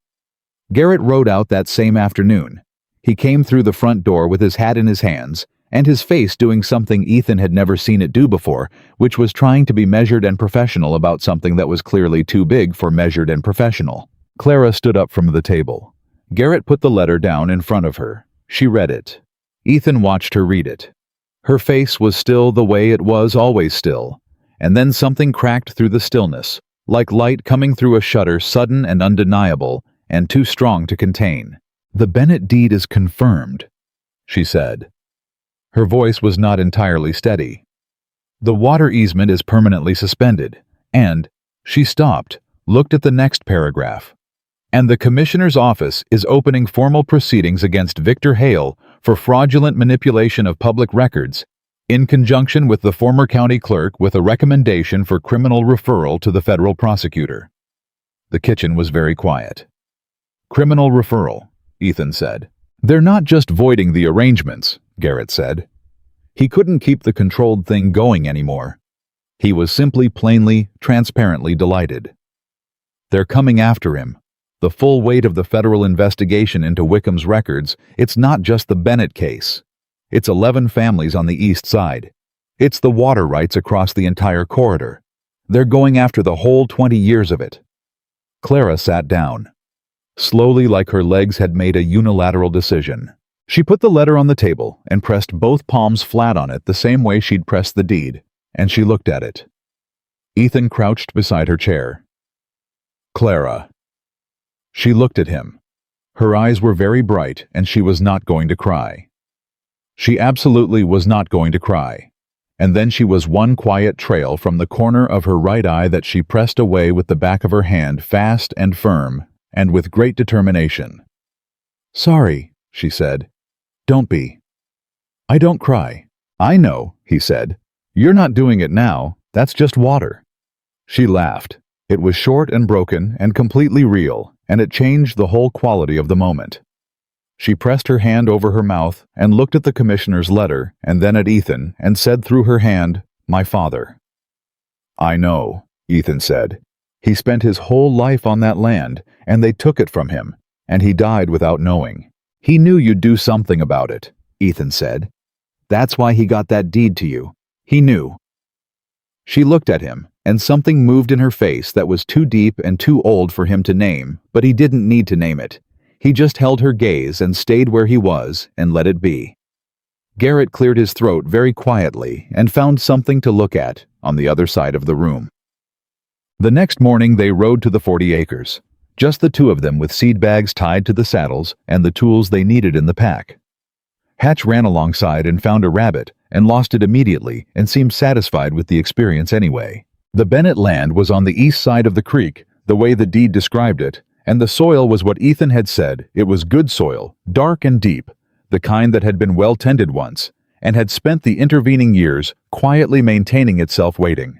Garrett rode out that same afternoon. He came through the front door with his hat in his hands, and his face doing something Ethan had never seen it do before, which was trying to be measured and professional about something that was clearly too big for measured and professional. Clara stood up from the table. Garrett put the letter down in front of her. She read it. Ethan watched her read it. Her face was still the way it was always still, and then something cracked through the stillness, like light coming through a shutter, sudden and undeniable, and too strong to contain. The Bennett deed is confirmed, she said. Her voice was not entirely steady. The water easement is permanently suspended, and, she stopped, looked at the next paragraph. And the Commissioner's office is opening formal proceedings against Victor Hale for fraudulent manipulation of public records, in conjunction with the former county clerk with a recommendation for criminal referral to the federal prosecutor. The kitchen was very quiet. Criminal referral, Ethan said. They're not just voiding the arrangements, Garrett said. He couldn't keep the controlled thing going anymore. He was simply plainly, transparently delighted. They're coming after him. The full weight of the federal investigation into Wickham's records, it's not just the Bennett case. It's 11 families on the east side. It's the water rights across the entire corridor. They're going after the whole 20 years of it. Clara sat down. Slowly, like her legs had made a unilateral decision. She put the letter on the table and pressed both palms flat on it the same way she'd pressed the deed, and she looked at it. Ethan crouched beside her chair. Clara. She looked at him. Her eyes were very bright, and she was not going to cry. She absolutely was not going to cry. And then she was one quiet trail from the corner of her right eye that she pressed away with the back of her hand fast and firm, and with great determination. Sorry, she said. Don't be. I don't cry. I know, he said. You're not doing it now, that's just water. She laughed. It was short and broken and completely real, and it changed the whole quality of the moment. She pressed her hand over her mouth and looked at the commissioner's letter and then at Ethan and said through her hand, "My father." I know, Ethan said. He spent his whole life on that land, and they took it from him, and he died without knowing. He knew you'd do something about it, Ethan said. That's why he got that deed to you. He knew. She looked at him, and something moved in her face that was too deep and too old for him to name, but he didn't need to name it. He just held her gaze and stayed where he was and let it be. Garrett cleared his throat very quietly and found something to look at on the other side of the room. The next morning they rode to the 40 acres, just the two of them with seed bags tied to the saddles and the tools they needed in the pack. Hatch ran alongside and found a rabbit and lost it immediately and seemed satisfied with the experience anyway. The Bennett land was on the east side of the creek, the way the deed described it, and the soil was what Ethan had said. It was good soil, dark and deep, the kind that had been well tended once, and had spent the intervening years quietly maintaining itself waiting.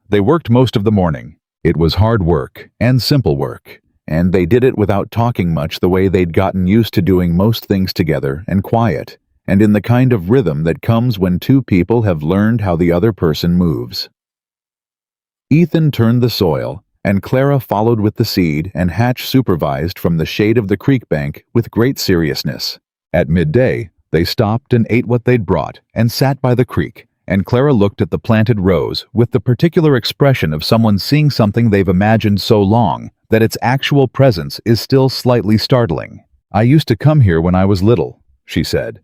They worked most of the morning. It was hard work and simple work, and they did it without talking much, the way they'd gotten used to doing most things together and quiet, and in the kind of rhythm that comes when two people have learned how the other person moves. Ethan turned the soil, and Clara followed with the seed, and Hatch supervised from the shade of the creek bank with great seriousness. At midday, they stopped and ate what they'd brought and sat by the creek, and Clara looked at the planted rows with the particular expression of someone seeing something they've imagined so long that its actual presence is still slightly startling. I used to come here when I was little, she said.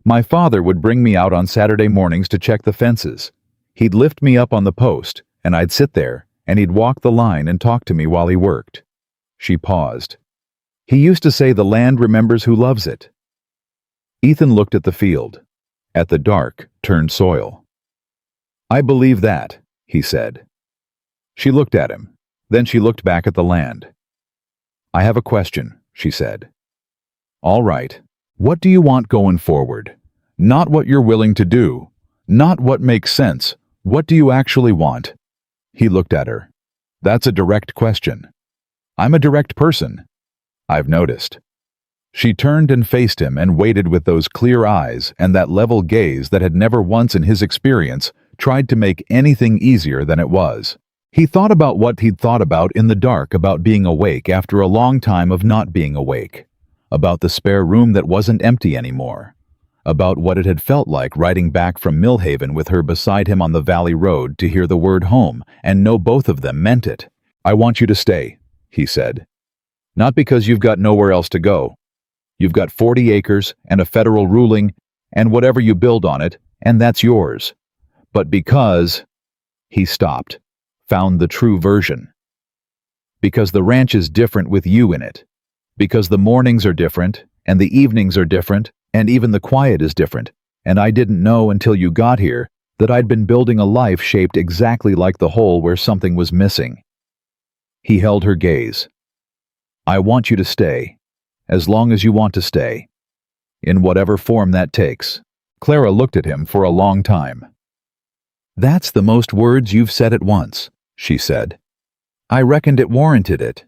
My father would bring me out on Saturday mornings to check the fences. He'd lift me up on the post, and I'd sit there, and he'd walk the line and talk to me while he worked. She paused. He used to say the land remembers who loves it. Ethan looked at the field, at the dark, turned soil. I believe that, he said. She looked at him. Then she looked back at the land. I have a question, she said. All right. What do you want going forward? Not what you're willing to do. Not what makes sense. What do you actually want? He looked at her. That's a direct question. I'm a direct person. I've noticed. She turned and faced him and waited with those clear eyes and that level gaze that had never once in his experience tried to make anything easier than it was. He thought about what he'd thought about in the dark about being awake after a long time of not being awake, about the spare room that wasn't empty anymore, about what it had felt like riding back from Millhaven with her beside him on the valley road to hear the word home and know both of them meant it. I want you to stay, he said. Not because you've got nowhere else to go. You've got 40 acres and a federal ruling and whatever you build on it, and that's yours. But because... He stopped, found the true version. Because the ranch is different with you in it. Because the mornings are different, and the evenings are different, and even the quiet is different, and I didn't know until you got here that I'd been building a life shaped exactly like the hole where something was missing. He held her gaze. I want you to stay, as long as you want to stay, in whatever form that takes. Clara looked at him for a long time. That's the most words you've said at once, she said. I reckoned it warranted it.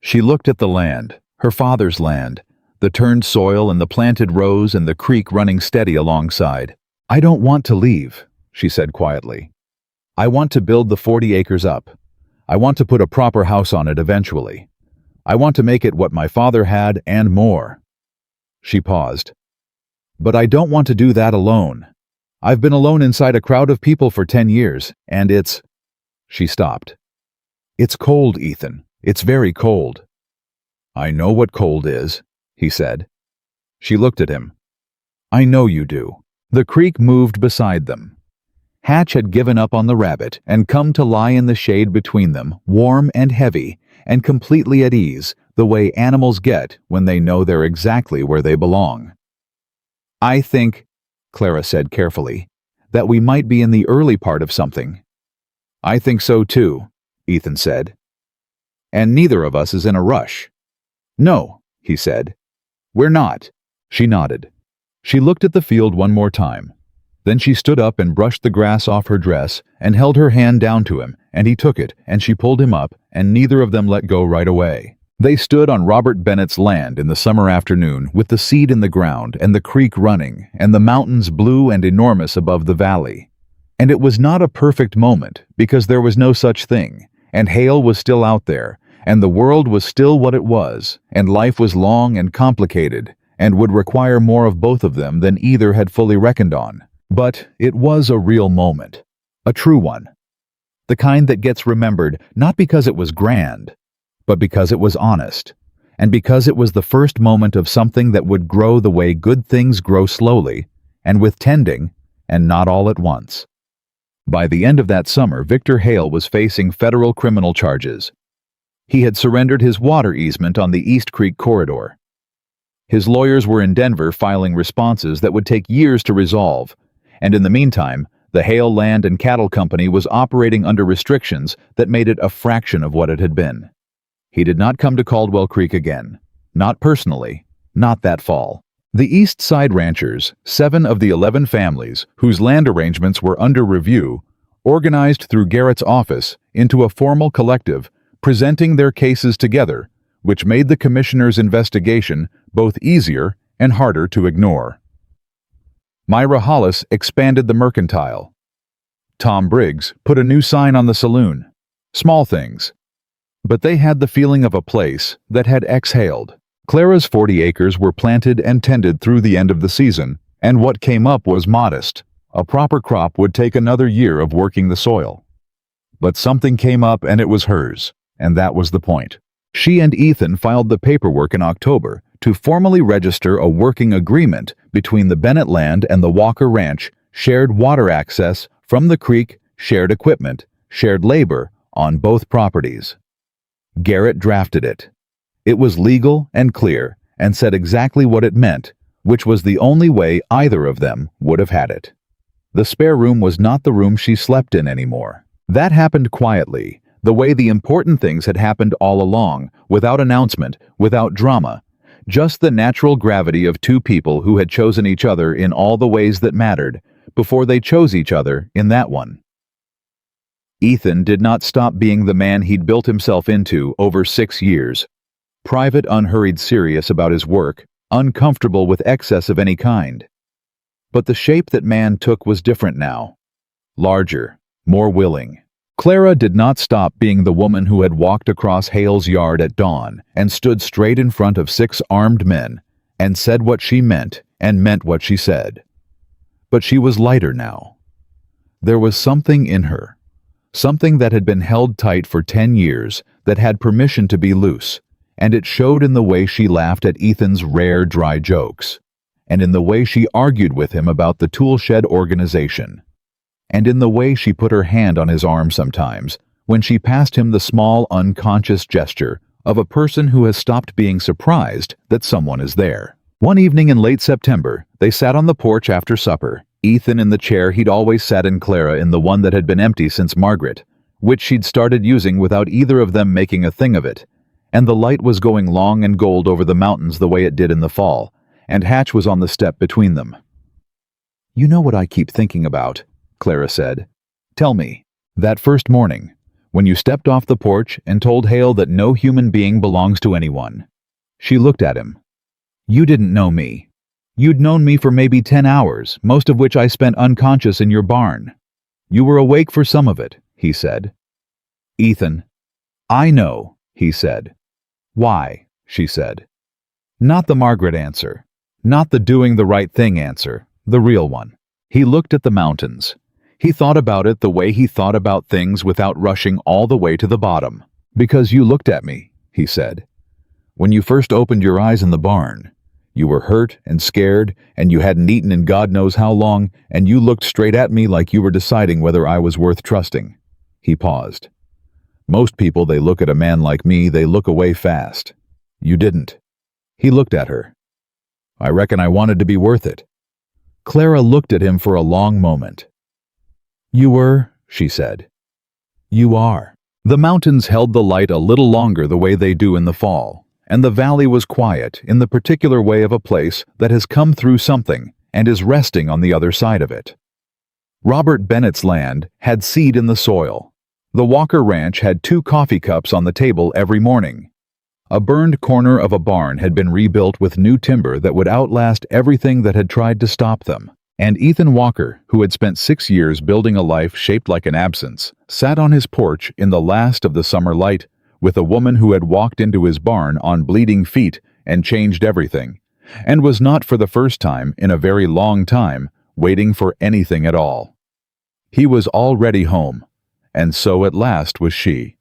She looked at the land, her father's land, the turned soil and the planted rows and the creek running steady alongside. I don't want to leave, she said quietly. I want to build the 40 acres up. I want to put a proper house on it eventually. I want to make it what my father had and more." She paused. "But I don't want to do that alone. I've been alone inside a crowd of people for 10 years, and it's—" She stopped. "It's cold, Ethan. It's very cold." "I know what cold is," he said. She looked at him. "I know you do." The creek moved beside them. Hatch had given up on the rabbit and come to lie in the shade between them, warm and heavy, and completely at ease, the way animals get when they know they're exactly where they belong. "I think," Clara said carefully, "that we might be in the early part of something." "I think so too," Ethan said. "And neither of us is in a rush." "No," he said. "We're not." She nodded. She looked at the field one more time. Then she stood up and brushed the grass off her dress and held her hand down to him, and he took it, and she pulled him up, and neither of them let go right away. They stood on Robert Bennett's land in the summer afternoon with the seed in the ground and the creek running and the mountains blue and enormous above the valley. And it was not a perfect moment because there was no such thing, and Hale was still out there, and the world was still what it was, and life was long and complicated, and would require more of both of them than either had fully reckoned on. But it was a real moment, a true one. The kind that gets remembered not because it was grand, but because it was honest, and because it was the first moment of something that would grow the way good things grow slowly, and with tending, and not all at once. By the end of that summer, Victor Hale was facing federal criminal charges. He had surrendered his water easement on the East Creek corridor. His lawyers were in Denver filing responses that would take years to resolve, and in the meantime, the Hale Land and Cattle Company was operating under restrictions that made it a fraction of what it had been. He did not come to Caldwell Creek again. Not personally. Not that fall. The East Side ranchers, 7 of the 11 families whose land arrangements were under review, organized through Garrett's office into a formal collective, presenting their cases together, which made the commissioner's investigation both easier and harder to ignore. Myra Hollis expanded the mercantile. Tom Briggs put a new sign on the saloon. Small things. But they had the feeling of a place that had exhaled. Clara's 40 acres were planted and tended through the end of the season, and what came up was modest. A proper crop would take another year of working the soil. But something came up and it was hers, and that was the point. She and Ethan filed the paperwork in October to formally register a working agreement between the Bennett land and the Walker Ranch, shared water access from the creek, shared equipment, shared labor on both properties. Garrett drafted it. It was legal and clear and said exactly what it meant, which was the only way either of them would have had it. The spare room was not the room she slept in anymore. That happened quietly, the way the important things had happened all along, without announcement, without drama, just the natural gravity of two people who had chosen each other in all the ways that mattered, before they chose each other in that one. Ethan did not stop being the man he'd built himself into over 6 years. Private, unhurried, serious about his work, uncomfortable with excess of any kind. But the shape that man took was different now. Larger, more willing. Clara did not stop being the woman who had walked across Hale's yard at dawn and stood straight in front of 6 armed men and said what she meant and meant what she said. But she was lighter now. There was something in her, something that had been held tight for 10 years that had permission to be loose, and it showed in the way she laughed at Ethan's rare dry jokes, and in the way she argued with him about the tool shed organization, and in the way she put her hand on his arm sometimes when she passed him the small unconscious gesture of a person who has stopped being surprised that someone is there. One evening in late September, they sat on the porch after supper, Ethan in the chair he'd always sat in, Clara in the one that had been empty since Margaret, which she'd started using without either of them making a thing of it, and the light was going long and gold over the mountains the way it did in the fall, and Hatch was on the step between them. "You know what I keep thinking about," Clara said. "Tell me, that first morning, when you stepped off the porch and told Hale that no human being belongs to anyone." She looked at him. "You didn't know me. You'd known me for maybe 10 hours, most of which I spent unconscious in your barn. You were awake for some of it," he said. "Ethan." "I know," he said. Why? She said. Not the Margaret answer. Not the doing the right thing answer. The real one. He looked at the mountains. He thought about it the way he thought about things without rushing all the way to the bottom. Because you looked at me, he said. When you first opened your eyes in the barn, you were hurt and scared, and you hadn't eaten in God knows how long, and you looked straight at me like you were deciding whether I was worth trusting. He paused. Most people, they look at a man like me, they look away fast. You didn't. He looked at her. I reckon I wanted to be worth it. Clara looked at him for a long moment. You were, she said. You are. The mountains held the light a little longer the way they do in the fall. And the valley was quiet in the particular way of a place that has come through something and is resting on the other side of it. Robert Bennett's land had seed in the soil. The Walker Ranch had 2 coffee cups on the table every morning. A burned corner of a barn had been rebuilt with new timber that would outlast everything that had tried to stop them. And Ethan Walker, who had spent 6 years building a life shaped like an absence, sat on his porch in the last of the summer light with a woman who had walked into his barn on bleeding feet and changed everything, and was not for the first time in a very long time waiting for anything at all. He was already home, and so at last was she.